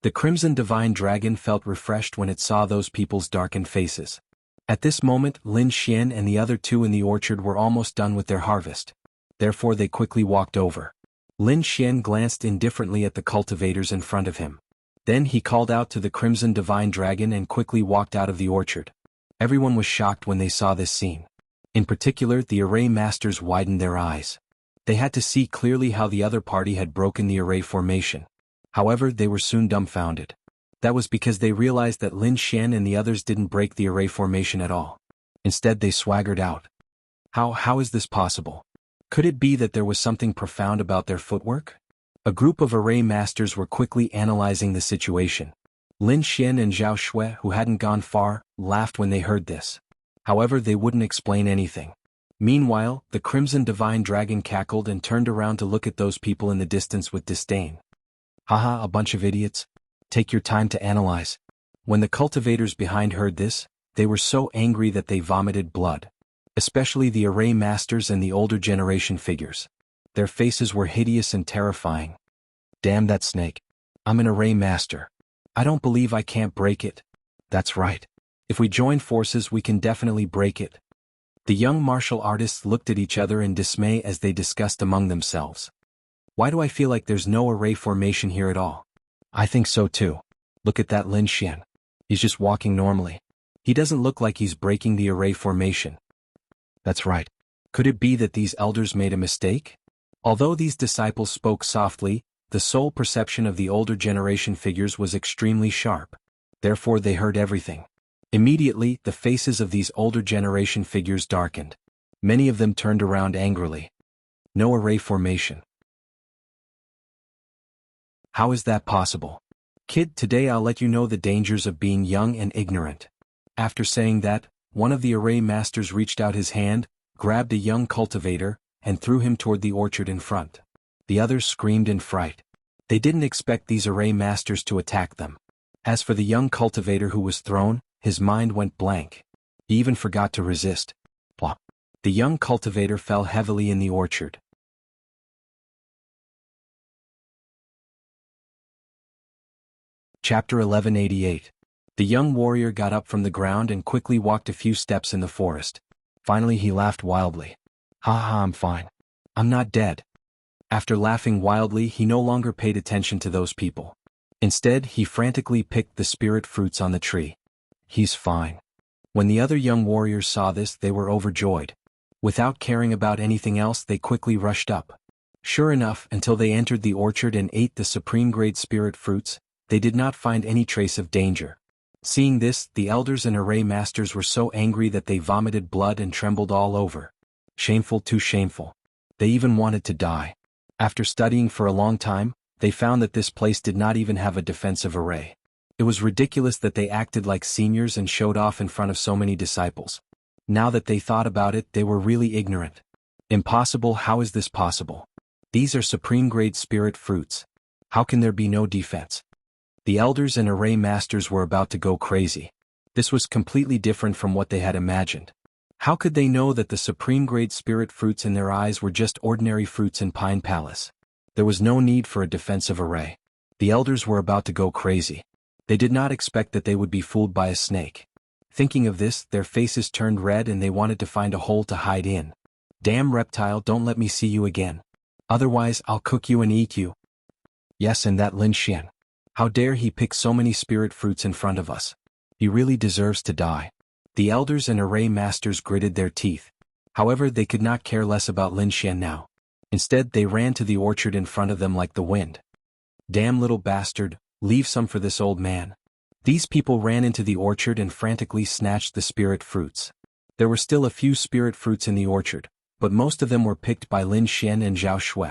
Speaker 1: The Crimson Divine Dragon felt refreshed when it saw those people's darkened faces. At this moment, Lin Xian and the other 2 in the orchard were almost done with their harvest. Therefore they quickly walked over. Lin Xian glanced indifferently at the cultivators in front of him. Then he called out to the Crimson Divine Dragon and quickly walked out of the orchard. Everyone was shocked when they saw this scene. In particular, the array masters widened their eyes. They had to see clearly how the other party had broken the array formation. However, they were soon dumbfounded. That was because they realized that Lin Xian and the others didn't break the array formation at all. Instead, they swaggered out. How is this possible? Could it be that there was something profound about their footwork? A group of array masters were quickly analyzing the situation. Lin Xian and Zhao Shui, who hadn't gone far, laughed when they heard this. However, they wouldn't explain anything. Meanwhile, the Crimson Divine Dragon cackled and turned around to look at those people in the distance with disdain. Haha, a bunch of idiots. Take your time to analyze. When the cultivators behind heard this, they were so angry that they vomited blood. Especially the array masters and the older generation figures. Their faces were hideous and terrifying. Damn that snake. I'm an array master. I don't believe I can't break it. That's right. If we join forces, we can definitely break it. The young martial artists looked at each other in dismay as they discussed among themselves. Why do I feel like there's no array formation here at all? I think so too. Look at that Lin Xian. He's just walking normally. He doesn't look like he's breaking the array formation. That's right. Could it be that these elders made a mistake? Although these disciples spoke softly, the soul perception of the older generation figures was extremely sharp. Therefore they heard everything. Immediately, the faces of these older generation figures darkened. Many of them turned around angrily. No array formation. How is that possible? Kid, today I'll let you know the dangers of being young and ignorant. After saying that, one of the array masters reached out his hand, grabbed a young cultivator, and threw him toward the orchard in front. The others screamed in fright. They didn't expect these array masters to attack them. As for the young cultivator who was thrown, his mind went blank. He even forgot to resist. Plop. The young cultivator fell heavily in the orchard. Chapter 1188. The young warrior got up from the ground and quickly walked a few steps in the forest. Finally he laughed wildly. Ha ha, I'm fine. I'm not dead. After laughing wildly, he no longer paid attention to those people. Instead, he frantically picked the spirit fruits on the tree. He's fine. When the other young warriors saw this, they were overjoyed. Without caring about anything else, they quickly rushed up. Sure enough, until they entered the orchard and ate the supreme-grade spirit fruits, they did not find any trace of danger. Seeing this, the elders and array masters were so angry that they vomited blood and trembled all over. Shameful, too shameful. They even wanted to die. After studying for a long time, they found that this place did not even have a defensive array. It was ridiculous that they acted like seniors and showed off in front of so many disciples. Now that they thought about it, they were really ignorant. Impossible, how is this possible? These are supreme-grade spirit fruits. How can there be no defense? The elders and array masters were about to go crazy. This was completely different from what they had imagined. How could they know that the supreme-grade spirit fruits in their eyes were just ordinary fruits in Pine Palace? There was no need for a defensive array. The elders were about to go crazy. They did not expect that they would be fooled by a snake. Thinking of this, their faces turned red and they wanted to find a hole to hide in. Damn reptile, don't let me see you again. Otherwise, I'll cook you and eat you. Yes, and that Lin Xian. How dare he pick so many spirit fruits in front of us? He really deserves to die. The elders and array masters gritted their teeth. However, they could not care less about Lin Xian now. Instead, they ran to the orchard in front of them like the wind. Damn little bastard, leave some for this old man. These people ran into the orchard and frantically snatched the spirit fruits. There were still a few spirit fruits in the orchard, but most of them were picked by Lin Xian and Zhao Shui.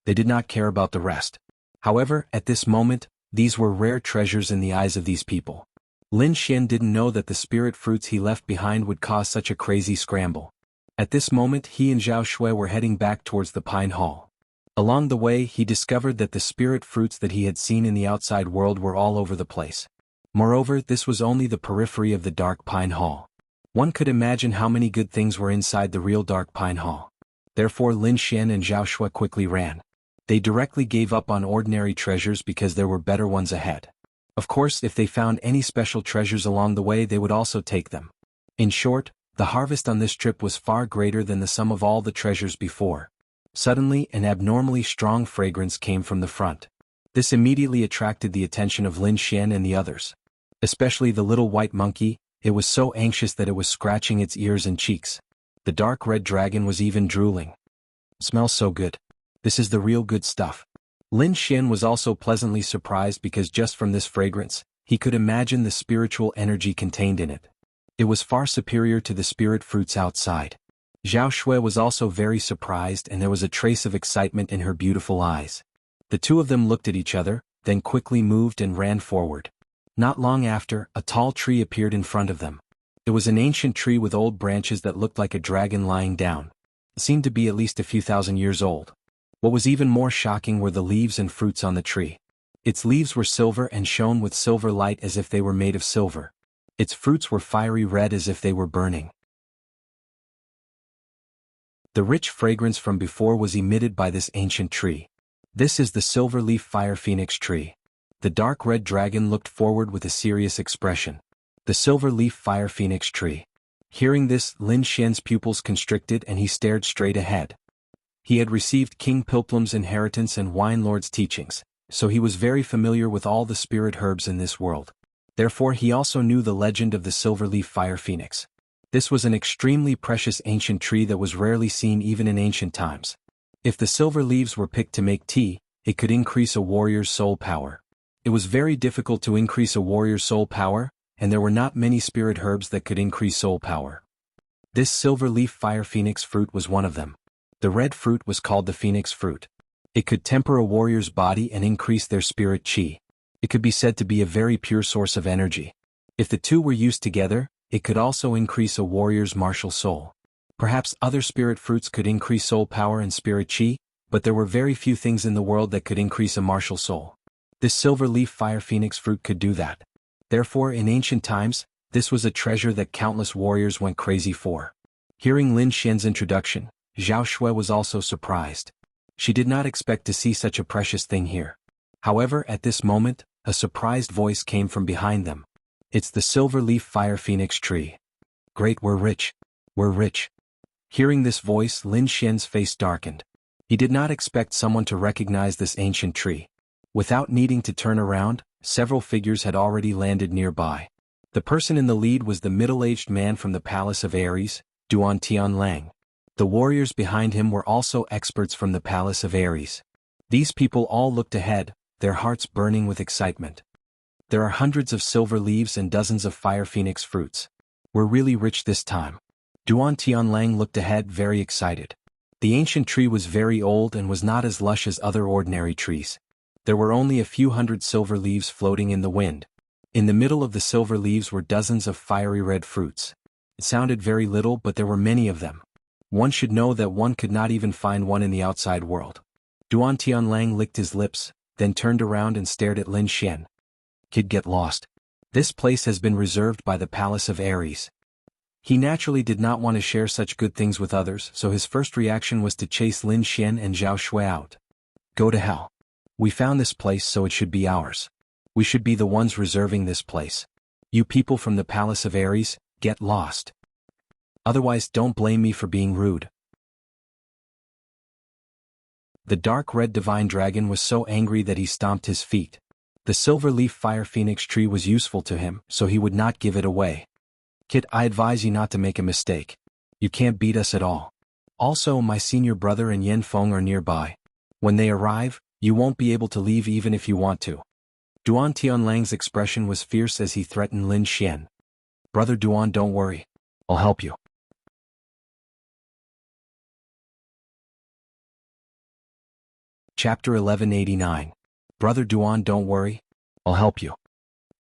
Speaker 1: They did not care about the rest. However, at this moment, these were rare treasures in the eyes of these people. Lin Xian didn't know that the spirit fruits he left behind would cause such a crazy scramble. At this moment, he and Zhao Shui were heading back towards the Pine Hall. Along the way, he discovered that the spirit fruits that he had seen in the outside world were all over the place. Moreover, this was only the periphery of the Dark Pine Hall. One could imagine how many good things were inside the real Dark Pine Hall. Therefore, Lin Xian and Zhao Shui quickly ran. They directly gave up on ordinary treasures because there were better ones ahead. Of course, if they found any special treasures along the way, they would also take them. In short, the harvest on this trip was far greater than the sum of all the treasures before. Suddenly, an abnormally strong fragrance came from the front. This immediately attracted the attention of Lin Xian and the others. Especially the little white monkey, it was so anxious that it was scratching its ears and cheeks. The dark red dragon was even drooling. Smells so good. This is the real good stuff. Lin Xian was also pleasantly surprised because just from this fragrance, he could imagine the spiritual energy contained in it. It was far superior to the spirit fruits outside. Zhao Shui was also very surprised and there was a trace of excitement in her beautiful eyes. The two of them looked at each other, then quickly moved and ran forward. Not long after, a tall tree appeared in front of them. It was an ancient tree with old branches that looked like a dragon lying down. It seemed to be at least a few thousand years old. What was even more shocking were the leaves and fruits on the tree. Its leaves were silver and shone with silver light as if they were made of silver. Its fruits were fiery red as if they were burning. The rich fragrance from before was emitted by this ancient tree. This is the silver-leaf fire phoenix tree. The dark red dragon looked forward with a serious expression. The silver-leaf fire phoenix tree. Hearing this, Lin Xian's pupils constricted and he stared straight ahead. He had received King Pilplum's inheritance and Wine Lord's teachings, so he was very familiar with all the spirit herbs in this world. Therefore he also knew the legend of the silver-leaf fire phoenix. This was an extremely precious ancient tree that was rarely seen even in ancient times. If the silver leaves were picked to make tea, it could increase a warrior's soul power. It was very difficult to increase a warrior's soul power, and there were not many spirit herbs that could increase soul power. This silver-leaf fire phoenix fruit was one of them. The red fruit was called the phoenix fruit. It could temper a warrior's body and increase their spirit chi. It could be said to be a very pure source of energy. If the two were used together, it could also increase a warrior's martial soul. Perhaps other spirit fruits could increase soul power and spirit chi, but there were very few things in the world that could increase a martial soul. This silver leaf fire phoenix fruit could do that. Therefore, in ancient times, this was a treasure that countless warriors went crazy for. Hearing Lin Xian's introduction, Zhao Shui was also surprised. She did not expect to see such a precious thing here. However, at this moment, a surprised voice came from behind them. It's the silver leaf fire phoenix tree. Great, we're rich. We're rich. Hearing this voice, Lin Xian's face darkened. He did not expect someone to recognize this ancient tree. Without needing to turn around, several figures had already landed nearby. The person in the lead was the middle-aged man from the Palace of Ares, Duan Tianlang. The warriors behind him were also experts from the Palace of Ares. These people all looked ahead, their hearts burning with excitement. There are hundreds of silver leaves and dozens of fire phoenix fruits. We're really rich this time. Duan Tianlang looked ahead very excited. The ancient tree was very old and was not as lush as other ordinary trees. There were only a few hundred silver leaves floating in the wind. In the middle of the silver leaves were dozens of fiery red fruits. It sounded very little, but there were many of them. One should know that one could not even find one in the outside world. Duan Tianlang licked his lips, then turned around and stared at Lin Xian. Kid, get lost. This place has been reserved by the Palace of Ares. He naturally did not want to share such good things with others, so his first reaction was to chase Lin Xian and Zhao Shui out. Go to hell. We found this place, so it should be ours. We should be the ones reserving this place. You people from the Palace of Ares, get lost. Otherwise, don't blame me for being rude. The dark red divine dragon was so angry that he stomped his feet. The silver leaf fire phoenix tree was useful to him, so he would not give it away. Kid, I advise you not to make a mistake. You can't beat us at all. Also, my senior brother and Yan Feng are nearby. When they arrive, you won't be able to leave even if you want to. Duan Tianlang's expression was fierce as he threatened Lin Xian. Brother Duan, don't worry. I'll help you. Chapter 1189. Brother Duan, don't worry. I'll help you.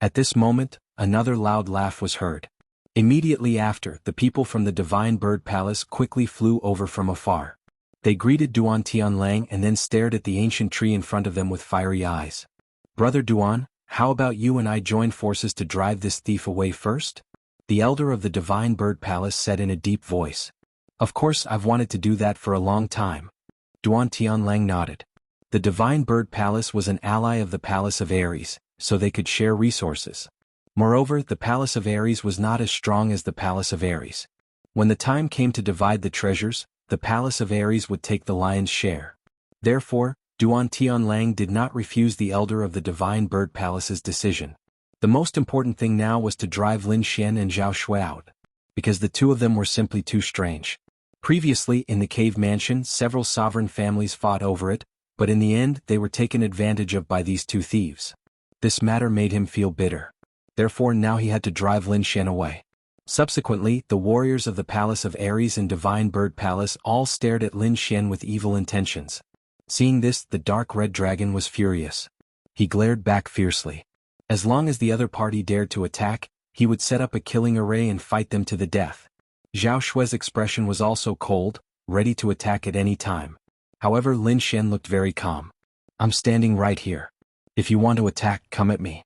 Speaker 1: At this moment, another loud laugh was heard. Immediately after, the people from the Divine Bird Palace quickly flew over from afar. They greeted Duan Tianlang and then stared at the ancient tree in front of them with fiery eyes. Brother Duan, how about you and I join forces to drive this thief away first? The elder of the Divine Bird Palace said in a deep voice. Of course, I've wanted to do that for a long time. Duan Tianlang nodded. The Divine Bird Palace was an ally of the Palace of Ares, so they could share resources. Moreover, the Palace of Ares was not as strong as the Palace of Ares. When the time came to divide the treasures, the Palace of Ares would take the lion's share. Therefore, Duan Tianlang did not refuse the elder of the Divine Bird Palace's decision. The most important thing now was to drive Lin Xian and Zhao Shui out, because the two of them were simply too strange. Previously, in the cave mansion, several sovereign families fought over it, but in the end they were taken advantage of by these two thieves. This matter made him feel bitter. Therefore now he had to drive Lin Xian away. Subsequently, the warriors of the Palace of Ares and Divine Bird Palace all stared at Lin Xian with evil intentions. Seeing this, the dark red dragon was furious. He glared back fiercely. As long as the other party dared to attack, he would set up a killing array and fight them to the death. Zhao Shui's expression was also cold, ready to attack at any time. However, Lin Xian looked very calm. I'm standing right here. If you want to attack, come at me.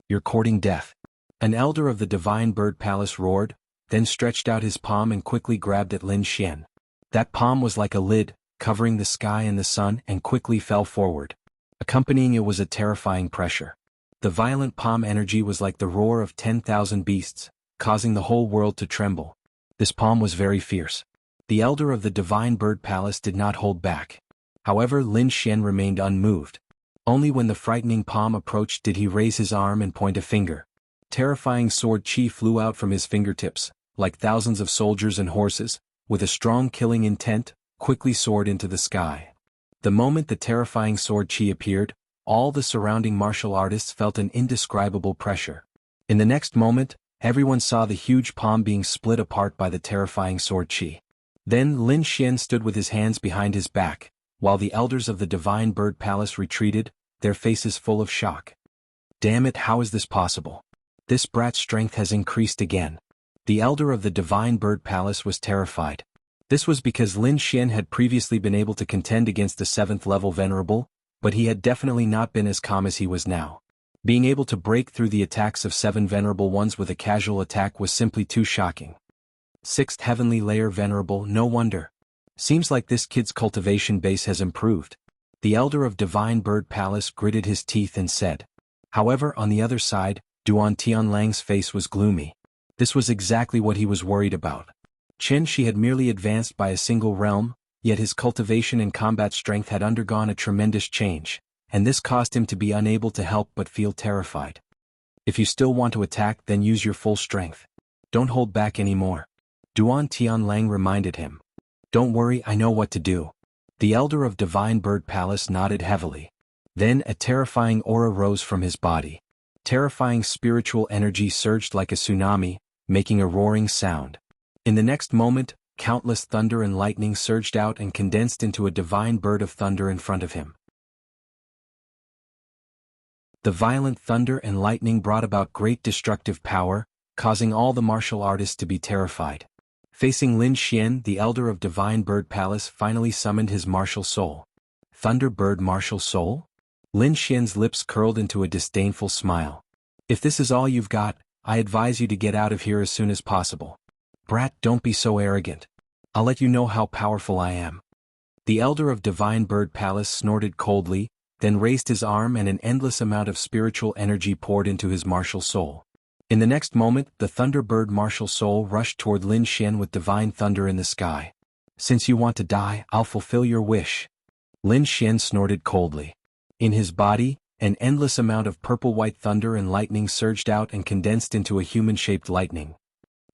Speaker 1: You're courting death. An elder of the Divine Bird Palace roared, then stretched out his palm and quickly grabbed at Lin Xian. That palm was like a lid, covering the sky and the sun, and quickly fell forward. Accompanying it was a terrifying pressure. The violent palm energy was like the roar of 10,000 beasts, causing the whole world to tremble. This palm was very fierce. The elder of the Divine Bird Palace did not hold back. However, Lin Xian remained unmoved. Only when the frightening palm approached did he raise his arm and point a finger. Terrifying sword chi flew out from his fingertips, like thousands of soldiers and horses, with a strong killing intent, quickly soared into the sky. The moment the terrifying sword chi appeared, all the surrounding martial artists felt an indescribable pressure. In the next moment, everyone saw the huge palm being split apart by the terrifying sword chi. Then Lin Xian stood with his hands behind his back, while the elders of the Divine Bird Palace retreated, their faces full of shock. Damn it, how is this possible? This brat's strength has increased again. The elder of the Divine Bird Palace was terrified. This was because Lin Xian had previously been able to contend against the 7th level venerable, but he had definitely not been as calm as he was now. Being able to break through the attacks of 7 Venerable Ones with a casual attack was simply too shocking. 6th Heavenly Layer Venerable, no wonder. Seems like this kid's cultivation base has improved. The Elder of Divine Bird Palace gritted his teeth and said. However, on the other side, Duan Tianlang's face was gloomy. This was exactly what he was worried about. Chen Shi had merely advanced by a single realm, yet his cultivation and combat strength had undergone a tremendous change, and this caused him to be unable to help but feel terrified. If you still want to attack, then use your full strength. Don't hold back anymore. Duan Tianlang reminded him. Don't worry, I know what to do. The Elder of Divine Bird Palace nodded heavily. Then a terrifying aura rose from his body. Terrifying spiritual energy surged like a tsunami, making a roaring sound. In the next moment, countless thunder and lightning surged out and condensed into a divine bird of thunder in front of him. The violent thunder and lightning brought about great destructive power, causing all the martial artists to be terrified. Facing Lin Xian, the Elder of Divine Bird Palace finally summoned his martial soul. Thunder Bird Martial Soul? Lin Xian's lips curled into a disdainful smile. If this is all you've got, I advise you to get out of here as soon as possible. Brat, don't be so arrogant. I'll let you know how powerful I am. The Elder of Divine Bird Palace snorted coldly, then raised his arm and an endless amount of spiritual energy poured into his martial soul. In the next moment, the Thunderbird martial soul rushed toward Lin Xian with divine thunder in the sky. Since you want to die, I'll fulfill your wish. Lin Xian snorted coldly. In his body, an endless amount of purple-white thunder and lightning surged out and condensed into a human-shaped lightning.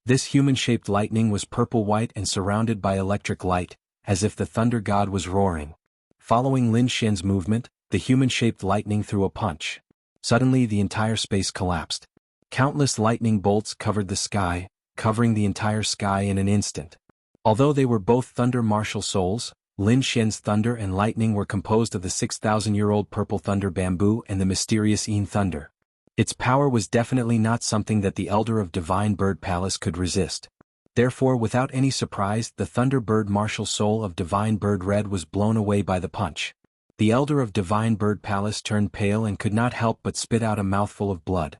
Speaker 1: This human-shaped lightning was purple-white and surrounded by electric light, as if the thunder god was roaring. Following Lin Xian's movement, the human-shaped lightning threw a punch. Suddenly the entire space collapsed. Countless lightning bolts covered the sky, covering the entire sky in an instant. Although they were both thunder martial souls, Lin Xian's thunder and lightning were composed of the 6,000-year-old purple thunder bamboo and the mysterious Yin thunder. Its power was definitely not something that the Elder of Divine Bird Palace could resist. Therefore, without any surprise, the Thunderbird martial soul of Divine Bird Red was blown away by the punch. The Elder of Divine Bird Palace turned pale and could not help but spit out a mouthful of blood.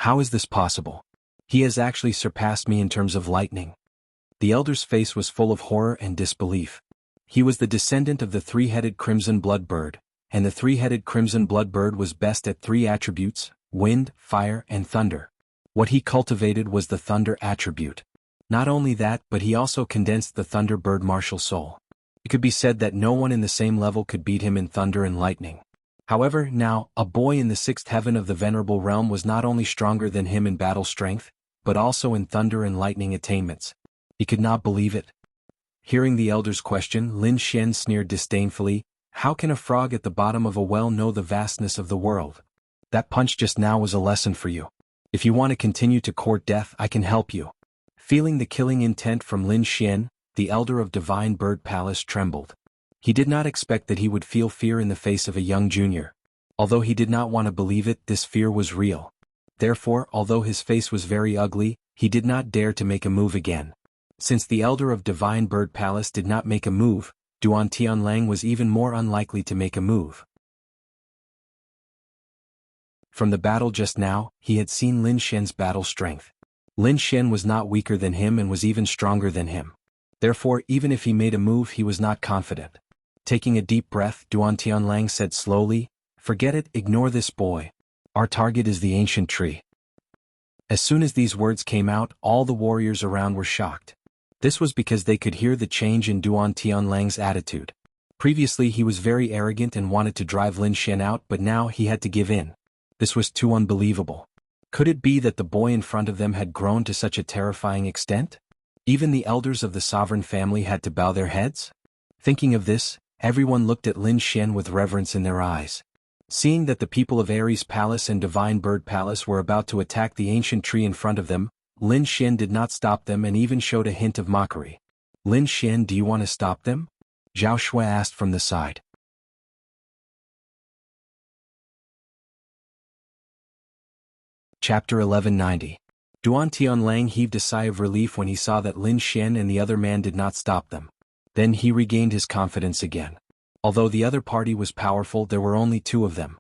Speaker 1: How is this possible? He has actually surpassed me in terms of lightning. The Elder's face was full of horror and disbelief. He was the descendant of the three-headed Crimson Blood Bird, and the three-headed Crimson Blood Bird was best at 3 attributes: wind, fire, and thunder. What he cultivated was the thunder attribute. Not only that, but he also condensed the Thunderbird martial soul. It could be said that no one in the same level could beat him in thunder and lightning. However, now, a boy in the 6th heaven of the Venerable Realm was not only stronger than him in battle strength, but also in thunder and lightning attainments. He could not believe it. Hearing the Elder's question, Lin Xian sneered disdainfully. How can a frog at the bottom of a well know the vastness of the world? That punch just now was a lesson for you. If you want to continue to court death, I can help you. Feeling the killing intent from Lin Xian, the Elder of Divine Bird Palace trembled. He did not expect that he would feel fear in the face of a young junior. Although he did not want to believe it, this fear was real. Therefore, although his face was very ugly, he did not dare to make a move again. Since the Elder of Divine Bird Palace did not make a move, Duan Tianlang was even more unlikely to make a move. From the battle just now, he had seen Lin Xian's battle strength. Lin Xian was not weaker than him and was even stronger than him. Therefore, even if he made a move, he was not confident. Taking a deep breath, Duan Tianlang said slowly, "Forget it, ignore this boy. Our target is the ancient tree." As soon as these words came out, all the warriors around were shocked. This was because they could hear the change in Duan Tianlang's attitude. Previously he was very arrogant and wanted to drive Lin Xian out, but now he had to give in. This was too unbelievable. Could it be that the boy in front of them had grown to such a terrifying extent? Even the elders of the sovereign family had to bow their heads? Thinking of this, everyone looked at Lin Xian with reverence in their eyes. Seeing that the people of Ares Palace and Divine Bird Palace were about to attack the ancient tree in front of them, Lin Xian did not stop them and even showed a hint of mockery. "Lin Xian, do you want to stop them?" Zhao Shui asked from the side. Chapter 1190. Duan Tianlang heaved a sigh of relief when he saw that Lin Xian and the other man did not stop them. Then he regained his confidence again. Although the other party was powerful, there were only 2 of them.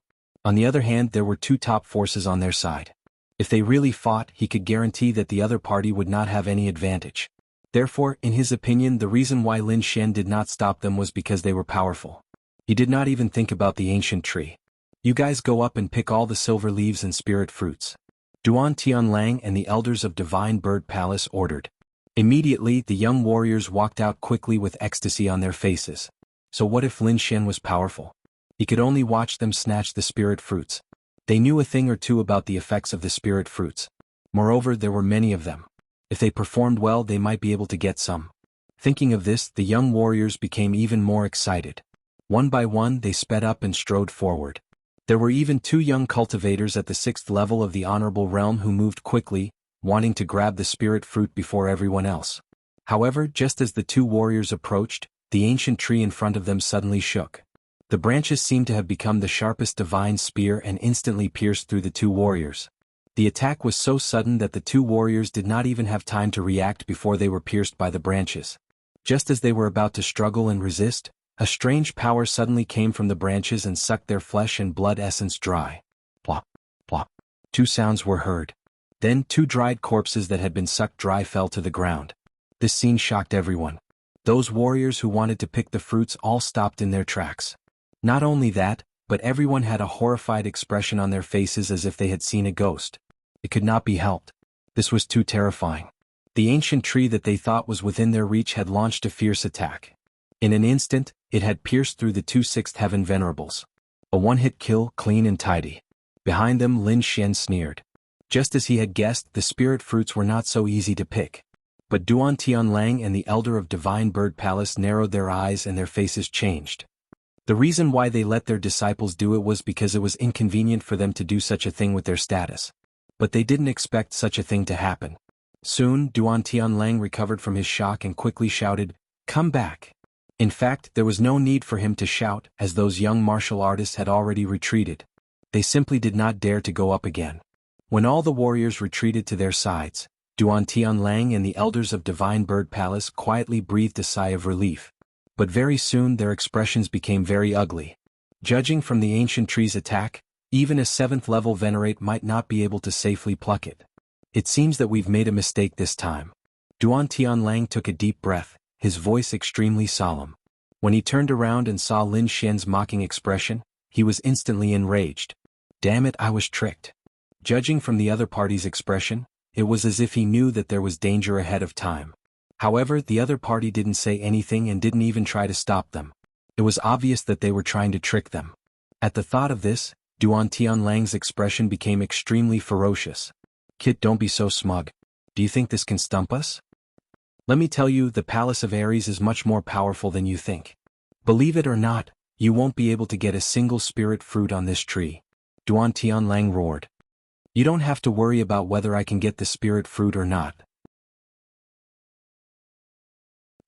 Speaker 1: On the other hand, there were two top forces on their side. If they really fought, he could guarantee that the other party would not have any advantage. Therefore, in his opinion, the reason why Lin Xian did not stop them was because they were powerful. He did not even think about the ancient tree. You guys go up and pick all the silver leaves and spirit fruits. Duan Tianlang and the elders of Divine Bird Palace ordered. Immediately, the young warriors walked out quickly with ecstasy on their faces. So what if Lin Xian was powerful? He could only watch them snatch the spirit fruits. They knew a thing or two about the effects of the spirit fruits. Moreover, there were many of them. If they performed well, they might be able to get some. Thinking of this, the young warriors became even more excited. One by one, they sped up and strode forward. There were even two young cultivators at the 6th level of the Honorable Realm who moved quickly, wanting to grab the spirit fruit before everyone else. However, just as the two warriors approached, the ancient tree in front of them suddenly shook. The branches seemed to have become the sharpest divine spear and instantly pierced through the two warriors. The attack was so sudden that the two warriors did not even have time to react before they were pierced by the branches. Just as they were about to struggle and resist, a strange power suddenly came from the branches and sucked their flesh and blood essence dry. Plop, plop. Two sounds were heard. Then two dried corpses that had been sucked dry fell to the ground. This scene shocked everyone. Those warriors who wanted to pick the fruits all stopped in their tracks. Not only that, but everyone had a horrified expression on their faces as if they had seen a ghost. It could not be helped. This was too terrifying. The ancient tree that they thought was within their reach had launched a fierce attack. In an instant, it had pierced through the two 6th heaven venerables. A one-hit kill, clean and tidy. Behind them, Lin Xian sneered. Just as he had guessed, the spirit fruits were not so easy to pick. But Duan Tianlang and the elder of Divine Bird Palace narrowed their eyes and their faces changed. The reason why they let their disciples do it was because it was inconvenient for them to do such a thing with their status. But they didn't expect such a thing to happen. Soon, Duan Tianlang recovered from his shock and quickly shouted, "Come back." In fact, there was no need for him to shout, as those young martial artists had already retreated. They simply did not dare to go up again. When all the warriors retreated to their sides, Duan Tianlang and the elders of Divine Bird Palace quietly breathed a sigh of relief. But very soon their expressions became very ugly. Judging from the ancient tree's attack, even a 7th level venerate might not be able to safely pluck it. It seems that we've made a mistake this time. Duan Tianlang took a deep breath, his voice extremely solemn. When he turned around and saw Lin Xian's mocking expression, he was instantly enraged. Damn it, I was tricked. Judging from the other party's expression, it was as if he knew that there was danger ahead of time. However, the other party didn't say anything and didn't even try to stop them. It was obvious that they were trying to trick them. At the thought of this, Duan Tianlang's expression became extremely ferocious. Kid, don't be so smug. Do you think this can stump us? Let me tell you, the Palace of Ares is much more powerful than you think. Believe it or not, you won't be able to get a single spirit fruit on this tree. Duan Tianlang roared. You don't have to worry about whether I can get the spirit fruit or not.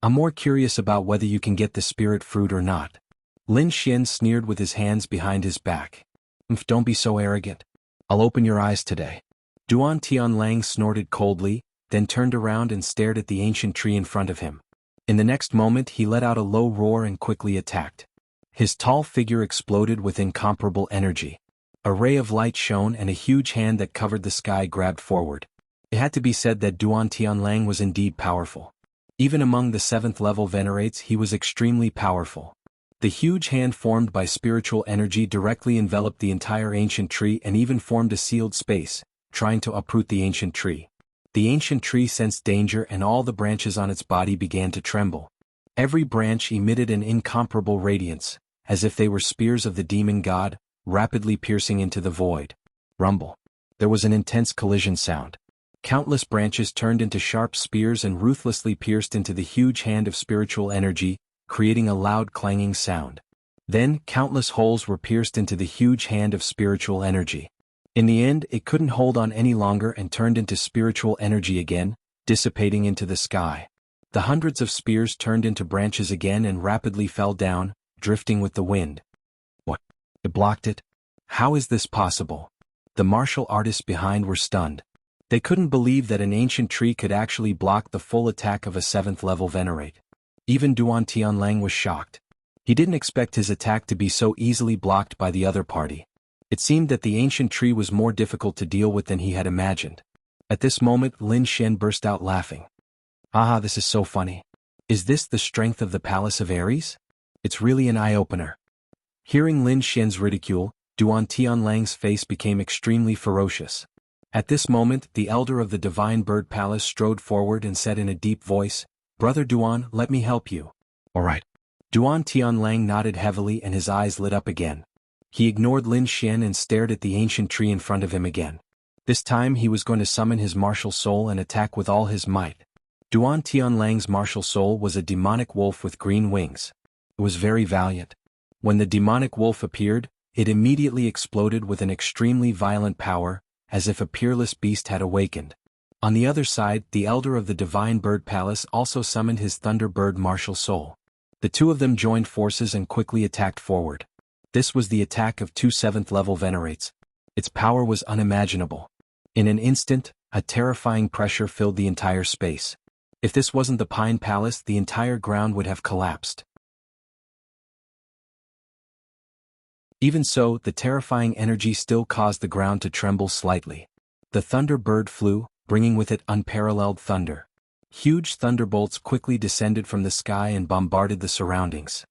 Speaker 1: I'm more curious about whether you can get the spirit fruit or not. Lin Xian sneered with his hands behind his back. Don't be so arrogant. I'll open your eyes today. Duan Tianlang snorted coldly, then turned around and stared at the ancient tree in front of him. In the next moment he let out a low roar and quickly attacked. His tall figure exploded with incomparable energy. A ray of light shone and a huge hand that covered the sky grabbed forward. It had to be said that Duan Tianlang was indeed powerful. Even among the 7th level venerates he was extremely powerful. The huge hand formed by spiritual energy directly enveloped the entire ancient tree and even formed a sealed space, trying to uproot the ancient tree. The ancient tree sensed danger and all the branches on its body began to tremble. Every branch emitted an incomparable radiance, as if they were spears of the demon god, rapidly piercing into the void. Rumble. There was an intense collision sound. Countless branches turned into sharp spears and ruthlessly pierced into the huge hand of spiritual energy, creating a loud clanging sound. Then, countless holes were pierced into the huge hand of spiritual energy. In the end, it couldn't hold on any longer and turned into spiritual energy again, dissipating into the sky. The hundreds of spears turned into branches again and rapidly fell down, drifting with the wind. What? It blocked it? How is this possible? The martial artists behind were stunned. They couldn't believe that an ancient tree could actually block the full attack of a 7th level venerate. Even Duan Tianlang was shocked. He didn't expect his attack to be so easily blocked by the other party. It seemed that the ancient tree was more difficult to deal with than he had imagined. At this moment Lin Xian burst out laughing. "Aha, this is so funny. Is this the strength of the Palace of Ares? It's really an eye-opener." Hearing Lin Xian's ridicule, Duan Tianlang's face became extremely ferocious. At this moment the elder of the Divine Bird Palace strode forward and said in a deep voice, "Brother Duan, let me help you." "All right." Duan Tianlang nodded heavily and his eyes lit up again. He ignored Lin Xian and stared at the ancient tree in front of him again. This time he was going to summon his martial soul and attack with all his might. Duan Tianlang's martial soul was a demonic wolf with green wings. It was very valiant. When the demonic wolf appeared, it immediately exploded with an extremely violent power, as if a peerless beast had awakened. On the other side, the elder of the Divine Bird Palace also summoned his Thunderbird martial soul. The two of them joined forces and quickly attacked forward. This was the attack of two 7th-level Venerates. Its power was unimaginable. In an instant, a terrifying pressure filled the entire space. If this wasn't the Pine Palace, the entire ground would have collapsed. Even so, the terrifying energy still caused the ground to tremble slightly. The Thunderbird flew, bringing with it unparalleled thunder. Huge thunderbolts quickly descended from the sky and bombarded the surroundings.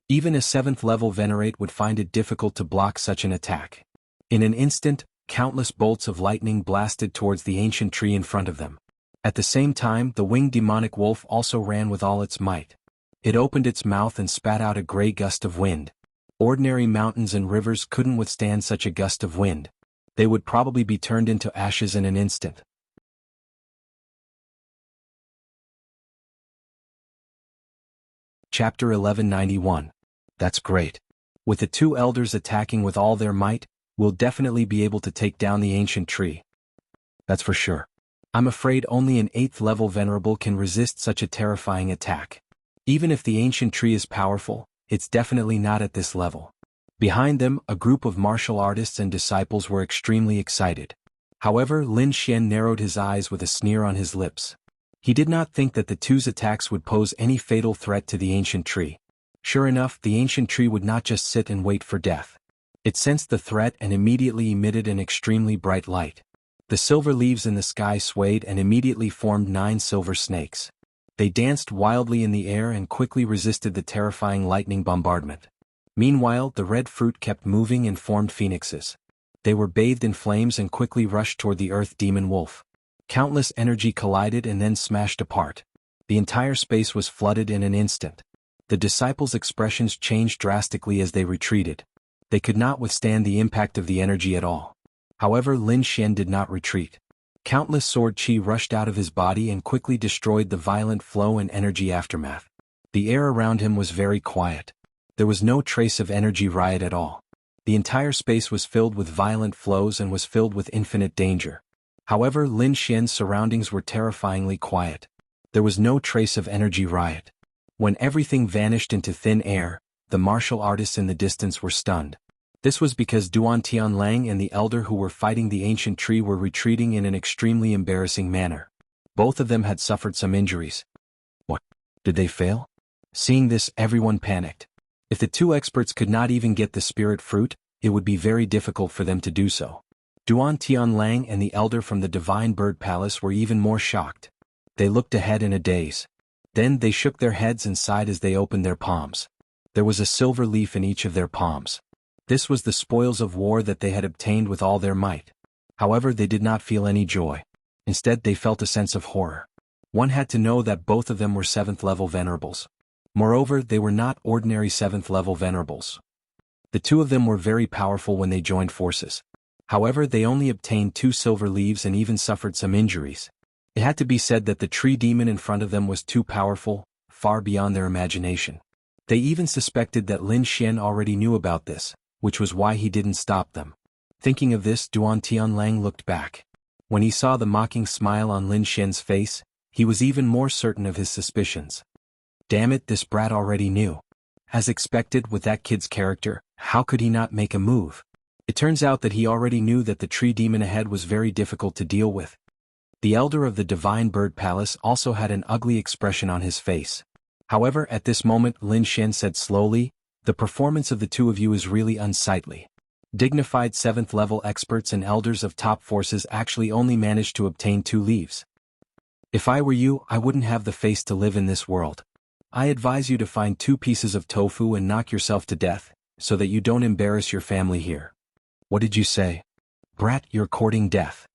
Speaker 1: Even a 7th-level Venerate would find it difficult to block such an attack. In an instant, countless bolts of lightning blasted towards the ancient tree in front of them. At the same time, the winged demonic wolf also ran with all its might. It opened its mouth and spat out a gray gust of wind. Ordinary mountains and rivers couldn't withstand such a gust of wind. They would probably be turned into ashes in an instant. Chapter 1191. That's great. With the two elders attacking with all their might, we'll definitely be able to take down the ancient tree. That's for sure. I'm afraid only an 8th-level venerable can resist such a terrifying attack. Even if the ancient tree is powerful, it's definitely not at this level. Behind them, a group of martial artists and disciples were extremely excited. However, Lin Xian narrowed his eyes with a sneer on his lips. He did not think that the two's attacks would pose any fatal threat to the ancient tree. Sure enough, the ancient tree would not just sit and wait for death. It sensed the threat and immediately emitted an extremely bright light. The silver leaves in the sky swayed and immediately formed 9 silver snakes. They danced wildly in the air and quickly resisted the terrifying lightning bombardment. Meanwhile, the red fruit kept moving and formed phoenixes. They were bathed in flames and quickly rushed toward the earth demon wolf. Countless energy collided and then smashed apart. The entire space was flooded in an instant. The disciples' expressions changed drastically as they retreated. They could not withstand the impact of the energy at all. However, Lin Xian did not retreat. Countless sword chi rushed out of his body and quickly destroyed the violent flow and energy aftermath. The air around him was very quiet. There was no trace of energy riot at all. The entire space was filled with violent flows and was filled with infinite danger. However, Lin Xian's surroundings were terrifyingly quiet. There was no trace of energy riot. When everything vanished into thin air, the martial artists in the distance were stunned. This was because Duan Tianlang and the elder who were fighting the ancient tree were retreating in an extremely embarrassing manner. Both of them had suffered some injuries. What? Did they fail? Seeing this, everyone panicked. If the two experts could not even get the spirit fruit, it would be very difficult for them to do so. Duan Tianlang and the elder from the Divine Bird Palace were even more shocked. They looked ahead in a daze. Then they shook their heads and sighed as they opened their palms. There was a silver leaf in each of their palms. This was the spoils of war that they had obtained with all their might. However, they did not feel any joy. Instead, they felt a sense of horror. One had to know that both of them were 7th-level venerables. Moreover, they were not ordinary 7th-level venerables. The two of them were very powerful when they joined forces. However, they only obtained 2 silver leaves and even suffered some injuries. It had to be said that the tree demon in front of them was too powerful, far beyond their imagination. They even suspected that Lin Xian already knew about this, which was why he didn't stop them. Thinking of this, Duan Tianlang looked back. When he saw the mocking smile on Lin Xian's face, he was even more certain of his suspicions. Damn it, this brat already knew. As expected, with that kid's character, how could he not make a move? It turns out that he already knew that the tree demon ahead was very difficult to deal with. The elder of the Divine Bird Palace also had an ugly expression on his face. However, at this moment Lin Xian said slowly, "The performance of the two of you is really unsightly. Dignified 7th level experts and elders of top forces actually only managed to obtain 2 leaves. If I were you, I wouldn't have the face to live in this world. I advise you to find 2 pieces of tofu and knock yourself to death, so that you don't embarrass your family here. What did you say? Brat, you're courting death.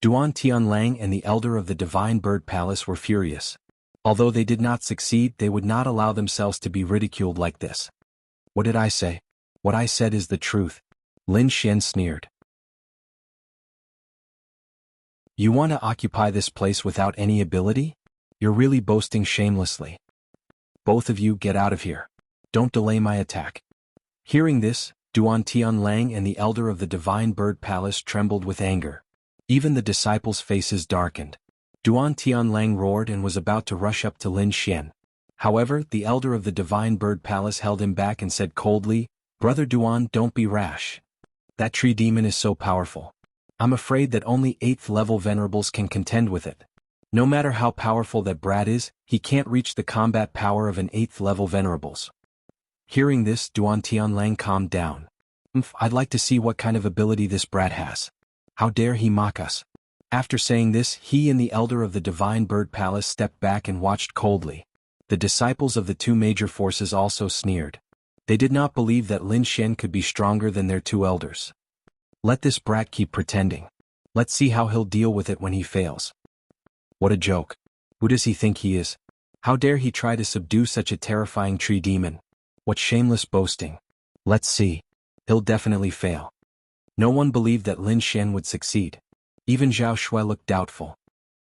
Speaker 1: Duan Tianlang and the elder of the Divine Bird Palace were furious. Although they did not succeed, they would not allow themselves to be ridiculed like this. What did I say? What I said is the truth. Lin Xian sneered. You want to occupy this place without any ability? You're really boasting shamelessly. Both of you get out of here. Don't delay my attack. Hearing this, Duan Tianlang and the elder of the Divine Bird Palace trembled with anger. Even the disciples' faces darkened. Duan Tianlang roared and was about to rush up to Lin Xian. However, the elder of the Divine Bird Palace held him back and said coldly, Brother Duan, don't be rash. That tree demon is so powerful. I'm afraid that only 8th level venerables can contend with it. No matter how powerful that brat is, he can't reach the combat power of an 8th level venerables. Hearing this, Duan Tianlang calmed down. I'd like to see what kind of ability this brat has. How dare he mock us? After saying this, he and the elder of the Divine Bird Palace stepped back and watched coldly. The disciples of the 2 major forces also sneered. They did not believe that Lin Xian could be stronger than their 2 elders. Let this brat keep pretending. Let's see how he'll deal with it when he fails. What a joke. Who does he think he is? How dare he try to subdue such a terrifying tree demon? What shameless boasting. Let's see. He'll definitely fail. No one believed that Lin Xian would succeed. Even Zhao Shui looked doubtful.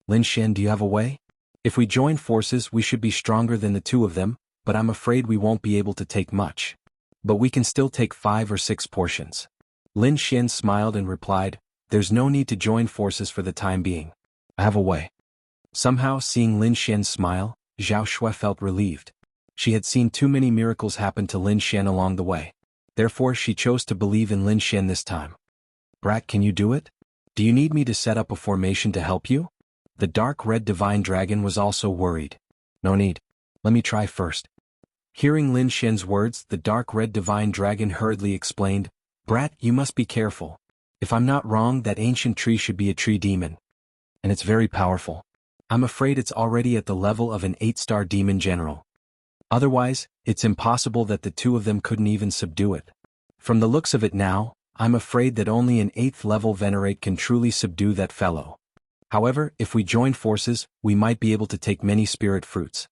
Speaker 1: Lin Xian, do you have a way? If we join forces, we should be stronger than the 2 of them, but I'm afraid we won't be able to take much. But we can still take 5 or 6 portions. Lin Xian smiled and replied, There's no need to join forces for the time being. I have a way. Somehow, seeing Lin Xian smile, Zhao Shui felt relieved. She had seen too many miracles happen to Lin Xian along the way. Therefore, she chose to believe in Lin Xian this time. Brat, can you do it? Do you need me to set up a formation to help you? The dark red divine dragon was also worried. No need. Let me try first. Hearing Lin Xian's words, the dark red divine dragon hurriedly explained, Brat, you must be careful. If I'm not wrong, that ancient tree should be a tree demon. And it's very powerful. I'm afraid it's already at the level of an 8-star demon general. Otherwise, it's impossible that the 2 of them couldn't even subdue it. From the looks of it now, I'm afraid that only an 8th level venerate can truly subdue that fellow. However, if we join forces, we might be able to take many spirit fruits.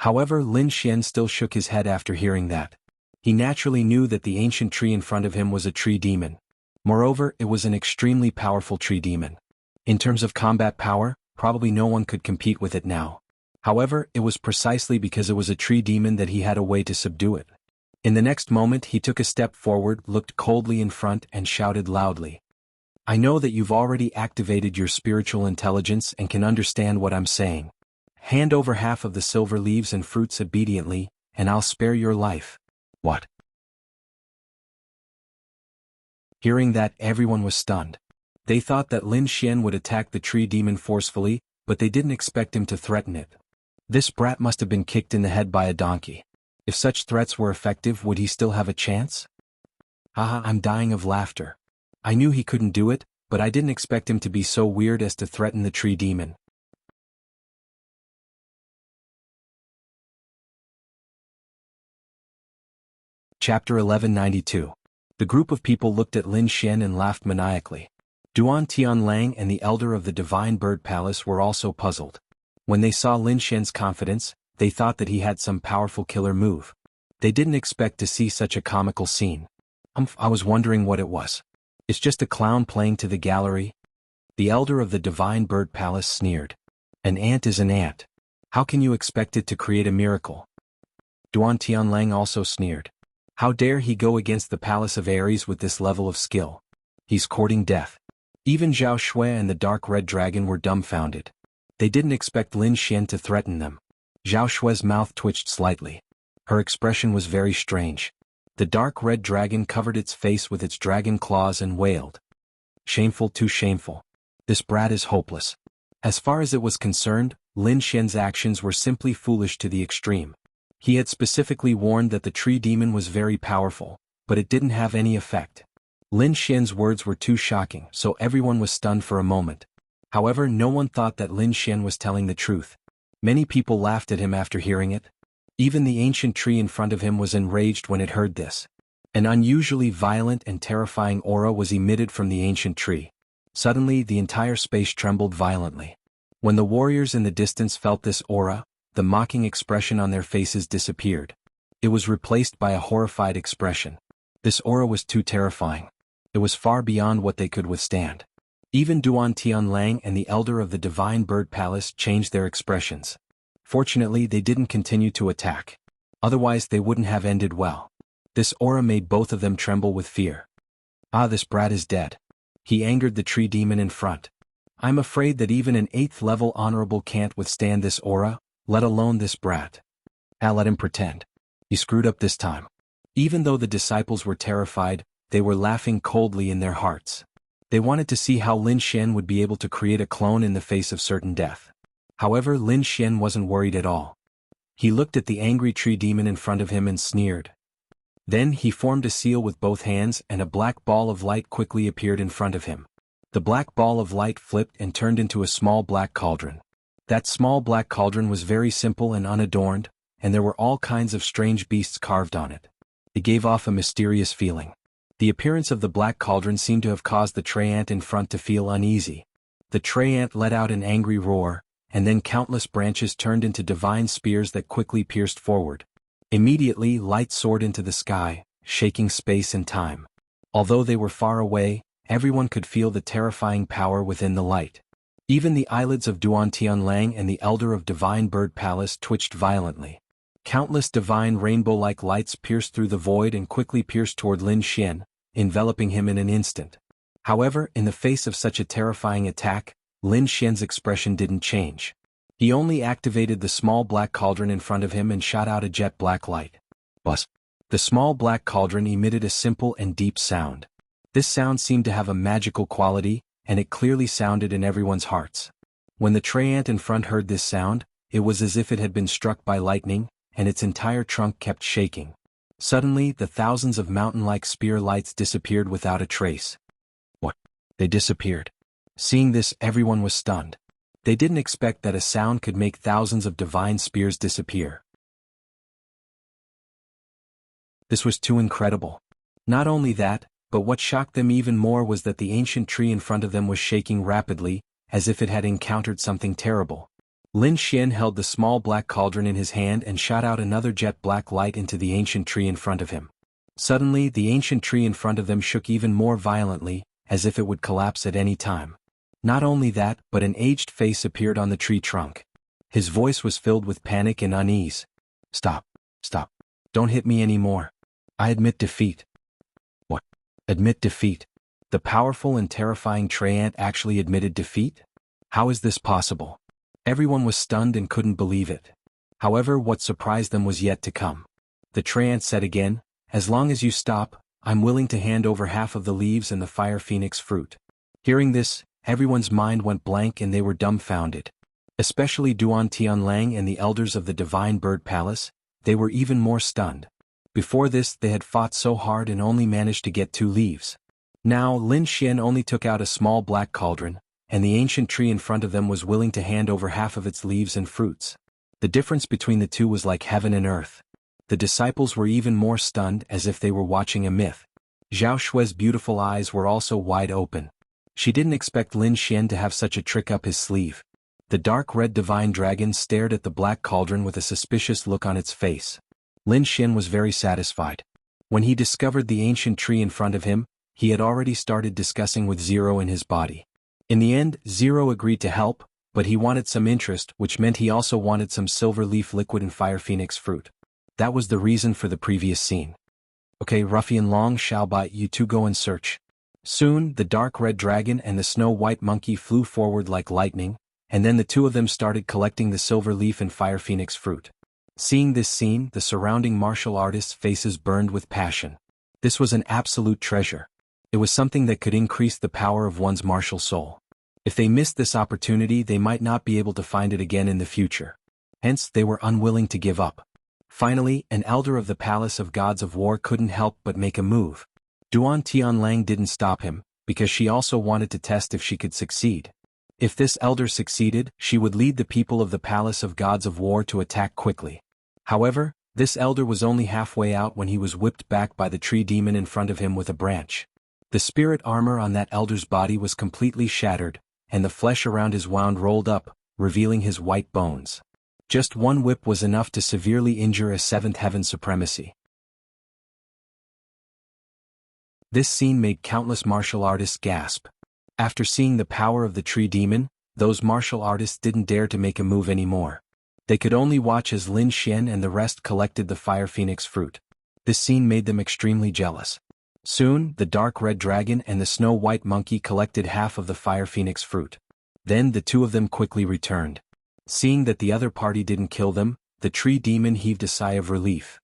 Speaker 1: However, Lin Xian still shook his head after hearing that. He naturally knew that the ancient tree in front of him was a tree demon. Moreover, it was an extremely powerful tree demon. In terms of combat power, probably no one could compete with it now. However, it was precisely because it was a tree demon that he had a way to subdue it. In the next moment, he took a step forward, looked coldly in front, and shouted loudly. I know that you've already activated your spiritual intelligence and can understand what I'm saying. Hand over half of the silver leaves and fruits obediently, and I'll spare your life. What? Hearing that, everyone was stunned. They thought that Lin Xian would attack the tree demon forcefully, but they didn't expect him to threaten it. This brat must have been kicked in the head by a donkey. If such threats were effective, would he still have a chance? Haha, I'm dying of laughter. I knew he couldn't do it, but I didn't expect him to be so weird as to threaten the tree demon. Chapter 1192. The group of people looked at Lin Xian and laughed maniacally. Duan Tianlang and the elder of the Divine Bird Palace were also puzzled. When they saw Lin Xian's confidence, they thought that he had some powerful killer move. They didn't expect to see such a comical scene. I was wondering what it was. It's just a clown playing to the gallery. The elder of the Divine Bird Palace sneered. An ant is an ant. How can you expect it to create a miracle? Duan Tianlang also sneered. How dare he go against the Palace of Ares with this level of skill? He's courting death. Even Zhao Shui and the dark red dragon were dumbfounded. They didn't expect Lin Xian to threaten them. Zhao Shui's mouth twitched slightly. Her expression was very strange. The dark red dragon covered its face with its dragon claws and wailed. Shameful, too shameful. This brat is hopeless. As far as it was concerned, Lin Xian's actions were simply foolish to the extreme. He had specifically warned that the tree demon was very powerful, but it didn't have any effect. Lin Xian's words were too shocking, so everyone was stunned for a moment. However, no one thought that Lin Xian was telling the truth. Many people laughed at him after hearing it. Even the ancient tree in front of him was enraged when it heard this. An unusually violent and terrifying aura was emitted from the ancient tree. Suddenly, the entire space trembled violently. When the warriors in the distance felt this aura, the mocking expression on their faces disappeared. It was replaced by a horrified expression. This aura was too terrifying. It was far beyond what they could withstand. Even Duan Tianlang and the elder of the Divine Bird Palace changed their expressions. Fortunately, they didn't continue to attack. Otherwise, they wouldn't have ended well. This aura made both of them tremble with fear. Ah, this brat is dead. He angered the tree demon in front. I'm afraid that even an 8th level honorable can't withstand this aura, let alone this brat. Ah, let him pretend. He screwed up this time. Even though the disciples were terrified, they were laughing coldly in their hearts. They wanted to see how Lin Xian would be able to create a clone in the face of certain death. However, Lin Xian wasn't worried at all. He looked at the angry tree demon in front of him and sneered. Then he formed a seal with both hands and a black ball of light quickly appeared in front of him. The black ball of light flipped and turned into a small black cauldron. That small black cauldron was very simple and unadorned, and there were all kinds of strange beasts carved on it. It gave off a mysterious feeling. The appearance of the black cauldron seemed to have caused the tree ant in front to feel uneasy. The tree ant let out an angry roar, and then countless branches turned into divine spears that quickly pierced forward. Immediately, light soared into the sky, shaking space and time. Although they were far away, everyone could feel the terrifying power within the light. Even the eyelids of Duan Tianlang and the elder of Divine Bird Palace twitched violently. Countless divine rainbow-like lights pierced through the void and quickly pierced toward Lin Xian, enveloping him in an instant. However, in the face of such a terrifying attack, Lin Xian's expression didn't change. He only activated the small black cauldron in front of him and shot out a jet black light. Buzz! The small black cauldron emitted a simple and deep sound. This sound seemed to have a magical quality, and it clearly sounded in everyone's hearts. When the tree ant in front heard this sound, it was as if it had been struck by lightning, and its entire trunk kept shaking. Suddenly, the thousands of mountain-like spear lights disappeared without a trace. What? They disappeared. Seeing this, everyone was stunned. They didn't expect that a sound could make thousands of divine spears disappear. This was too incredible. Not only that, but what shocked them even more was that the ancient tree in front of them was shaking rapidly, as if it had encountered something terrible. Lin Xian held the small black cauldron in his hand and shot out another jet black light into the ancient tree in front of him. Suddenly, the ancient tree in front of them shook even more violently, as if it would collapse at any time. Not only that, but an aged face appeared on the tree trunk. His voice was filled with panic and unease. Stop. Stop. Don't hit me anymore. I admit defeat. What? Admit defeat? The powerful and terrifying tree ant actually admitted defeat? How is this possible? Everyone was stunned and couldn't believe it. However, what surprised them was yet to come. The tree ant said again, as long as you stop, I'm willing to hand over half of the leaves and the fire phoenix fruit. Hearing this, everyone's mind went blank and they were dumbfounded. Especially Duan Tianlang and the elders of the Divine Bird Palace, they were even more stunned. Before this, they had fought so hard and only managed to get 2 leaves. Now, Lin Xian only took out a small black cauldron, and the ancient tree in front of them was willing to hand over half of its leaves and fruits. The difference between the two was like heaven and earth. The disciples were even more stunned as if they were watching a myth. Zhao Shui's beautiful eyes were also wide open. She didn't expect Lin Xian to have such a trick up his sleeve. The dark red divine dragon stared at the black cauldron with a suspicious look on its face. Lin Xian was very satisfied. When he discovered the ancient tree in front of him, he had already started discussing with Zero in his body. In the end, Zero agreed to help, but he wanted some interest, which meant he also wanted some silver leaf liquid and fire phoenix fruit. That was the reason for the previous scene. Okay, Ruffian Long Xiaobai, you two go and search. Soon, the dark red dragon and the snow-white monkey flew forward like lightning, and then the two of them started collecting the silver leaf and fire phoenix fruit. Seeing this scene, the surrounding martial artists' faces burned with passion. This was an absolute treasure. It was something that could increase the power of one's martial soul. If they missed this opportunity, they might not be able to find it again in the future. Hence, they were unwilling to give up. Finally, an elder of the Palace of Gods of War couldn't help but make a move. Duan Tianlang didn't stop him, because she also wanted to test if she could succeed. If this elder succeeded, she would lead the people of the Palace of Gods of War to attack quickly. However, this elder was only halfway out when he was whipped back by the tree demon in front of him with a branch. The spirit armor on that elder's body was completely shattered, and the flesh around his wound rolled up, revealing his white bones. Just one whip was enough to severely injure a seventh heaven supremacy. This scene made countless martial artists gasp. After seeing the power of the tree demon, those martial artists didn't dare to make a move anymore. They could only watch as Lin Xian and the rest collected the fire phoenix fruit. This scene made them extremely jealous. Soon, the dark red dragon and the snow-white monkey collected half of the fire phoenix fruit. Then the two of them quickly returned. Seeing that the other party didn't kill them, the tree demon heaved a sigh of relief.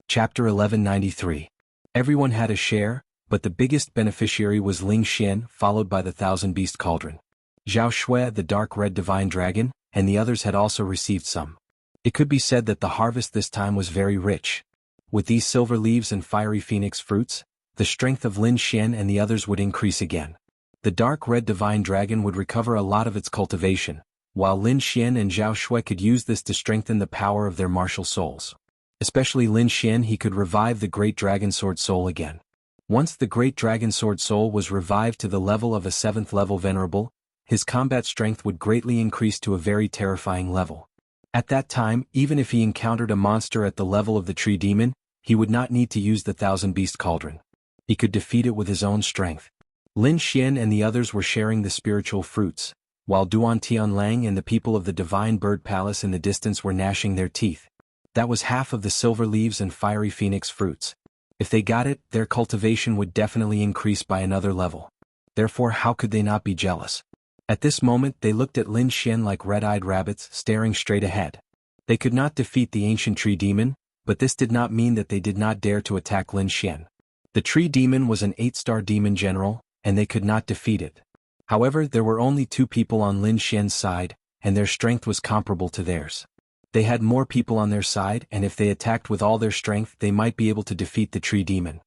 Speaker 1: Chapter 1193. Everyone had a share, but the biggest beneficiary was Ling Xian, followed by the thousand-beast cauldron. Zhao Shui, the dark red divine dragon, and the others had also received some. It could be said that the harvest this time was very rich. With these silver leaves and fiery phoenix fruits, the strength of Lin Xian and the others would increase again. The dark red divine dragon would recover a lot of its cultivation, while Lin Xian and Zhao Shui could use this to strengthen the power of their martial souls. Especially Lin Xian, he could revive the great dragon sword soul again. Once the great dragon sword soul was revived to the level of a 7th level venerable, his combat strength would greatly increase to a very terrifying level. At that time, even if he encountered a monster at the level of the tree demon, he would not need to use the thousand-beast cauldron. He could defeat it with his own strength. Lin Xian and the others were sharing the spiritual fruits, while Duan Tianlang and the people of the Divine Bird Palace in the distance were gnashing their teeth. That was half of the silver leaves and fiery phoenix fruits. If they got it, their cultivation would definitely increase by another level. Therefore, how could they not be jealous? At this moment they looked at Lin Xian like red-eyed rabbits staring straight ahead. They could not defeat the ancient tree demon, but this did not mean that they did not dare to attack Lin Xian. The tree demon was an 8-star demon general, and they could not defeat it. However, there were only 2 people on Lin Xian's side, and their strength was comparable to theirs. They had more people on their side, and if they attacked with all their strength they might be able to defeat the tree demon.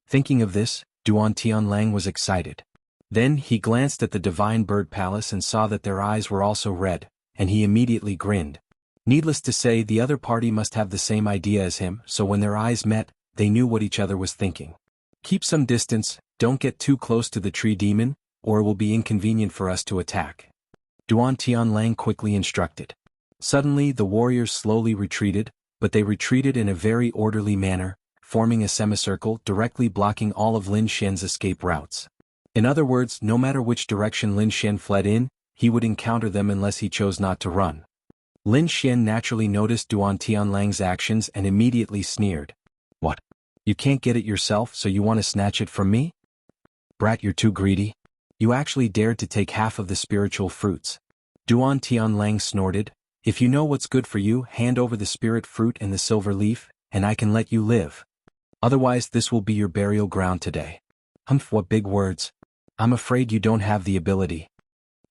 Speaker 1: Thinking of this, Duan Tianlang was excited. Then he glanced at the Divine Bird Palace and saw that their eyes were also red, and he immediately grinned. Needless to say, the other party must have the same idea as him, so when their eyes met, they knew what each other was thinking. Keep some distance, don't get too close to the tree demon, or it will be inconvenient for us to attack. Duan Tianlang quickly instructed. Suddenly the warriors slowly retreated, but they retreated in a very orderly manner, forming a semicircle directly blocking all of Lin Xian's escape routes. In other words, no matter which direction Lin Xian fled in, he would encounter them unless he chose not to run. Lin Xian naturally noticed Duan Tianlang's actions and immediately sneered. What? You can't get it yourself, so you want to snatch it from me? Brat, you're too greedy. You actually dared to take half of the spiritual fruits. Duan Tianlang snorted. If you know what's good for you, hand over the spirit fruit and the silver leaf, and I can let you live. Otherwise this will be your burial ground today. Humph, what big words. I'm afraid you don't have the ability.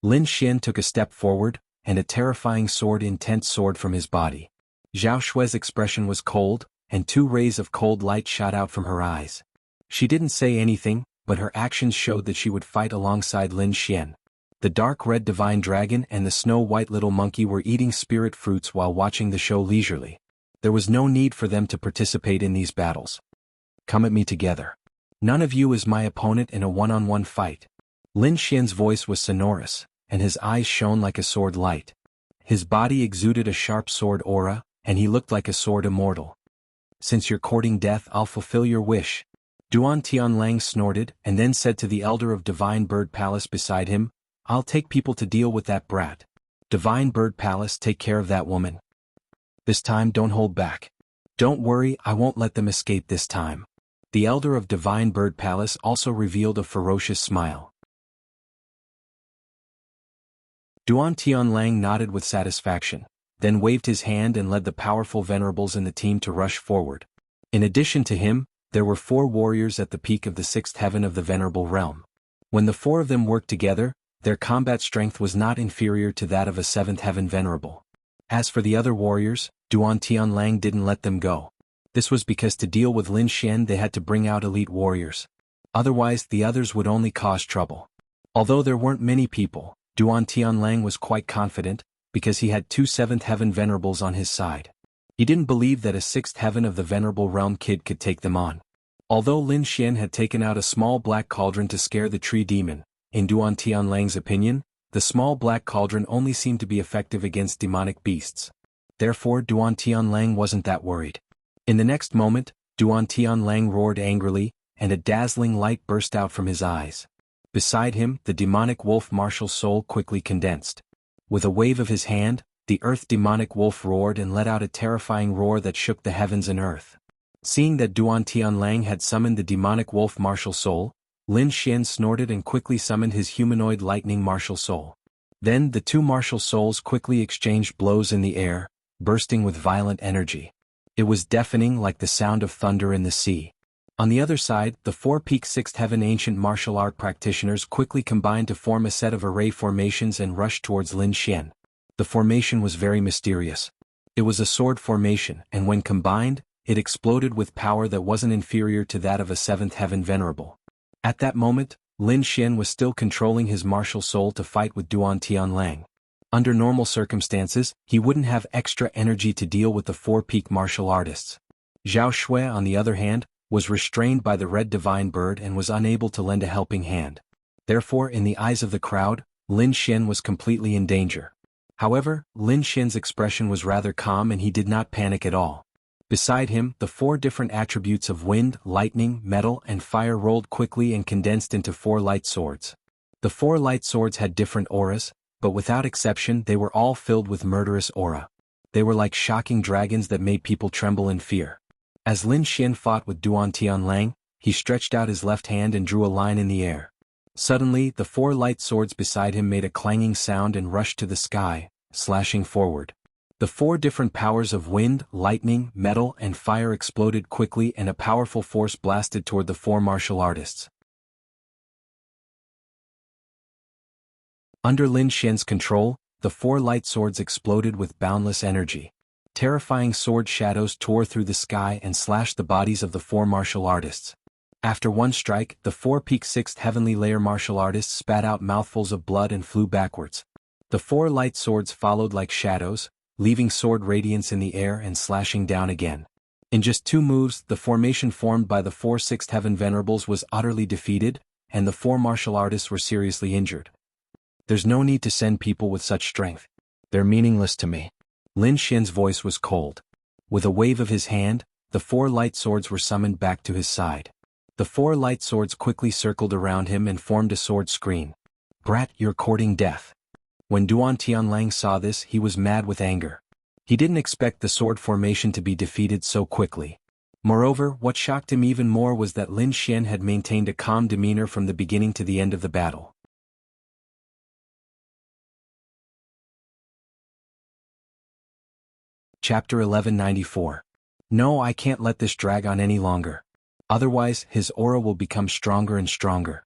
Speaker 1: Lin Xian took a step forward, and a terrifying intense sword from his body. Zhao Shui's expression was cold, and 2 rays of cold light shot out from her eyes. She didn't say anything, but her actions showed that she would fight alongside Lin Xian. The dark red divine dragon and the snow-white little monkey were eating spirit fruits while watching the show leisurely. There was no need for them to participate in these battles. Come at me together. None of you is my opponent in a one-on-one fight. Lin Xian's voice was sonorous, and his eyes shone like a sword light. His body exuded a sharp sword aura, and he looked like a sword immortal. Since you're courting death, I'll fulfill your wish. Duan Tianlang snorted, and then said to the elder of Divine Bird Palace beside him, I'll take people to deal with that brat. Divine Bird Palace, take care of that woman. This time don't hold back. Don't worry, I won't let them escape this time. The elder of Divine Bird Palace also revealed a ferocious smile. Duan Tianlang nodded with satisfaction, then waved his hand and led the powerful venerables in the team to rush forward. In addition to him, there were 4 warriors at the peak of the 6th heaven of the venerable realm. When the 4 of them worked together, their combat strength was not inferior to that of a 7th heaven venerable. As for the other warriors, Duan Tianlang didn't let them go. This was because to deal with Lin Xian they had to bring out elite warriors. Otherwise the others would only cause trouble. Although there weren't many people, Duan Tianlang was quite confident, because he had 2 7th Heaven Venerables on his side. He didn't believe that a 6th Heaven of the Venerable Realm kid could take them on. Although Lin Xian had taken out a small black cauldron to scare the tree demon, in Duan Tianlang's opinion, the small black cauldron only seemed to be effective against demonic beasts. Therefore Duan Tianlang wasn't that worried. In the next moment, Duan Tianlang roared angrily, and a dazzling light burst out from his eyes. Beside him, the demonic wolf martial soul quickly condensed. With a wave of his hand, the earth demonic wolf roared and let out a terrifying roar that shook the heavens and earth. Seeing that Duan Tianlang had summoned the demonic wolf martial soul, Lin Xian snorted and quickly summoned his humanoid lightning martial soul. Then the 2 martial souls quickly exchanged blows in the air, bursting with violent energy. It was deafening like the sound of thunder in the sea. On the other side, the 4-peak 6th Heaven ancient martial art practitioners quickly combined to form a set of array formations and rushed towards Lin Xian. The formation was very mysterious. It was a sword formation, and when combined, it exploded with power that wasn't inferior to that of a 7th Heaven Venerable. At that moment, Lin Xian was still controlling his martial soul to fight with Duan Tianlang. Under normal circumstances, he wouldn't have extra energy to deal with the 4-peak martial artists. Zhao Shui, on the other hand, was restrained by the red divine bird and was unable to lend a helping hand. Therefore, in the eyes of the crowd, Lin Xian was completely in danger. However, Lin Xian's expression was rather calm and he did not panic at all. Beside him, the 4 different attributes of wind, lightning, metal, and fire rolled quickly and condensed into 4 light swords. The 4 light swords had different auras, but without exception they were all filled with murderous aura. They were like shocking dragons that made people tremble in fear. As Lin Xian fought with Duan Tianlang, he stretched out his left hand and drew a line in the air. Suddenly, the 4 light swords beside him made a clanging sound and rushed to the sky, slashing forward. The 4 different powers of wind, lightning, metal, and fire exploded quickly and a powerful force blasted toward the 4 martial artists. Under Lin Xian's control, the 4 light swords exploded with boundless energy. Terrifying sword shadows tore through the sky and slashed the bodies of the 4 martial artists. After one strike, the 4-peak 6th heavenly layer martial artists spat out mouthfuls of blood and flew backwards. The 4 light swords followed like shadows, leaving sword radiance in the air and slashing down again. In just 2 moves, the formation formed by the 4 6th Heaven Venerables was utterly defeated, and the 4 martial artists were seriously injured. There's no need to send people with such strength. They're meaningless to me. Lin Xian's voice was cold. With a wave of his hand, the 4 light swords were summoned back to his side. The 4 light swords quickly circled around him and formed a sword screen. Brat, you're courting death. When Duan Tianlang saw this, he was mad with anger. He didn't expect the sword formation to be defeated so quickly. Moreover, what shocked him even more was that Lin Xian had maintained a calm demeanor from the beginning to the end of the battle. Chapter 1194. No, I can't let this drag on any longer. Otherwise, his aura will become stronger and stronger.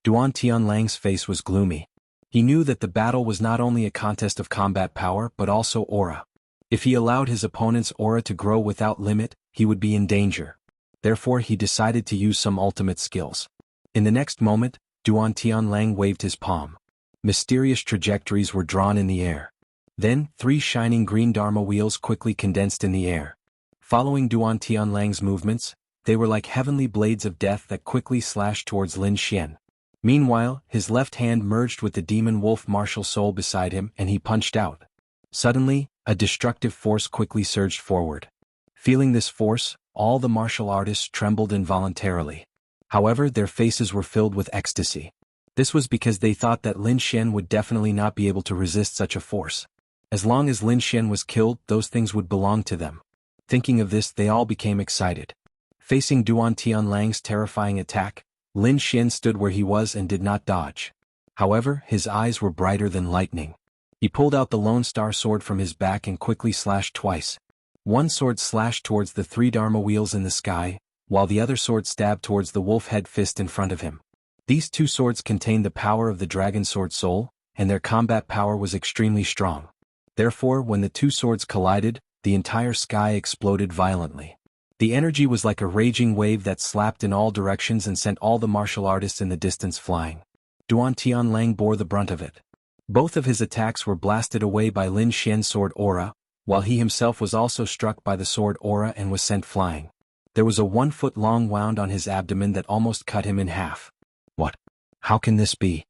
Speaker 1: Duan Tianlang's face was gloomy. He knew that the battle was not only a contest of combat power but also aura. If he allowed his opponent's aura to grow without limit, he would be in danger. Therefore he decided to use some ultimate skills. In the next moment, Duan Tianlang waved his palm. Mysterious trajectories were drawn in the air. Then, 3 shining green Dharma wheels quickly condensed in the air. Following Duan Tianlang's movements, they were like heavenly blades of death that quickly slashed towards Lin Xian. Meanwhile, his left hand merged with the demon wolf martial soul beside him and he punched out. Suddenly, a destructive force quickly surged forward. Feeling this force, all the martial artists trembled involuntarily. However, their faces were filled with ecstasy. This was because they thought that Lin Xian would definitely not be able to resist such a force. As long as Lin Xian was killed, those things would belong to them. Thinking of this, they all became excited. Facing Duan Tianlang's terrifying attack, Lin Xian stood where he was and did not dodge. However, his eyes were brighter than lightning. He pulled out the Lone Star sword from his back and quickly slashed twice. One sword slashed towards the 3 Dharma wheels in the sky, while the other sword stabbed towards the wolf head fist in front of him. These 2 swords contained the power of the dragon sword soul, and their combat power was extremely strong. Therefore, when the two swords collided, the entire sky exploded violently. The energy was like a raging wave that slapped in all directions and sent all the martial artists in the distance flying. Duan Tianlang bore the brunt of it. Both of his attacks were blasted away by Lin Xian's sword aura, while he himself was also struck by the sword aura and was sent flying. There was a 1-foot-long wound on his abdomen that almost cut him in half. What? How can this be?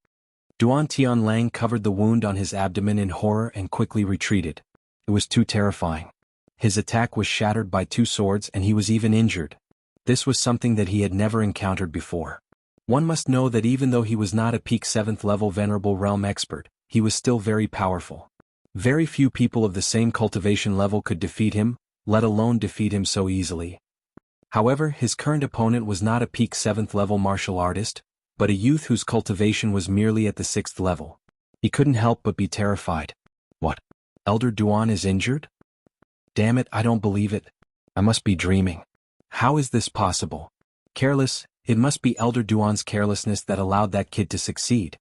Speaker 1: Duan Tianlang covered the wound on his abdomen in horror and quickly retreated. It was too terrifying. His attack was shattered by two swords and he was even injured. This was something that he had never encountered before. One must know that even though he was not a peak 7th level Venerable Realm expert, he was still very powerful. Very few people of the same cultivation level could defeat him, let alone defeat him so easily. However, his current opponent was not a peak 7th level martial artist, but a youth whose cultivation was merely at the 6th level. He couldn't help but be terrified. What? Elder Duan is injured? Damn it, I don't believe it. I must be dreaming. How is this possible? Careless, it must be Elder Duan's carelessness that allowed that kid to succeed.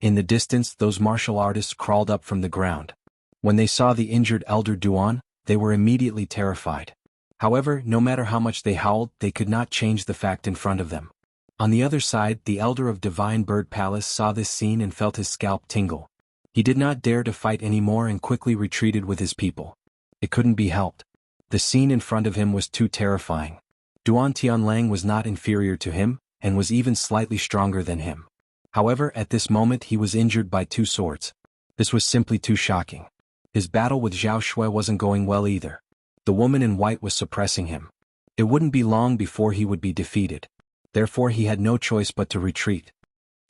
Speaker 1: In the distance, those martial artists crawled up from the ground. When they saw the injured Elder Duan, they were immediately terrified. However, no matter how much they howled, they could not change the fact in front of them. On the other side, the Elder of Divine Bird Palace saw this scene and felt his scalp tingle. He did not dare to fight anymore and quickly retreated with his people. It couldn't be helped. The scene in front of him was too terrifying. Duan Tianlang was not inferior to him, and was even slightly stronger than him. However, at this moment he was injured by two swords. This was simply too shocking. His battle with Zhao Shui wasn't going well either. The woman in white was suppressing him. It wouldn't be long before he would be defeated. Therefore he had no choice but to retreat.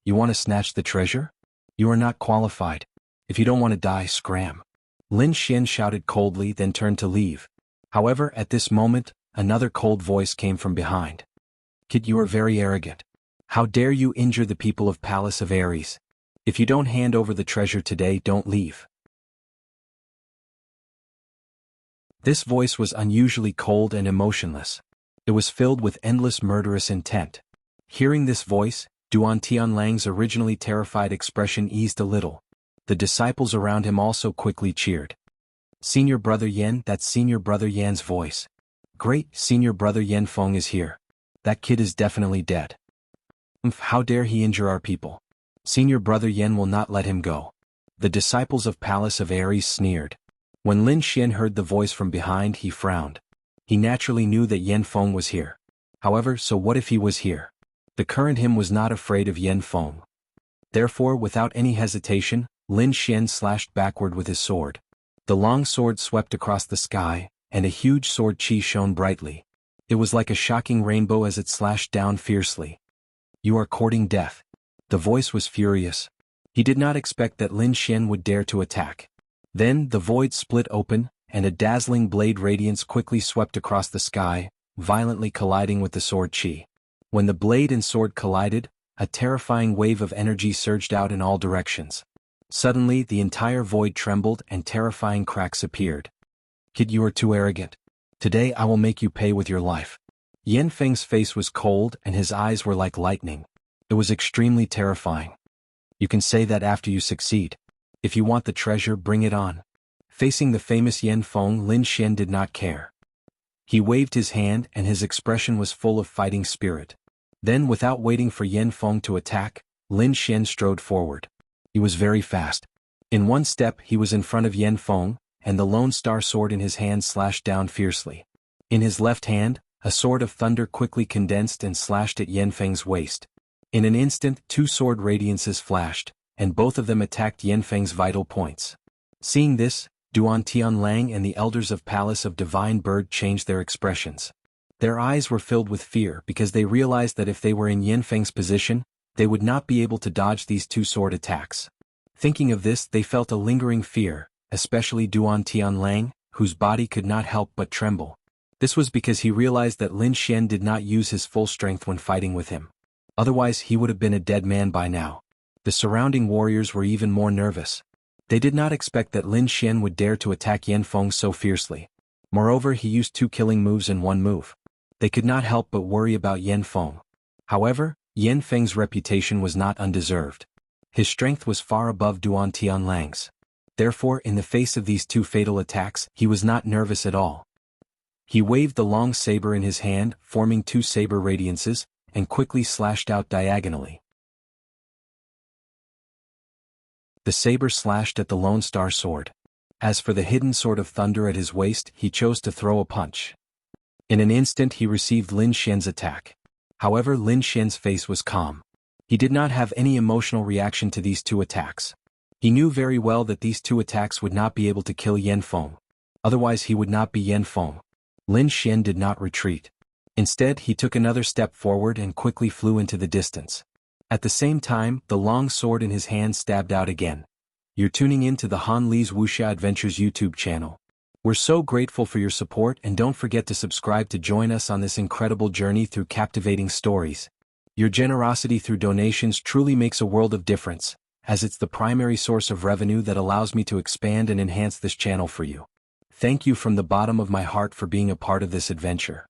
Speaker 1: You want to snatch the treasure? You are not qualified. If you don't want to die, scram. Lin Xian shouted coldly, then turned to leave. However, at this moment, another cold voice came from behind. Kid, you are very arrogant. How dare you injure the people of Palace of Ares? If you don't hand over the treasure today, don't leave. This voice was unusually cold and emotionless. It was filled with endless murderous intent. Hearing this voice, Duan Tianlang's originally terrified expression eased a little. The disciples around him also quickly cheered. Senior Brother Yan, that's Senior Brother Yan's voice. Great, Senior Brother Yan Feng is here. That kid is definitely dead. How dare he injure our people? Senior Brother Yan will not let him go. The disciples of Palace of Ares sneered. When Lin Xian heard the voice from behind, he frowned. He naturally knew that Yan Feng was here. However, so what if he was here? The current him was not afraid of Yan Feng. Therefore, without any hesitation, Lin Xian slashed backward with his sword. The long sword swept across the sky, and a huge sword chi shone brightly. It was like a shocking rainbow as it slashed down fiercely. You are courting death. The voice was furious. He did not expect that Lin Xian would dare to attack. Then, the void split open, and a dazzling blade radiance quickly swept across the sky, violently colliding with the sword chi. When the blade and sword collided, a terrifying wave of energy surged out in all directions. Suddenly, the entire void trembled and terrifying cracks appeared. Kid, you are too arrogant. Today I will make you pay with your life. Yan Feng's face was cold and his eyes were like lightning. It was extremely terrifying. You can say that after you succeed. If you want the treasure, bring it on. Facing the famous Yan Feng, Lin Xian did not care. He waved his hand and his expression was full of fighting spirit. Then, without waiting for Yan Feng to attack, Lin Xian strode forward. He was very fast. In one step he was in front of Yan Feng, and the Lone Star sword in his hand slashed down fiercely. In his left hand, a sword of thunder quickly condensed and slashed at Yan Feng's waist. In an instant, two sword radiances flashed, and both of them attacked Yan Feng's vital points. Seeing this, Duan Tianlang and the elders of Palace of Divine Bird changed their expressions. Their eyes were filled with fear because they realized that if they were in Yan Feng's position, they would not be able to dodge these two sword attacks. Thinking of this, they felt a lingering fear, especially Duan Tianlang, whose body could not help but tremble. This was because he realized that Lin Xian did not use his full strength when fighting with him. Otherwise he would have been a dead man by now. The surrounding warriors were even more nervous. They did not expect that Lin Xian would dare to attack Yan Feng so fiercely. Moreover, he used two killing moves in one move. They could not help but worry about Yan Feng. However, Yan Feng's reputation was not undeserved. His strength was far above Duan Tianlang's. Therefore, in the face of these two fatal attacks, he was not nervous at all. He waved the long saber in his hand, forming two saber radiances, and quickly slashed out diagonally. The saber slashed at the Lone Star Sword. As for the hidden Sword of Thunder at his waist, he chose to throw a punch. In an instant he received Lin Xian's attack. However, Lin Xian's face was calm. He did not have any emotional reaction to these two attacks. He knew very well that these two attacks would not be able to kill Yan Feng. Otherwise he would not be Yan Feng. Lin Xian did not retreat. Instead, he took another step forward and quickly flew into the distance. At the same time, the long sword in his hand stabbed out again. You're tuning in to the Han Li's Wuxia Adventures YouTube channel. We're so grateful for your support, and don't forget to subscribe to join us on this incredible journey through captivating stories. Your generosity through donations truly makes a world of difference, as it's the primary source of revenue that allows me to expand and enhance this channel for you. Thank you from the bottom of my heart for being a part of this adventure.